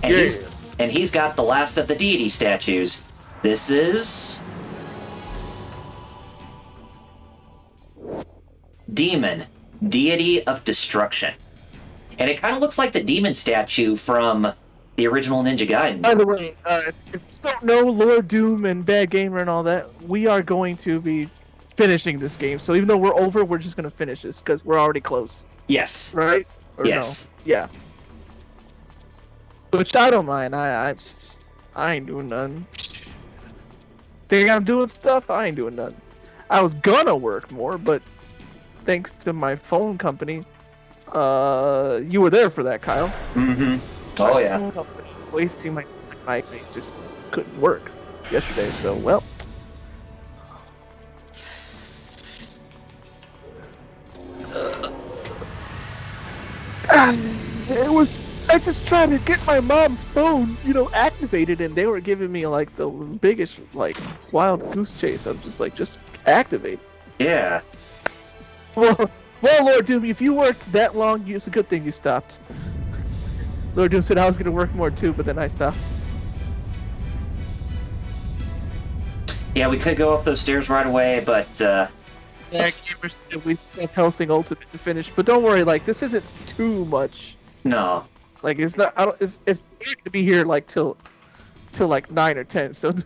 And Yeah. he's got the last of the deity statues. This is Demon, deity of destruction. And it kind of looks like the demon statue from the original Ninja Gaiden. By the way, if you don't know Lord Doom and Bad Gamer and all that, we are going to be finishing this game. So even though we're over, we're just going to finish this because we're already close, Yes. right? Or Yes. No? Yeah. Which I don't mind. I ain't doing nothing. Think I'm doing stuff? I ain't doing nothing. I was gonna work more, but thanks to my phone company, you were there for that, Kyle. Mm-hmm. Oh, My yeah. phone company wasting my mic just couldn't work yesterday. So well. It was. I just tried to get my mom's phone, activated, and they were giving me like the biggest, like, wild goose chase. I'm just like, just activate. Yeah. Well, Lord Doom, if you worked that long, it's a good thing you stopped. Lord Doom said I was gonna work more too, but then I stopped. Yeah, we could go up those stairs right away, but, We still have Helsing Ultimate to finish, but don't worry, like, this isn't too much. no. Like, it's not. I don't. It's not gonna be here like till like 9 or 10. So it's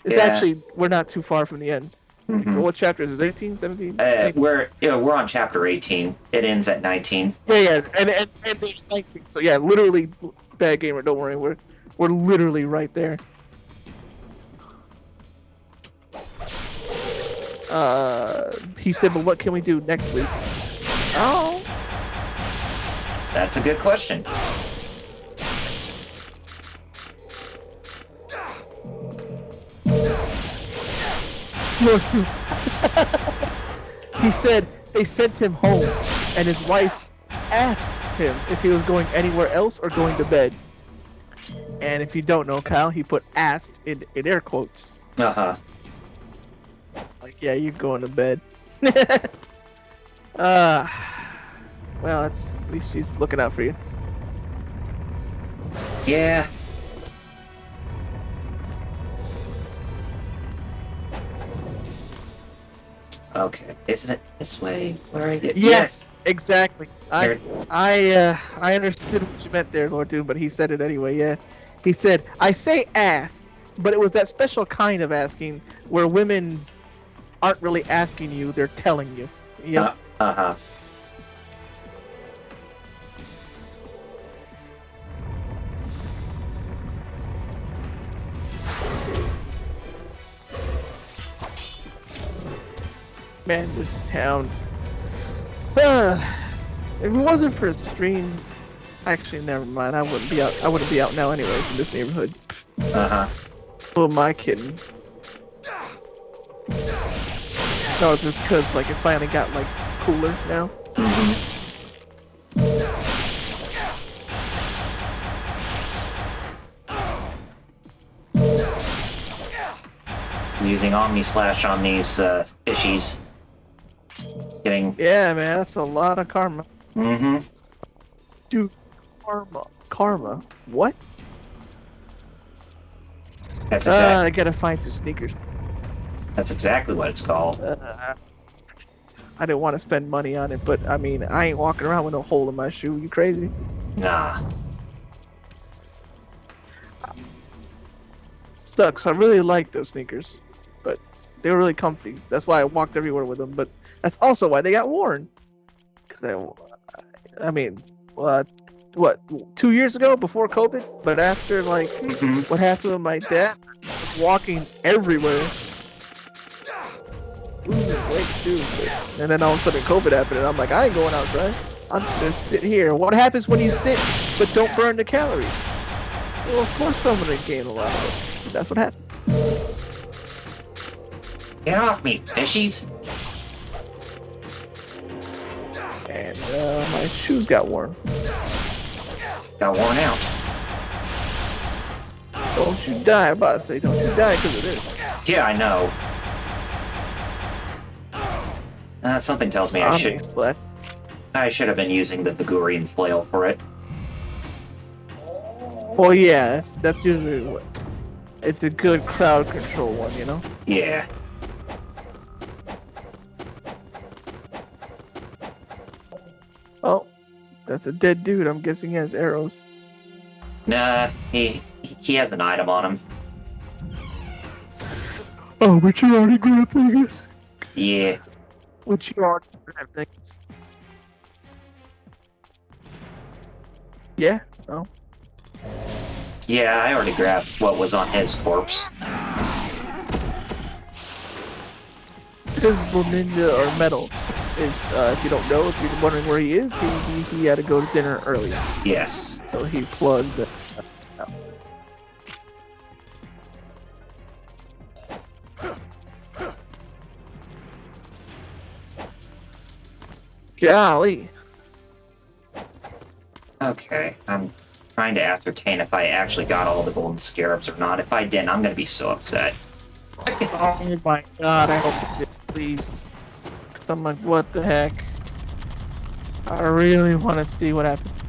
Yeah. actually we're not too far from the end. Mhm. What chapter is it? 18, 17? We're on chapter 18. It ends at 19. Yeah, and there's 19. So yeah, literally, Bad Gamer. Don't worry, we're literally right there. He said, but what can we do next week? Oh. That's a good question. Lord Doom. He said they sent him home, and his wife asked him if he was going anywhere else or going to bed. And if you don't know, Kyle, he put "asked" in air quotes. Uh-huh. Like, yeah, you're going to bed. Well, at least she's looking out for you. Yeah. Okay. Isn't it this way where I get? Yes, exactly. There- I understood what you meant there, Lord Doom, but he said it anyway. Yeah, he said, "I say asked, but it was that special kind of asking where women aren't really asking you; they're telling you." Yep. Uh-huh. Man, this town. If it wasn't for a stream, actually, never mind. I wouldn't be out. I wouldn't be out now, anyways, in this neighborhood. Uh-huh. Who am I kidding? No, it's just because like it finally got like cooler now. Using Omni Slash on these fishies. Getting. Yeah, man, that's a lot of karma. Mm-hmm. Dude, karma. What? That's I gotta find some sneakers. That's exactly what it's called. I didn't want to spend money on it, but I mean, I ain't walking around with no hole in my shoe. You crazy? Nah. Sucks. I really like those sneakers, but they were really comfy. That's why I walked everywhere with them. But that's also why they got worn. Cause I mean, what 2 years ago before COVID? But after like Mhm. what happened with my dad, walking everywhere. Losing weight too. And then all of a sudden COVID happened, and I'm like, I ain't going outside. I'm just gonna sit here. What happens when you sit but don't burn the calories? Well, of course I'm gonna gain a lot. That's what happened. Get off me, fishies! And my shoes got worn. Got worn out. Don't you die, I'm about to say, don't you die because of this. Yeah, I know. Something tells me I should have been using the Vigorian flail for it. Well, yeah, that's usually what. It's a good crowd control one, you know? Yeah. Oh, that's a dead dude. I'm guessing he has arrows. Nah, he has an item on him. Oh, but you already grabbed things. Yeah. Which you already grabbed things. Yeah? Oh. Yeah, I already grabbed what was on his corpse. Invisible ninja or metal is, if you don't know, if you're wondering where he is, he had to go to dinner early. Yes. So he plugged the. Golly. Okay, I'm trying to ascertain if I actually got all the golden scarabs or not. If I didn't, I'm gonna be so upset. Oh my god, I hope you did, please. Cause I'm like, what the heck? I really want to see what happens.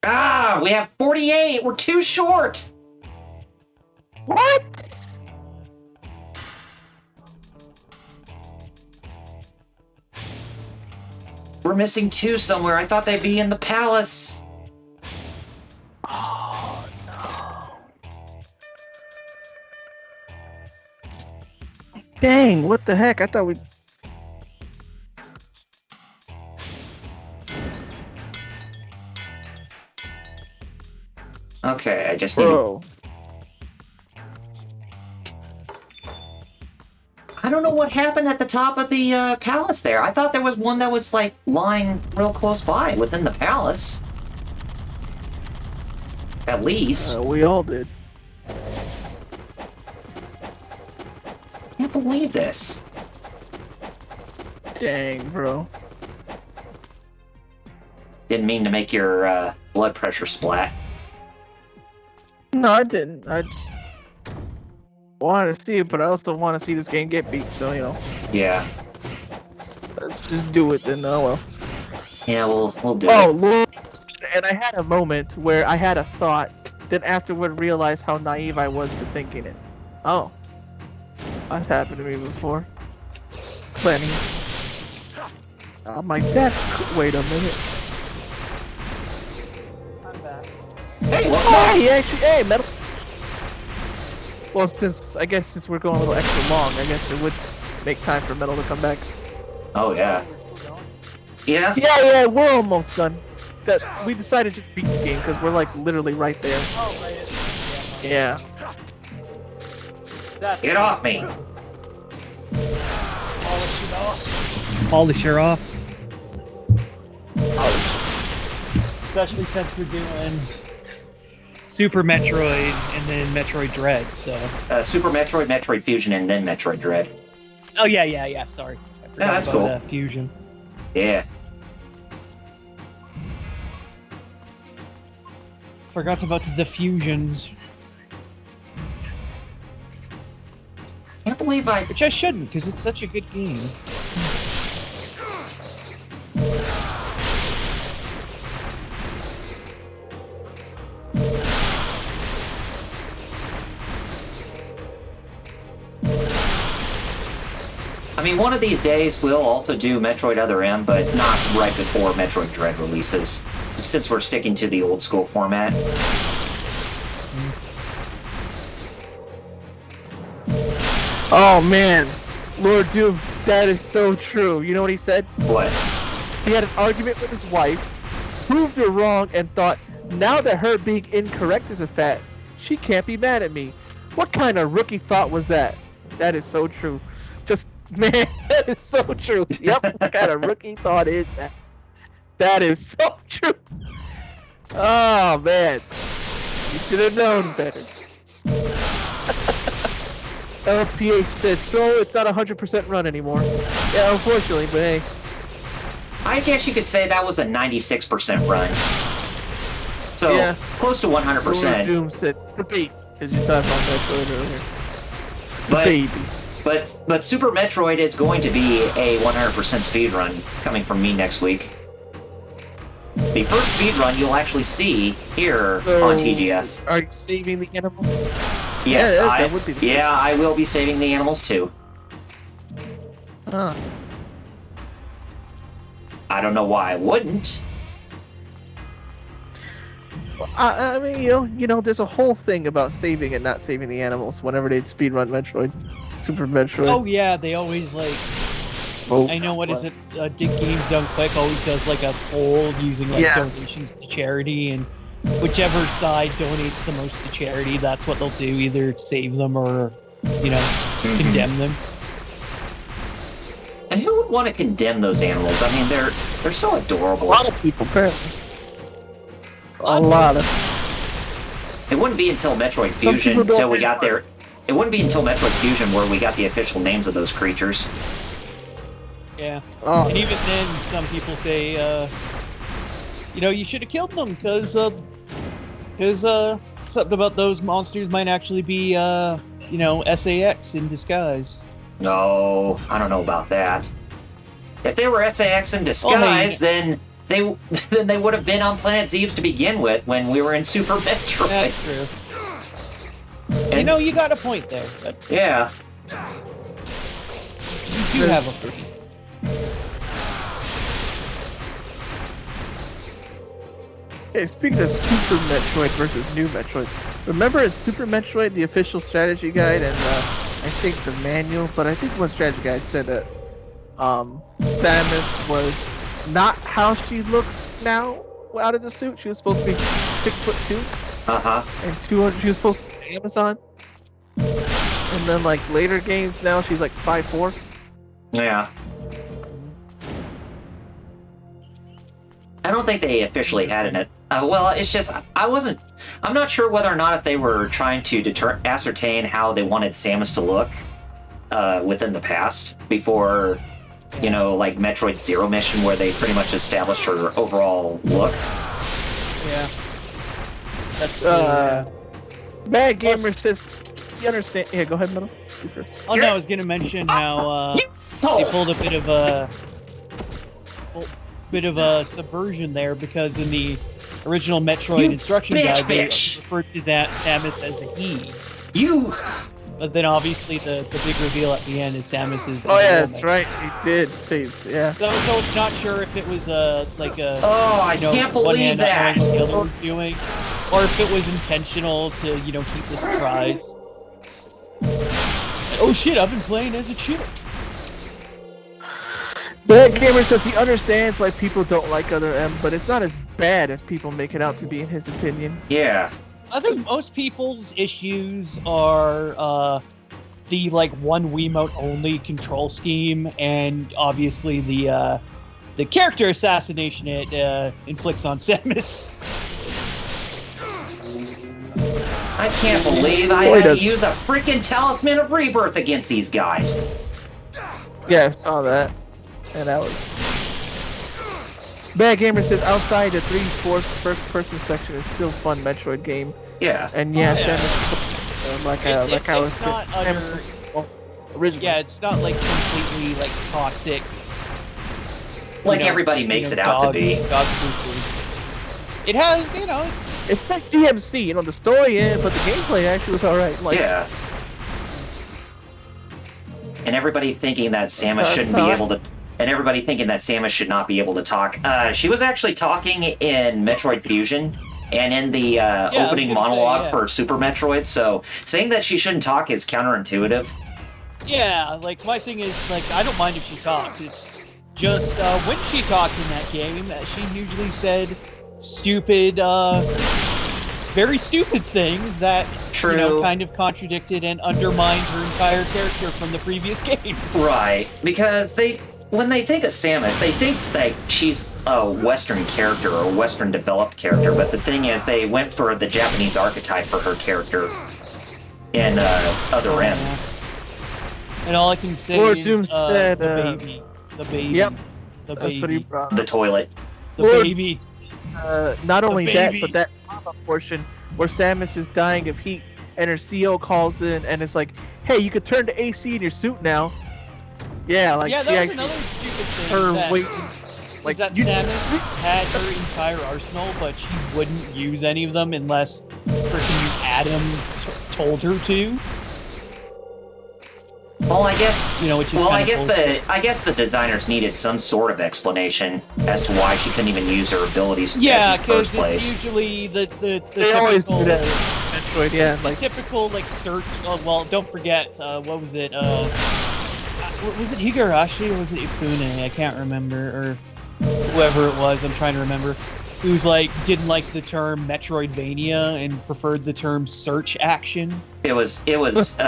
Ah, we have 48! We're too short! What? We're missing 2 somewhere. I thought they'd be in the palace. Oh no. Dang, what the heck? I thought we. Okay, I just need to... Bro. I don't know what happened at the top of the palace there. I thought there was one that was, like, lying real close by within the palace. At least. We all did. Can't believe this. Dang, bro. Didn't mean to make your blood pressure splat. No, I didn't. I just wanted to see it, but I also want to see this game get beat, so, you know. Yeah. Let's just do it then. Oh, well. Yeah, we'll do Oh, it. Lord. And I had a moment where I had a thought, then afterward realized how naive I was for thinking it. Oh. That's happened to me before. Plenty. I'm like, wait a minute. I'm back. Hey, Hey, actually, hey, metal. Well, since we're going a little extra long, I guess it would make time for metal to come back. Oh, yeah. Yeah? Yeah, we're almost done. That we decided to just beat the game because we're like literally right there. Oh, right. Yeah. Get off me! Polish her off. Especially since we're doing Super Metroid and then Metroid Dread, so. Super Metroid, Metroid Fusion, and then Metroid Dread. Oh yeah. Sorry. I forgot that's about, cool. Fusion. Yeah. Forgot about the fusions, Can't believe I... which I shouldn't, because it's such a good game. I mean, one of these days we'll also do Metroid Other M, but not right before Metroid Dread releases, since we're sticking to the old school format. Oh man, Lord Doom, that is so true. You know what he said? What? He had an argument with his wife, proved her wrong, and thought, now that her being incorrect is a fact, she can't be mad at me. What kind of rookie thought was that? That is so true. Just man, that is so true. Yep. What kind of rookie thought is that? That is so true. Oh man, you should have known better. LPH said, so it's not 100% run anymore. Yeah, unfortunately, but hey. I guess you could say that was a 96% run. So, Yeah. close to Lord 100%. Doom said, debate, because you talked about Metroid earlier. But, Baby. but Super Metroid is going to be a 100% speed run coming from me next week. The first speed run you'll actually see here on TGF. Are you saving the animal? Yes, Yeah, that would be the I will be saving the animals too. Huh. I don't know why I wouldn't. I mean, you know, there's a whole thing about saving and not saving the animals whenever they speedrun Metroid, Super Metroid. Oh yeah, they always like. Oh, I know what is it? Dig Games Done Quick always does like a poll using like Yeah. donations to charity, and whichever side donates the most to charity, that's what they'll do. Either save them or, you know, condemn them. And who would want to condemn those animals? I mean, they're so A adorable. lot of people, apparently. A lot of. It wouldn't be until Metroid Fusion people don't until we get got there. It wouldn't be until Metroid Fusion where we got the official names of those creatures. Yeah. Oh, And even then, some people say, you know, you should have killed them because something about those monsters might actually be, you know, SAX in disguise. No, I don't know about that. If they were SAX in disguise, then they would have been on Planet Zeebs to begin with when we were in Super Metroid. That's true. And, You know, you got a point there, but yeah. you do have a point. hey, speaking of Super Metroid versus New Metroid, remember in Super Metroid, the official strategy guide and I think the manual, but I think one strategy guide said that Samus was not how she looks now out of the suit. She was supposed to be 6'2" Uh-huh. and 200. She was supposed to be Amazon. And then like later games now she's like 5'4". Yeah. I don't think they officially had it. Well, it's just I'm not sure whether or not if they were trying to ascertain how they wanted Samus to look within the past before, you know, like Metroid Zero Mission, where they pretty much established her overall look. Yeah. That's Bad Gamer says you understand. Yeah, go ahead, Metal. You first. Oh no, I was gonna mention how they pulled a bit of a subversion there, because in the original Metroid instruction guide they referred to Samus as a he. But then obviously the big reveal at the end is Samus is. Oh yeah, that's right. He did. Say, yeah. So it's not sure if it was like a. Oh, I can't believe that. The other was doing, or if it was intentional to keep the surprise. Oh shit! I've been playing as a chick. Bad Gamer says he understands why people don't like other M, but it's not as bad as people make it out to be, in his opinion. Yeah. I think most people's issues are the one Wiimote only control scheme, and obviously the character assassination it inflicts on Samus. I can't believe I had to use a freaking Talisman of Rebirth against these guys. Yeah, I saw that. And that was... Bad Gamer says outside the 3/4 first-person section is still fun Metroid game. Yeah. And yeah, yeah. Samus, like I was it's not utter, original. yeah, it's not completely toxic. Like everybody makes it out to be. It has, It's like DMC, the story in, but the gameplay actually was alright. Yeah. And everybody thinking that Samus shouldn't be able to... And everybody thinking that Samus should not be able to talk. She was actually talking in Metroid Fusion and in the opening monologue for Super Metroid, so saying that she shouldn't talk is counterintuitive. Yeah, my thing is, I don't mind if she talks. It's just, when she talked in that game, she usually said stupid, very stupid things that True. kind of contradicted and undermined her entire character from the previous game. Right, because when they think of Samus, they think that she's a Western character or a Western developed character, but the thing is, they went for the Japanese archetype for her character in Other M. And all I can say Lord is Doom said, the baby. The baby. Yep, The that's what he baby. brought up. The toilet. The Lord- baby. Not only that, baby. but that portion where Samus is dying of heat, and her CO calls in and it's like, "Hey, you could turn to AC in your suit now." Yeah, like Yeah, she that was actually, another stupid thing. her that, weight, like like that you, Samus had her entire arsenal, but she wouldn't use any of them unless freaking Adam told her to. Well, I guess. Which is Well, I kinda guess bullshit. the designers needed some sort of explanation as to why she couldn't even use her abilities Yeah, in the first because it's place. usually the they always do typical- that. Metroid, yeah, the like typical search. Well, don't forget. What was it? Was it Higurashi or was it Ifune? I can't remember. Or whoever it was. I'm trying to remember. Who's didn't like the term Metroidvania and preferred the term search action. It was Igarashi.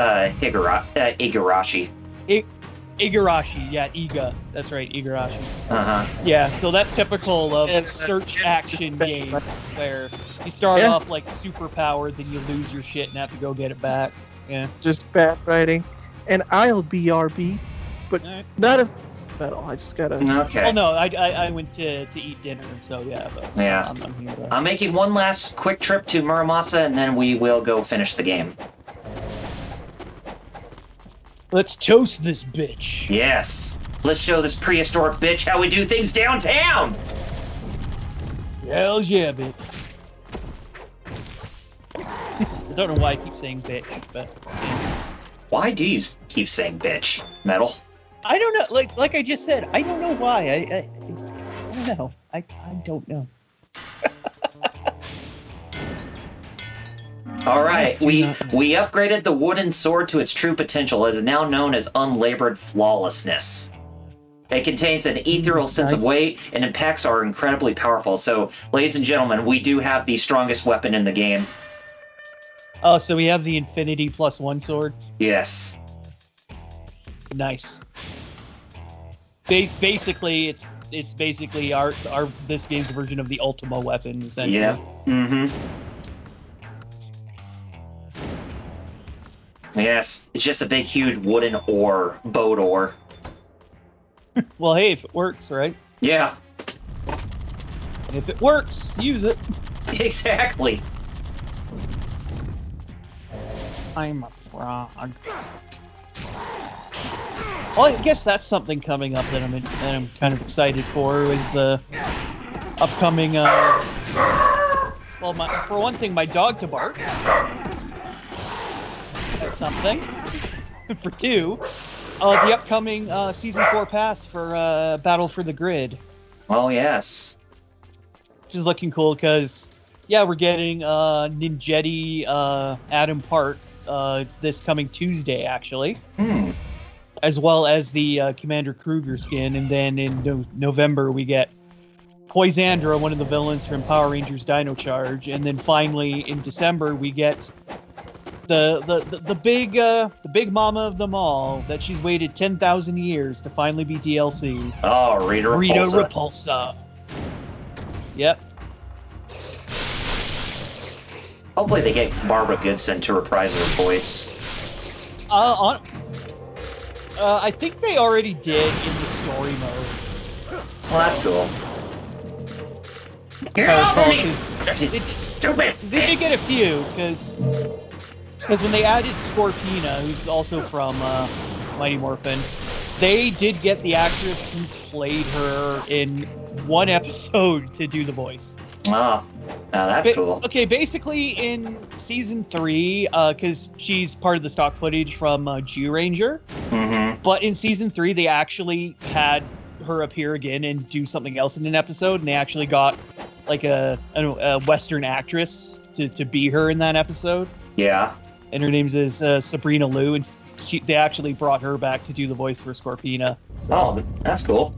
Igarashi, yeah, Iga. That's right, Igarashi. Uh-huh. Yeah, so that's typical of And, search yeah, action just- games where you start Yeah. off super powered, then you lose your shit and have to go get it back. Yeah. just bad writing. And I'll BRB, but Alright. not as metal. I just gotta. Okay. Well, no, I went to eat dinner, so yeah. But Yeah. I'm here. I'm making one last quick trip to Muramasa, and then we will go finish the game. Let's toast this bitch. Yes. Let's show this prehistoric bitch how we do things downtown! Hell yeah, bitch. I don't know why I keep saying bitch, but yeah. Why do you keep saying bitch, Metal? I don't know. Like I just said, I don't know why. I don't know. I don't know. Alright, we upgraded the wooden sword to its true potential. It is now known as Unlabored Flawlessness. It contains an ethereal sense of weight, and impacts are incredibly powerful. So, ladies and gentlemen, we do have the strongest weapon in the game. Oh, so we have the Infinity +1 sword. Yes. Nice. Basically, it's basically our this game's version of the Ultima weapon. Essentially. Yeah. Mm-hmm. Yes, it's just a big, huge wooden oar, boat oar. Well, hey, if it works, right? Yeah, If it works, use it. exactly. I'm a frog. Well, I guess that's something coming up that I'm kind of excited for is the upcoming. Well, for one thing, my dog to bark. That's something. For two, the upcoming season 4 pass for Battle for the Grid, Oh, yes. which is looking cool because yeah, we're getting Ninjetti Adam Park this coming Tuesday actually. Hmm. As well as the Commander Kruger skin, and then in November we get Poisandra, one of the villains from Power Rangers Dino Charge, and then finally in December we get the big mama of them all that she's waited 10,000 years to finally be DLC. Oh, Rita Repulsa. Rita Repulsa. Yep. Hopefully they get Barbara Goodson to reprise her voice. I think they already did in the story mode. Well, that's cool. Get off of me! It's stupid! They did get a few, because when they added Scorpina, who's also from Mighty Morphin, they did get the actress who played her in one episode to do the voice. Oh, that's cool. Okay, basically in season 3, because she's part of the stock footage from G Ranger, Mm-hmm. but in season 3 they actually had her appear again and do something else in an episode, and they actually got like a Western actress to be her in that episode. Yeah. And her name is Sabrina Liu, and they actually brought her back to do the voice for Scorpina. Oh, that's cool.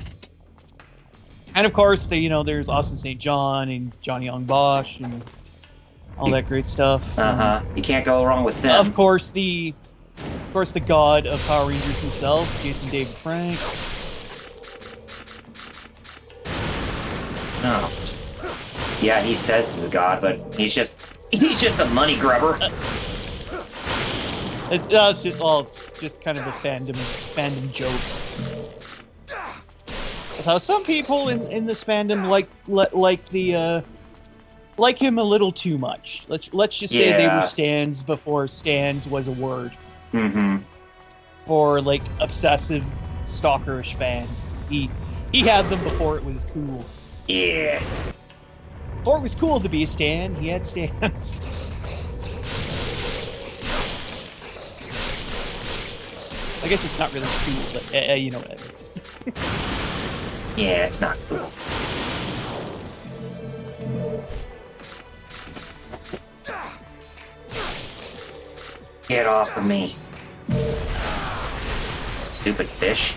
And of course, there's Austin St. John and Johnny Young Bosch, and all that great stuff. Uh-huh. You can't go wrong with them. Of course, the god of Power Rangers himself, Jason David Frank. No. Yeah, he said the god, but he's just a money grubber. It's just kind of a fandom joke. How some people in this fandom like him a little too much. Let's just say they were stans before stans was a word. Mm-hmm. For like obsessive stalkerish fans. He had them before it was cool. Yeah. Before it was cool to be a stan, he had stans. I guess it's not really cool, but you know what I mean. Yeah, it's not cool. Get off of me. Stupid fish.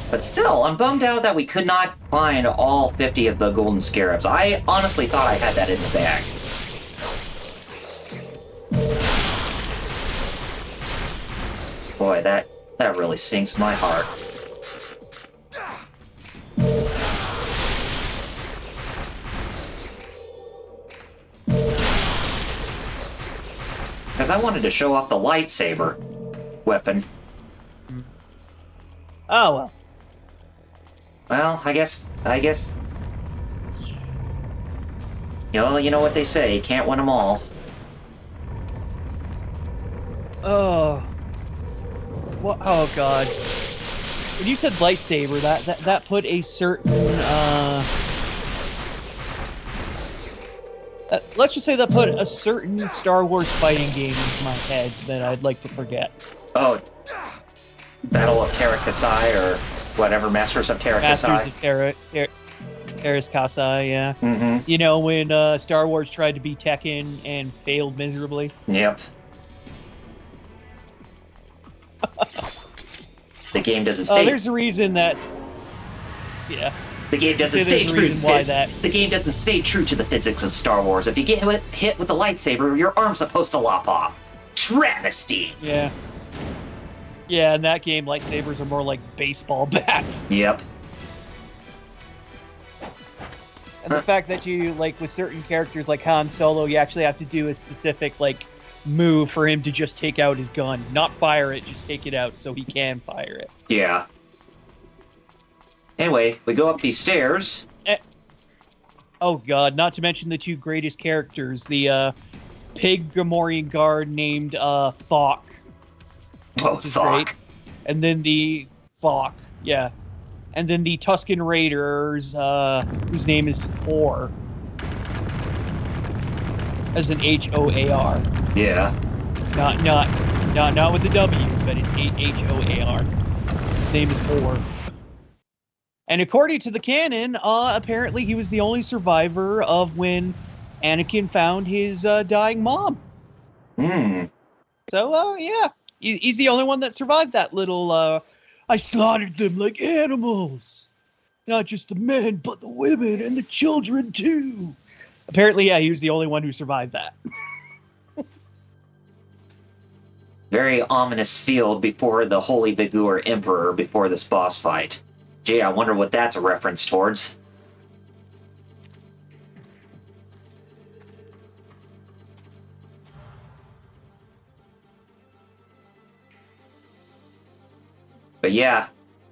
But still, I'm bummed out that we could not find all 50 of the golden scarabs. I honestly thought I had that in the bag. Boy, that really sinks my heart. Because I wanted to show off the lightsaber weapon. Oh well. Well, I guess. You know what they say, can't win them all. Oh. What? Oh god. When you said lightsaber, that put a certain let's just say that put a certain Star Wars fighting game into my head that I'd like to forget. Oh, Battle of Terra Kasai or whatever, Masters of Terra Kasai. Masters of Terra's Kasai, yeah. Mm-hmm. You know, when Star Wars tried to be Tekken and failed miserably. Yep. The game doesn't stay. There's a reason that. Yeah. The game doesn't stay true. The game doesn't stay true to the physics of Star Wars. If you get hit with a lightsaber, your arm's supposed to lop off. Travesty. Yeah. Yeah, in that game, lightsabers are more like baseball bats. Yep. And the fact that you, like, with certain characters like Han Solo, you actually have to do a specific, like, move for him to just take out his gun. Not fire it, just take it out so he can fire it. Yeah. Anyway, we go up these stairs. Oh god, not to mention the two greatest characters. The, pig Gamorrean guard named, Thok. Oh, Thok. And then the Thok, yeah. And then the Tusken Raiders, whose name is Hoar. As an H-O-A-R. Yeah. Not with the W, but it's H-O-A-R. His name is Hoar. And according to the canon, apparently he was the only survivor of when Anakin found his dying mom. Hmm. So, yeah. He's the only one that survived that little, I slaughtered them like animals. Not just the men, but the women and the children, too. Apparently, yeah, he was the only one who survived that. Very ominous field before the Holy Vigor Emperor before this boss fight. Gee, I wonder what that's a reference towards. But yeah,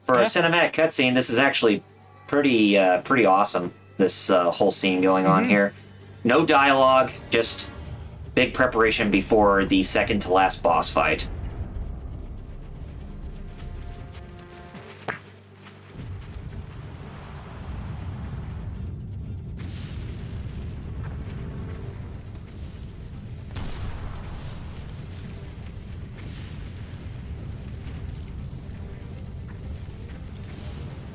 for a cinematic cutscene, this is actually pretty awesome. This whole scene going on here. No dialogue, just big preparation before the second to last boss fight.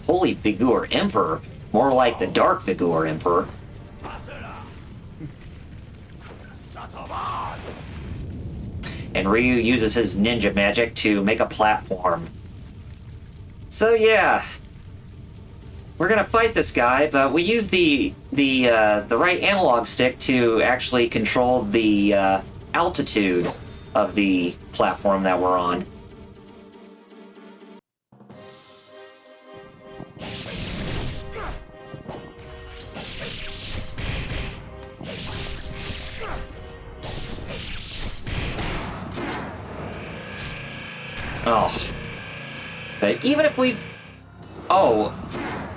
Holy Vigor Emperor, more like the Dark Vigor Emperor. and Ryu uses his ninja magic to make a platform. So yeah, we're gonna fight this guy, but we use the right analog stick to actually control the altitude of the platform that we're on. Oh. But even if we...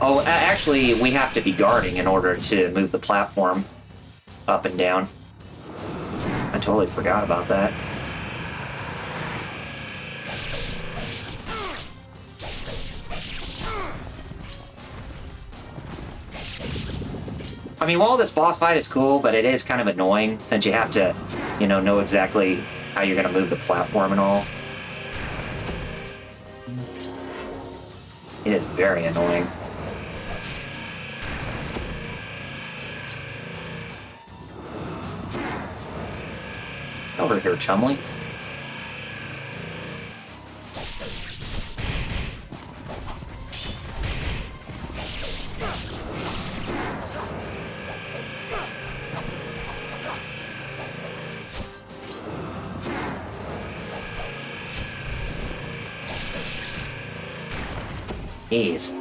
actually, we have to be guarding in order to move the platform up and down. I totally forgot about that. I mean, while this boss fight is cool, but it is kind of annoying since you have to, know exactly how you're going to move the platform and all. It is very annoying. Over here, Chumley. Jeez.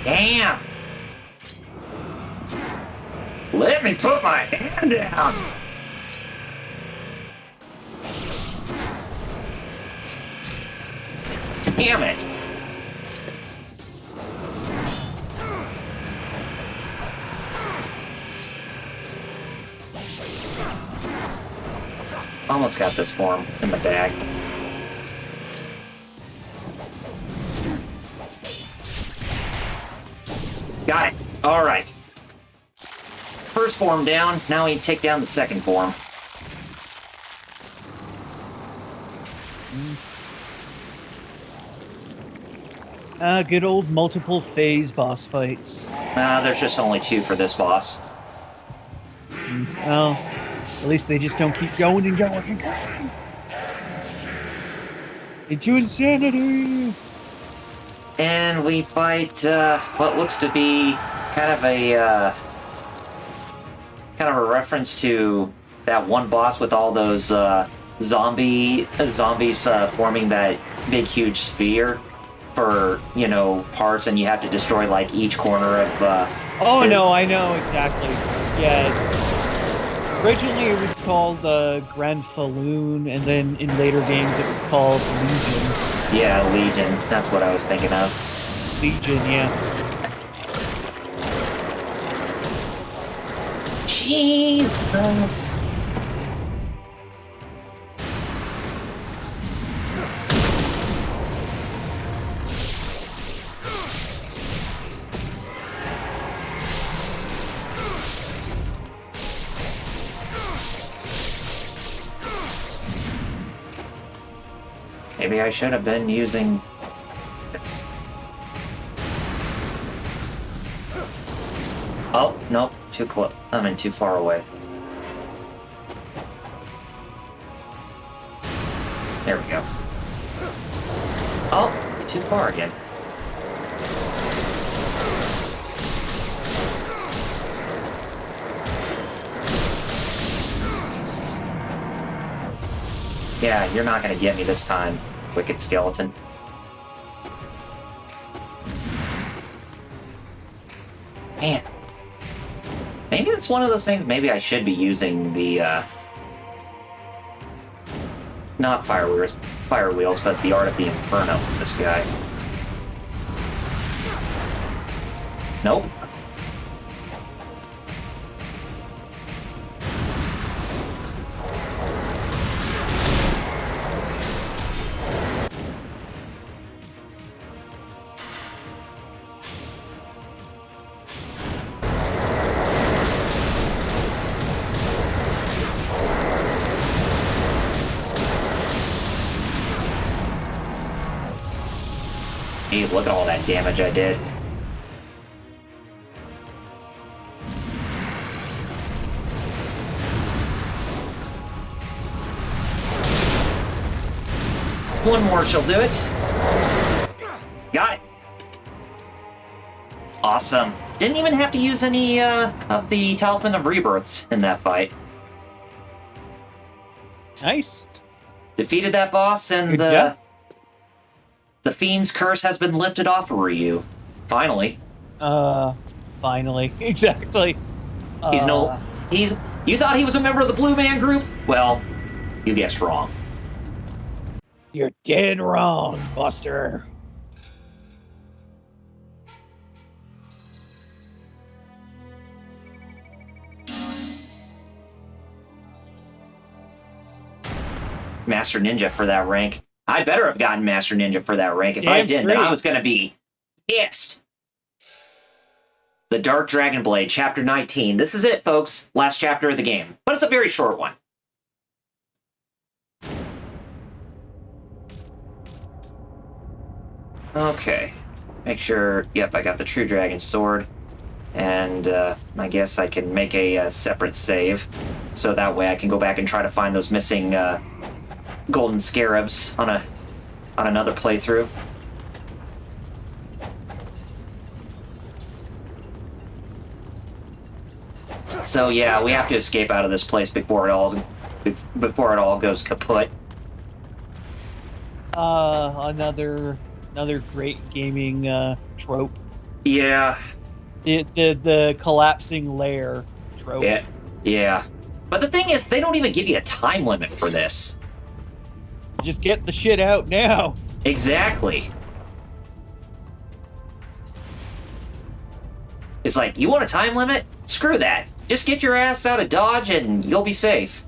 Damn! Let me put my hand down! Damn it! Almost got this for him in the bag. Got it. All right. First form down. Now we take down the second form. Good old multiple phase boss fights. There's just only 2 for this boss. Well, at least they just don't keep going and going and going. Into insanity! And we fight what looks to be kind of a reference to that one boss with all those zombies forming that big huge sphere for parts, and you have to destroy like each corner of. No, I know exactly. Yeah. Originally it was called Grand Falloon, and then in later games it was called Legion. Yeah, Legion. That's what I was thinking of. Legion, yeah. Jesus. Maybe I should have been using this. Oh, nope, too close. Too far away. There we go. Oh, too far again. Yeah, you're not gonna get me this time, Wicked Skeleton. Man. Maybe it's one of those things, maybe I should be using the, not fire wheels, but the Art of the Inferno with this guy. Nope. Hey, look at all that damage I did. One more she'll do it. Got it. Awesome. Didn't even have to use any of the Talisman of Rebirths in that fight. Nice. Defeated that boss, and Good job. the Fiend's curse has been lifted off of Ryu. Finally. Finally. Exactly. You thought he was a member of the Blue Man Group? Well, you guessed wrong. You're dead wrong, Buster. Master Ninja for that rank. I better have gotten Master Ninja for that rank. If I Damn didn't, then I straight. was going to be pissed. The Dark Dragon Blade, Chapter 19. This is it, folks. Last chapter of the game. But it's a very short one. Okay. Make sure... Yep, I got the True Dragon Sword. And I guess I can make a separate save. So that way I can go back and try to find those missing golden scarabs on another playthrough. So yeah, we have to escape out of this place before it all goes kaput. Another great gaming trope. Yeah. The collapsing lair trope. Yeah. But the thing is, they don't even give you a time limit for this. Just get the shit out now. Exactly. It's like, you want a time limit? Screw that. Just get your ass out of Dodge and you'll be safe.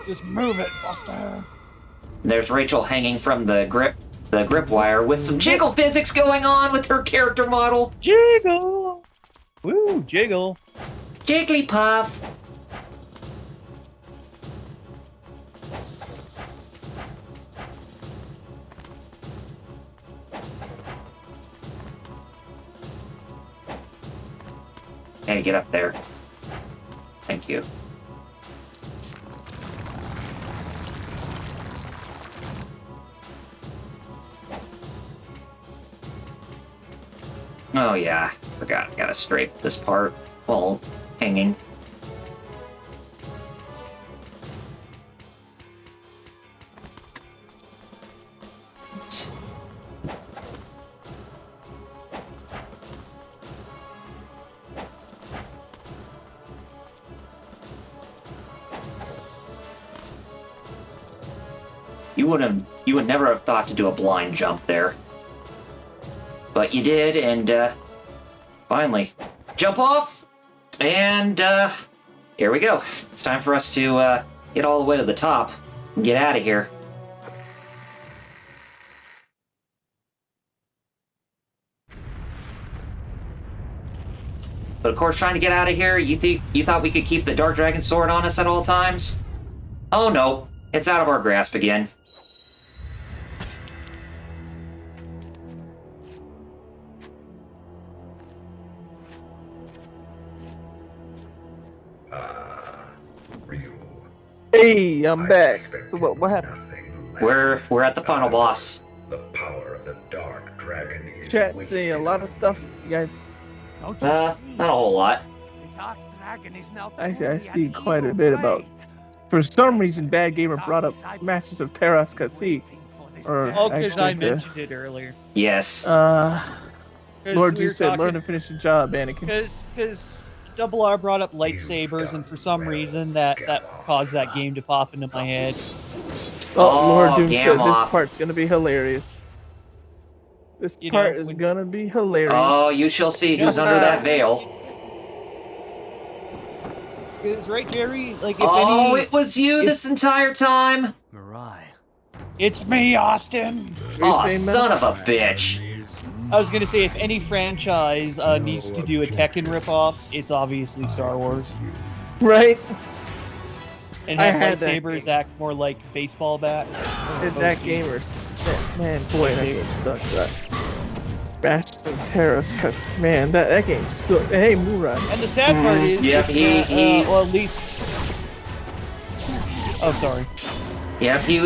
Just move it, Buster. There's Rachel hanging from the grip wire with some jiggle physics going on with her character model. Jiggle! Woo, jiggle. Jigglypuff. Hey, get up there. Thank you. Oh yeah, forgot. I gotta strafe this part while hanging. You would never have thought to do a blind jump there. But you did, and finally, jump off, and here we go. It's time for us to get all the way to the top and get out of here. But of course, trying to get out of here, you thought we could keep the Dark Dragon Sword on us at all times? Oh no, it's out of our grasp again. Hey, I'm back. So what happened? We're at the final boss. The power of the Dark Dragon is Chat wasted saying a lot of stuff, you guys. Don't you see? Not a whole lot. The Dark Dragon is now I truly see an quite a evil bit about. blade. For some reason, Bad Gamer brought up Masters of Terras Kasi. Or Oh, because I actually, mentioned it earlier. Yes. Lord We Zeus were said, learn and finish the job, Anakin. Because Double R brought up lightsabers, and for some reason that caused that game to pop into my head. Oh, Lord Doom said Gamoth. this part's gonna be hilarious. This You part know, is when- gonna be hilarious. Oh, you shall see who's under that veil. Because, right, Jerry? Like, if Oh, any... it was you this entire time? Mirai. It's me, Austin! Oh, saying, son man? of a bitch. I was gonna say, if any franchise needs to do a Tekken ripoff, it's obviously Star Wars. Right? And I have had that lightsabers game. act more like baseball bats. And that gamer, man, boy, that game sucks. Masters of Terras, cause man, that game sucks. Hey, Murai. And the sad part is, Yep, it's, he- well, at least... Oh, sorry. Yeah, he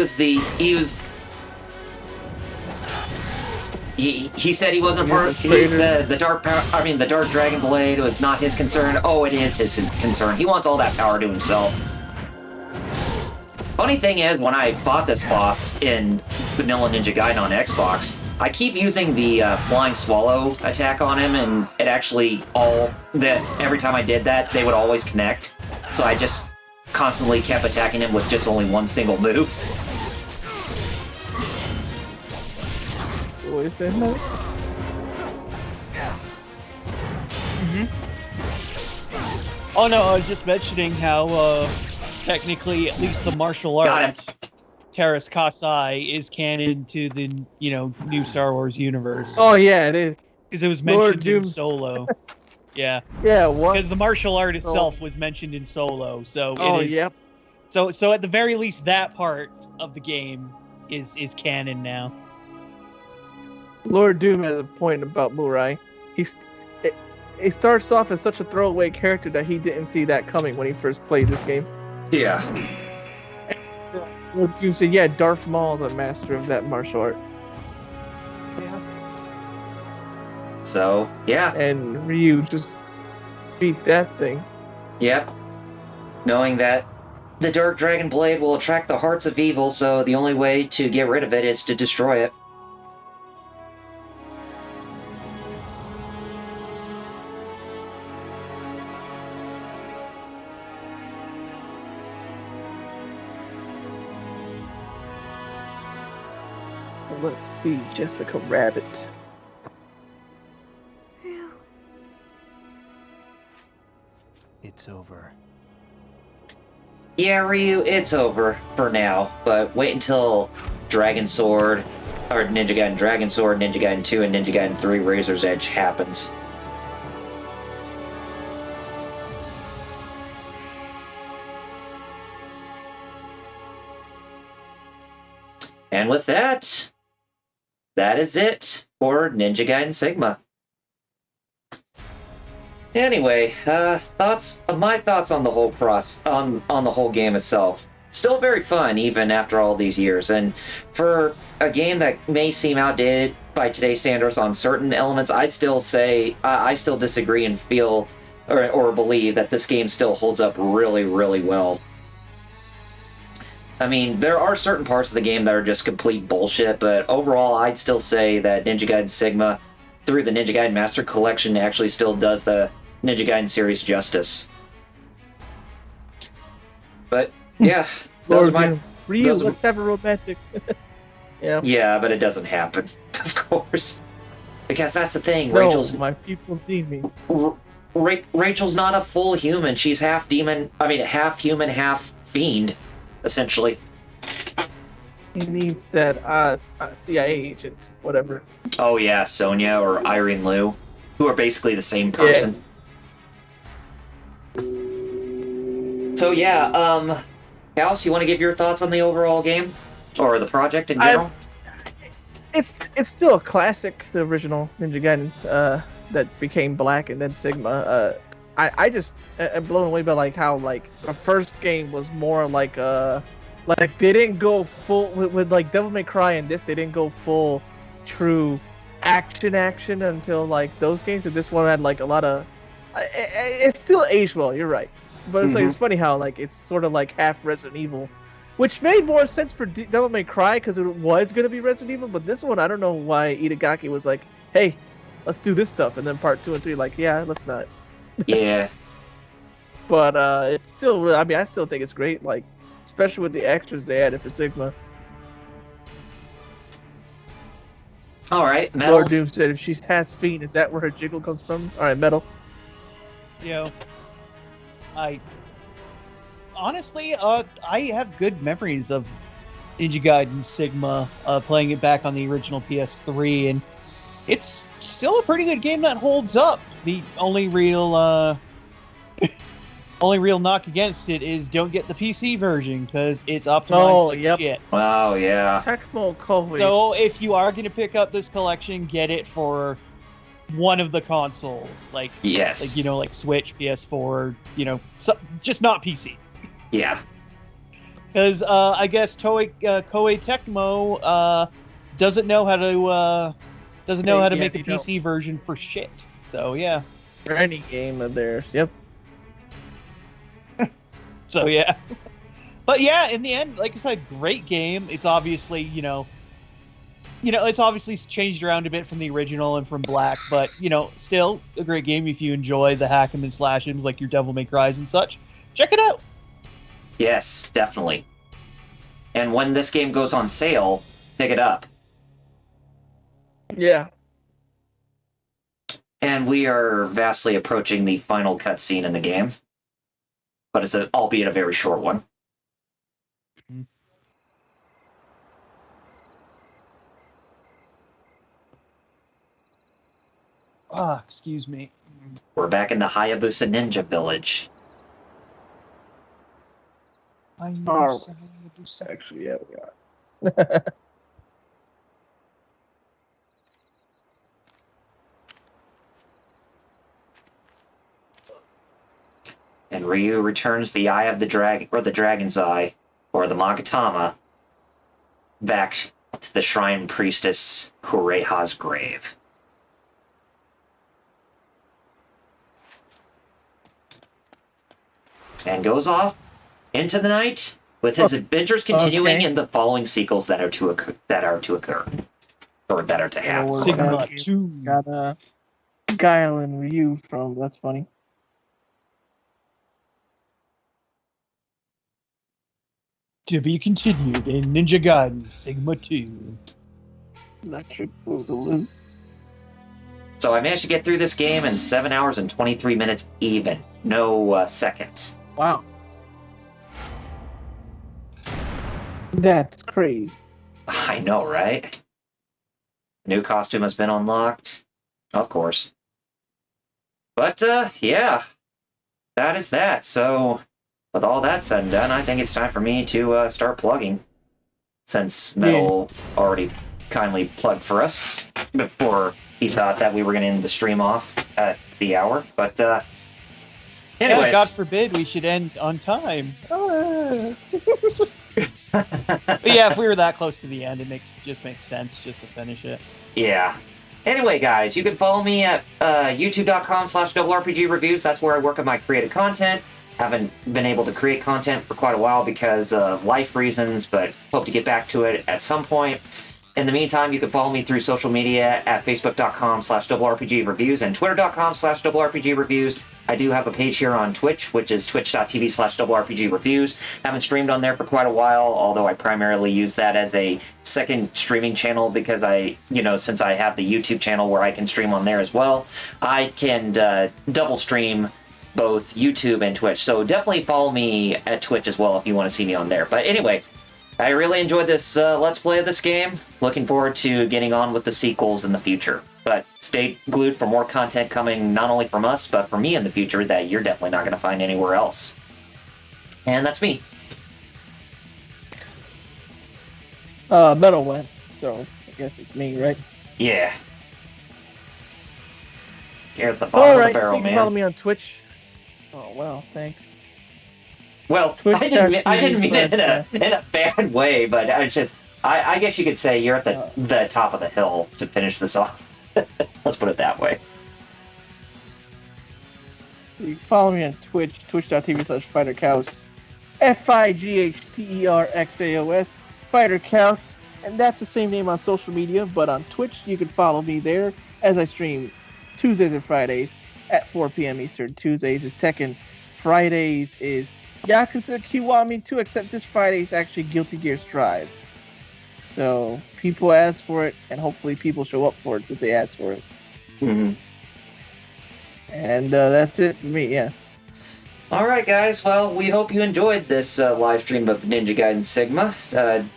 said he wasn't part of the dark power. I mean, the dark dragon blade was not his concern. Oh, it is his concern. He wants all that power to himself. Funny thing is, when I fought this boss in Vanilla Ninja Gaiden on Xbox, I keep using the flying swallow attack on him, and it actually every time I did that, they would always connect. So I just constantly kept attacking him with just only one single move. What is that? Oh no, I was just mentioning how technically, at least the martial art, Terrace Kasai, is canon to the new Star Wars universe. Oh yeah, it is. Because it was Lord mentioned in Doom. Solo. Yeah. Yeah, what? Because the martial art itself was mentioned in Solo, so Oh, it is. yep. So at the very least, that part of the game is canon now. Lord Doom has a point about Murai. He starts off as such a throwaway character that he didn't see that coming when he first played this game. Yeah. Lord Doom said, "Yeah, Darth Maul is a master of that martial art." Yeah. So, yeah. And Ryu just beat that thing. Yep. Knowing that the Dark Dragon Blade will attract the hearts of evil, so the only way to get rid of it is to destroy it. Let's see, Jessica Rabbit. It's over. Yeah, Ryu, it's over for now, but wait until Dragon Sword, or Ninja Gaiden Dragon Sword, Ninja Gaiden 2, and Ninja Gaiden 3 Razor's Edge happens. And with that, that is it for Ninja Gaiden Sigma. Anyway, my thoughts on the whole on the whole game itself. Still very fun, even after all these years. And for a game that may seem outdated by today's standards on certain elements, I'd still say I still disagree and feel or believe that this game still holds up really, really well. I mean, there are certain parts of the game that are just complete bullshit, but overall, I'd still say that Ninja Gaiden Sigma, through the Ninja Gaiden Master Collection, actually still does the Ninja Gaiden series justice. But, yeah, those are my... Ryu, let's have a romantic... Yeah. Yeah, but it doesn't happen, of course. Because that's the thing, No, Rachel's... my people need me. Rachel's not a full human. She's half demon... I mean, half human, half fiend, essentially. He needs that CIA agent, whatever. Oh yeah, Sonya or Irene Liu, who are basically the same person. So yeah, House, you want to give your thoughts on the overall game? Or the project in general? It's still a classic, the original Ninja Gaiden, that became Black and then Sigma. I just am blown away by like how like the first game was more like they didn't go full with like Devil May Cry and this, they didn't go full true action until like those games. But this one had like a lot of it's still aged well, you're right, but it's like it's funny how like it's sort of like half Resident Evil, which made more sense for Devil May Cry because it was going to be Resident Evil. But this one, I don't know why Itagaki was like, hey, let's do this stuff, and then part 2 and 3 like, yeah, let's not. Yeah. But it's still, I mean, I still think it's great, like especially with the extras they added for Sigma. All right, Metal. Lord Doom said if she has feet, is that where her jiggle comes from? All right, Metal. I honestly, I have good memories of Ninja Gaiden Sigma, playing it back on the original PS3, and it's still a pretty good game that holds up. The only real knock against it is don't get the PC version because it's optimized like shit. Wow, yeah. Tecmo Koei. So if you are going to pick up this collection, get it for one of the consoles, like like Switch, PS4, just not PC. Yeah. Because I guess Koei Tecmo doesn't know how to Yeah, make a they don't. PC version for shit. So yeah. For any game of theirs. Yep. So yeah. But yeah, in the end, like I said, great game. It's obviously, it's obviously changed around a bit from the original and from Black, but still a great game if you enjoy the hack 'em and slash 'ems like your Devil May Cries and such. Check it out. Yes, definitely. And when this game goes on sale, pick it up. Yeah. And we are vastly approaching the final cutscene in the game, but it's albeit a very short one. Excuse me. We're back in the Hayabusa Ninja Village. Actually, yeah, we are. And Ryu returns the Eye of the Dragon, or the Dragon's Eye, or the Magatama, back to the Shrine Priestess Kureha's grave. And goes off into the night with his adventures continuing in the following sequels that are to occur, or that are to happen. Sigma 2. Got Guile and Ryu from. That's funny. To be continued in Ninja Gaiden Sigma 2. Electric Boogaloo. So I managed to get through this game in 7 hours and 23 minutes even. No seconds. Wow. That's crazy. I know, right? New costume has been unlocked. Of course. But, yeah. That is that. So, with all that said and done, I think it's time for me to start plugging. Since Metal already kindly plugged for us before he thought that we were going to end the stream off at the hour. But, anyways. Yeah, God forbid we should end on time. But yeah, if we were that close to the end, it just makes sense just to finish it. Yeah. Anyway, guys, you can follow me at youtube.com/RPG reviews. That's where I work on my creative content. Haven't been able to create content for quite a while because of life reasons, but hope to get back to it at some point. In the meantime, you can follow me through social media at facebook.com/RPG reviews and twitter.com/RPG reviews. I do have a page here on Twitch, which is twitch.tv/RPG reviews. Haven't streamed on there for quite a while, although I primarily use that as a second streaming channel because since I have the YouTube channel where I can stream on there as well, I can double stream both YouTube and Twitch. So definitely follow me at Twitch as well if you want to see me on there. But anyway, I really enjoyed this Let's Play of this game. Looking forward to getting on with the sequels in the future. But stay glued for more content coming not only from us, but from me in the future that you're definitely not going to find anywhere else. And that's me. Metal went, so I guess it's me, right? Yeah. You're at the bottom of the Alright, barrel, so you can man. follow me on Twitch. Oh, well, thanks. Well, Twitch I didn't mean it TV in a bad way, but I guess you could say you're at the top of the hill to finish this off. Let's put it that way. You can follow me on Twitch, twitch.tv/FighterCows. FIGHTERXAOS, FighterCows. And that's the same name on social media, but on Twitch, you can follow me there as I stream Tuesdays and Fridays at 4 p.m. Eastern. Tuesdays is Tekken. Fridays is Yakuza Kiwami 2, except this Friday is actually Guilty Gear Strive. So people ask for it, and hopefully people show up for it since they asked for it. Mm-hmm. And that's it for me, yeah. Alright guys, well, we hope you enjoyed this live stream of Ninja Gaiden Sigma.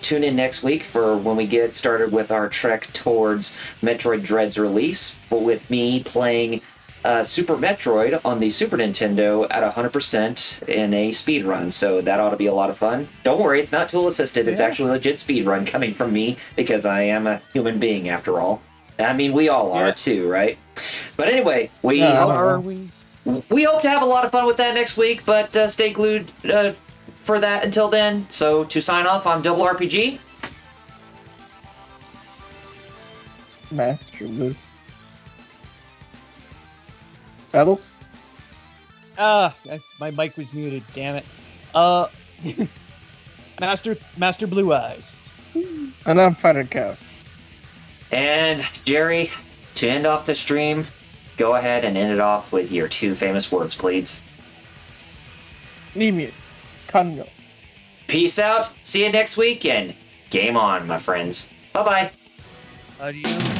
Tune in next week for when we get started with our trek towards Metroid Dread's release, with me playing Super Metroid on the Super Nintendo at 100% in a speed run, so that ought to be a lot of fun. Don't worry, it's not tool assisted, it's actually a legit speed run coming from me, because I am a human being after all. I mean, we all are too, right? But anyway, we hope to have a lot of fun with that next week, but stay glued for that until then. So to sign off, I'm Double RPG. Master Luke. Battle? My mic was muted, damn it. Master Blue Eyes. And I'm Fighter Cow. And Jerry, to end off the stream, go ahead and end it off with your 2 famous words, please. Nimi. Kanyo. Peace out. See you next week, and game on, my friends. Bye-bye. Adios.